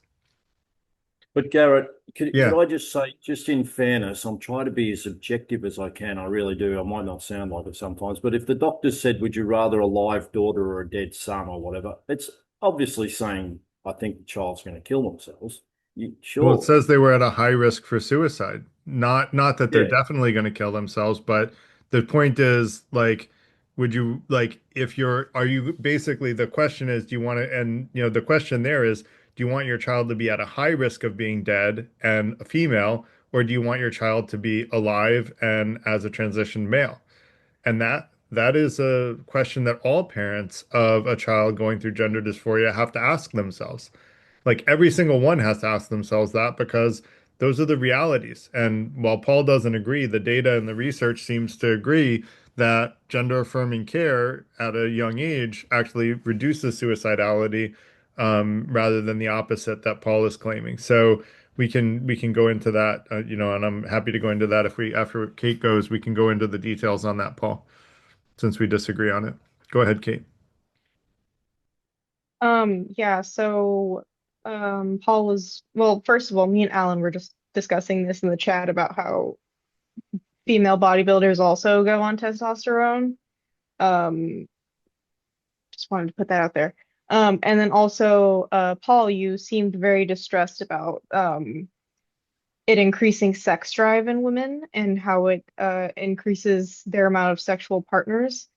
But Garrett, could Yeah. I just say, just in fairness, I'm trying to be as objective as I can. I really do. I might not sound like it sometimes, but if the doctor said, would you rather a live daughter or a dead son or whatever, it's obviously saying, I think the child's going to kill themselves. Well, it Surely. says they were at a high risk for suicide. Not that they're Yeah. definitely going to kill themselves, but the point is like, would you like if you're are you basically the question is do you want to and the question there is do you want your child to be at a high risk of being dead and a female, or do you want your child to be alive and as a transitioned male? And that is a question that all parents of a child going through gender dysphoria have to ask themselves. Like every single one has to ask themselves that because those are the realities. And while Paul doesn't agree, the data and the research seems to agree that gender affirming care at a young age actually reduces suicidality rather than the opposite that Paul is claiming. So we can go into that, and I'm happy to go into that if we after Kate goes, we can go into the details on that, Paul, since we disagree on it. Go ahead, Kate. Yeah, so Paul was, well, first of all, me and Alan were just discussing this in the chat about how female bodybuilders also go on testosterone. Um, just wanted to put that out there. And then also, Paul, you seemed very distressed about it increasing sex drive in women and how it increases their amount of sexual partners.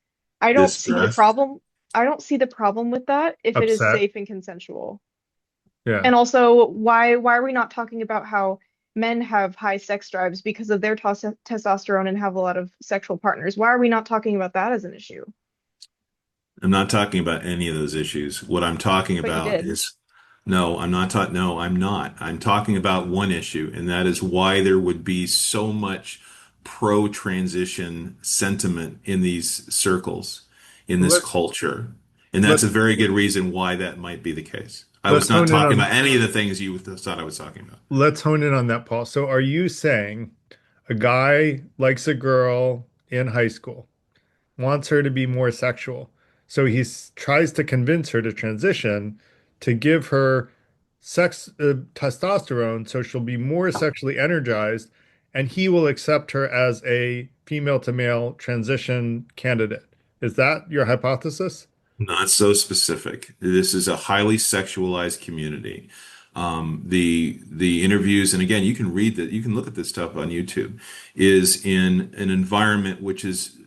I don't see the Distressed. problem. I don't see the problem with that if it is Upset. safe and consensual. Yeah. And also, why are we not talking about how men have high sex drives because of their testosterone and have a lot of sexual partners? Why are we not talking about that as an issue? I'm not talking about any of those issues. What I'm talking But you about did. is No, I'm not talking. No, I'm not. I'm talking about one issue, and that is why there would be so much pro-transition sentiment in these circles, in this Let culture. And that's a let's very good reason why that might be the case. I was let's not hone in talking on about any of the things you thought I was talking about. let's hone in on that, Paul. So are you saying a guy likes a girl in high school, wants her to be more sexual. So tries to convince her to transition to give her testosterone so she'll be more sexually energized, and he will accept her as a female to male transition candidate. Is that your hypothesis? Not so specific. This is a highly sexualized community. The interviews, and again, you can read that, you can look at this stuff on YouTube, is in an environment which is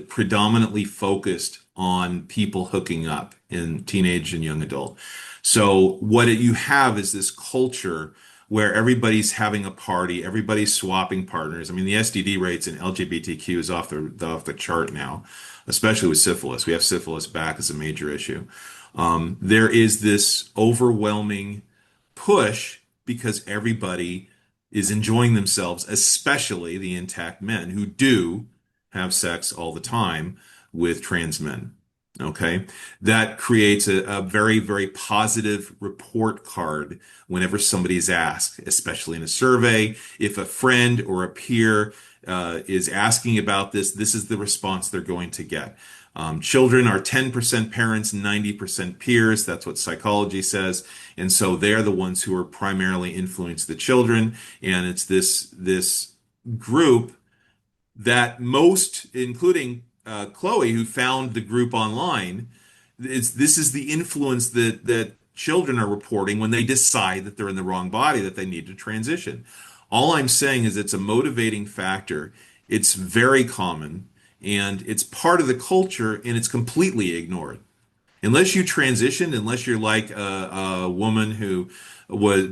predominantly focused on people hooking up in teenage and young adult. So you have is this culture where everybody's having a party, everybody's swapping partners. I mean, the STD rates in LGBTQ is off the chart now, especially with syphilis. We have syphilis back as a major issue. There is this overwhelming push because everybody is enjoying themselves, especially the intact men who do have sex all the time with trans men. Okay. That creates a very, very positive report card whenever somebody's asked, especially in a survey. If a friend or a peer is asking about this, this is the response they're going to get. Children are 10% parents, 90% peers. That's what psychology says. And so they're the ones who are primarily influence the children. And it's this group that most, including Chloe, who found the group online, this is the influence that children are reporting when they decide that they're in the wrong body, that they need to transition. All I'm saying is it's a motivating factor. It's very common and it's part of the culture and it's completely ignored. Unless you transitioned, unless you're like a woman who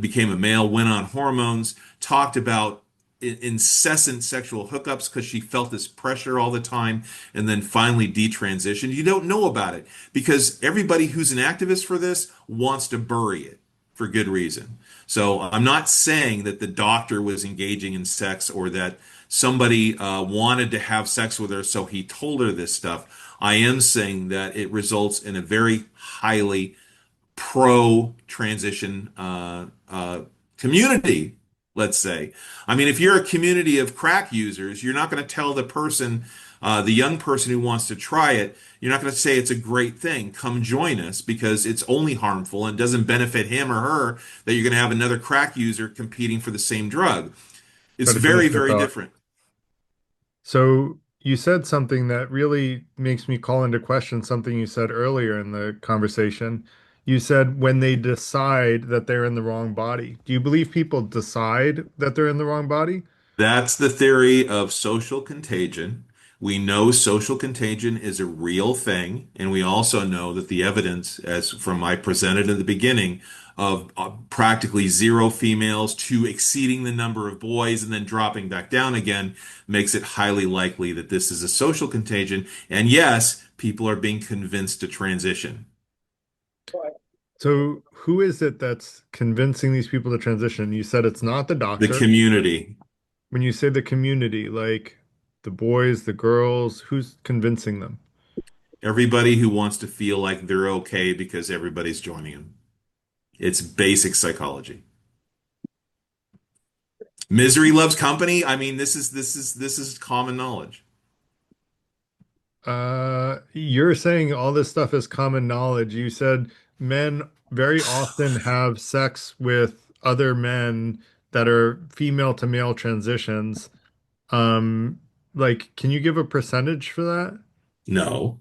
became a male, went on hormones, talked about incessant sexual hookups because she felt this pressure all the time, and then finally detransitioned, you don't know about it because everybody who's an activist for this wants to bury it for good reason. So I'm not saying that the doctor was engaging in sex or that somebody wanted to have sex with her, so he told her this stuff. I am saying that it results in a very highly pro-transition community, let's say. I mean, if you're a community of crack users, you're not going to tell the young person who wants to try it, you're not going to say it's a great thing. Come join us because it's only harmful and doesn't benefit him or her that you're going to have another crack user competing for the same drug. It's Try to finish very, your very thought. different. So you said something that really makes me call into question something you said earlier in the conversation. You said when they decide that they're in the wrong body. Do you believe people decide that they're in the wrong body? That's the theory of social contagion. We know social contagion is a real thing, and we also know that the evidence, as from I presented in the beginning, of practically zero females to exceeding the number of boys and then dropping back down again, makes it highly likely that this is a social contagion. And yes, people are being convinced to transition. So who is it that's convincing these people to transition? You said it's not the The doctor. community. When you say the community, like the boys, the girls, who's convincing them? Everybody who wants to feel like they're okay because everybody's joining them. It's basic psychology. Misery loves company. I mean, this is common knowledge. You're saying all this stuff is common knowledge. You said men very often have sex with other men that are female to male transitions. Um, like, can you give a percentage for that? No,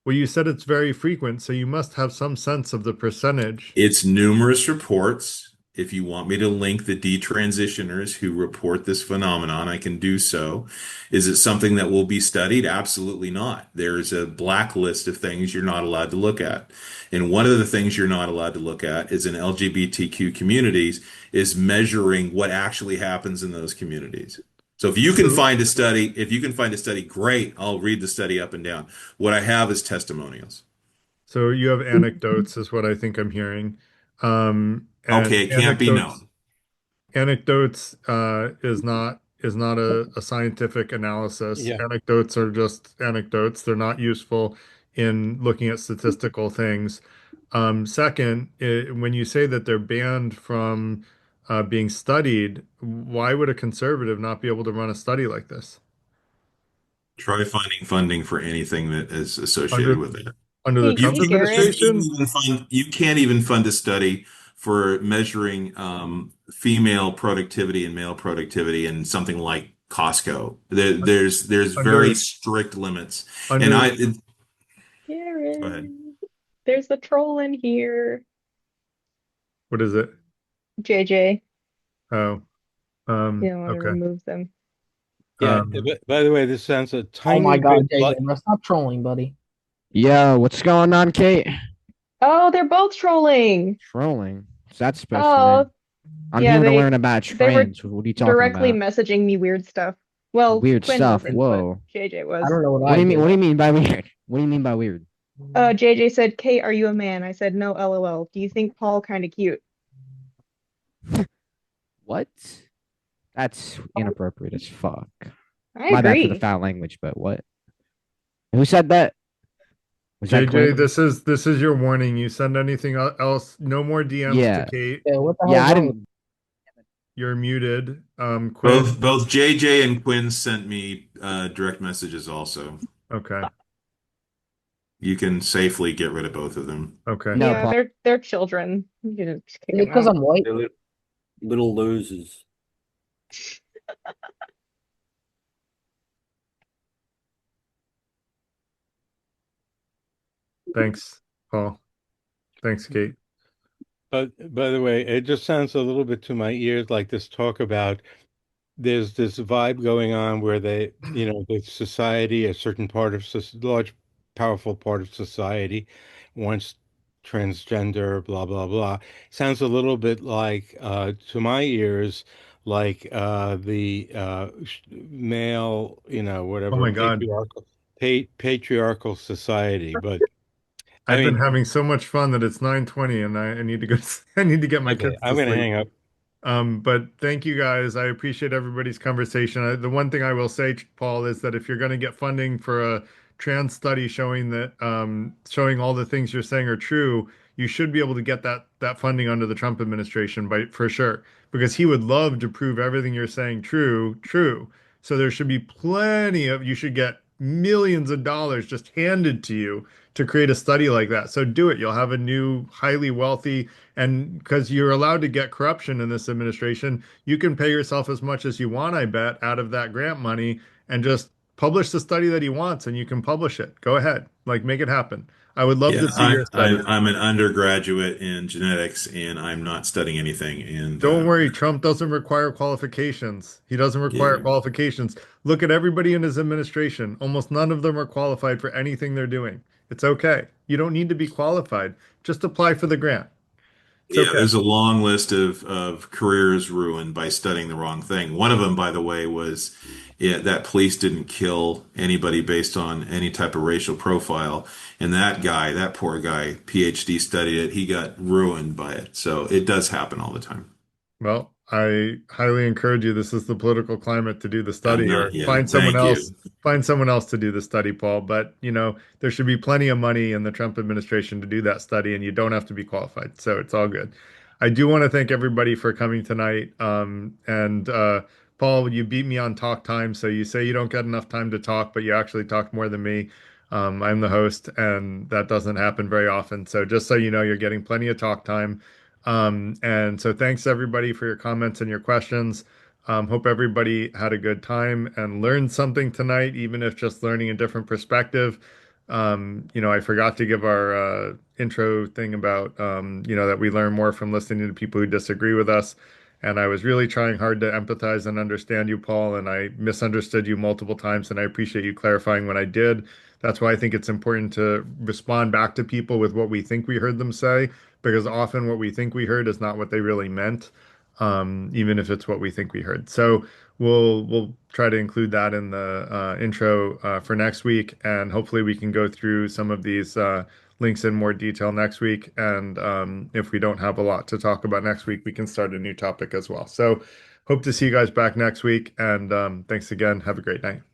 Well, you said it's very frequent, so you must have some sense of the percentage. it's numerous reports. If you want me to link the detransitioners who report this phenomenon, I can do so. Is it something that will be studied? Absolutely not. There's a blacklist of things you're not allowed to look at. And one of the things you're not allowed to look at is in LGBTQ communities is measuring what actually happens in those communities. So So, if you can find a study, great. I'll read the study up and down. What I have is testimonials. so you have anecdotes, is what I think I'm hearing. And Okay, it can't be known. anecdotes is not a scientific analysis. Yeah. Anecdotes are just anecdotes. They're not useful in looking at statistical things. Second, when you say that they're banned from being studied, why would a conservative not be able to run a study like this Try finding funding for anything that is associated under with it. under the Hey, Trump hey, Garrett. administration? You can't even fund a study for measuring female productivity and male productivity in something like Costco. There's very Under strict limits. And under go Garrett. ahead. There's the troll in here. what is it? JJ. Oh, You don't want to okay. remove them. Yeah. Um, By the way, this sounds a Oh my tiny bit God, JJ, like bro, stop trolling, buddy. Yo, what's going on, Kate? Oh, they're both trolling. Trolling. What's that supposed to Oh, mean? I'm yeah, here to they learn about they were trans. What are you talking directly about? messaging me weird stuff. Well, Weird Quinn stuff. wasn't, but Whoa. JJ I was. don't know what I did. What do you mean by weird? What do you mean by weird? JJ said, Kate, are you a man? I said, no, LOL. Do you think Paul kind of cute? What? That's inappropriate as fuck. I My bad for the agree. foul language, but what? Who said that? Was that JJ, Quinn? this is your warning. You send anything else, no more DMs to Yeah. Kate. Yeah, what the hell? Yeah, I didn't. You're muted. Quinn. Both JJ and Quinn sent me direct messages also. Okay. You can safely get rid of both of them. Okay. No Yeah, problem. they're children. You can just kick them Because out. I'm white. They're little losers. Thanks, Paul. Thanks, Kate. But by the way, it just sounds a little bit to my ears like this talk about there's this vibe going on where the society, a certain part of large, powerful part of society wants transgender, blah, blah, blah. Sounds a little bit like, to my ears, like the male, Oh whatever, my God. patriarchal society. But I I've been mean, having so much fun that it's 9:20 and I need to go I need to get my okay, kids to I'm going to sleep. hang up. But thank you guys. I appreciate everybody's conversation. The one thing I will say, Paul, is that if you're going to get funding for a trans study showing that showing all the things you're saying are true, you should be able to get that funding under the Trump administration by for sure, because he would love to prove everything you're saying true. So there should be plenty of you should get millions of dollars just handed to you to create a study like that. So do it. You'll have a new highly wealthy and because you're allowed to get corruption in this administration, you can pay yourself as much as you want, I bet, out of that grant money and just publish the study that he wants and you can publish it. Go ahead. Like make it happen. I would love Yeah, to see your study. I'm an undergraduate in genetics and I'm not studying anything. And Don't worry, Trump doesn't require qualifications. He doesn't require yeah, qualifications. Look at everybody in his administration. Almost none of them are qualified for anything they're doing. It's okay. You don't need to be qualified. Just apply for the grant. It's yeah, okay. there's a long list of careers ruined by studying the wrong thing. One of them, by the way, was that police didn't kill anybody based on any type of racial profile. And that guy, that poor guy, PhD studied it. He got ruined by it. So it does happen all the time. Well, I highly encourage you. This is the political climate to do the I'm study, not, or yeah, thank you. find someone else to do the study, Paul. But there should be plenty of money in the Trump administration to do that study, and you don't have to be qualified. So it's all good. I do want to thank everybody for coming tonight. And Paul, you beat me on talk time. So you say you don't get enough time to talk, but you actually talk more than me. I'm the host, and that doesn't happen very often. So just so you know, you're getting plenty of talk time. And so thanks everybody for your comments and your questions. Hope everybody had a good time and learned something tonight, even if just learning a different perspective. I forgot to give our intro thing about, that we learn more from listening to people who disagree with us. And I was really trying hard to empathize and understand you, Paul, and I misunderstood you multiple times, and I appreciate you clarifying when I did. That's why I think it's important to respond back to people with what we think we heard them say because often what we think we heard is not what they really meant, even if it's what we think we heard. So we'll try to include that in the intro for next week, and hopefully we can go through some of these links in more detail next week. And if we don't have a lot to talk about next week, we can start a new topic as well. So hope to see you guys back next week, and thanks again. Have a great night.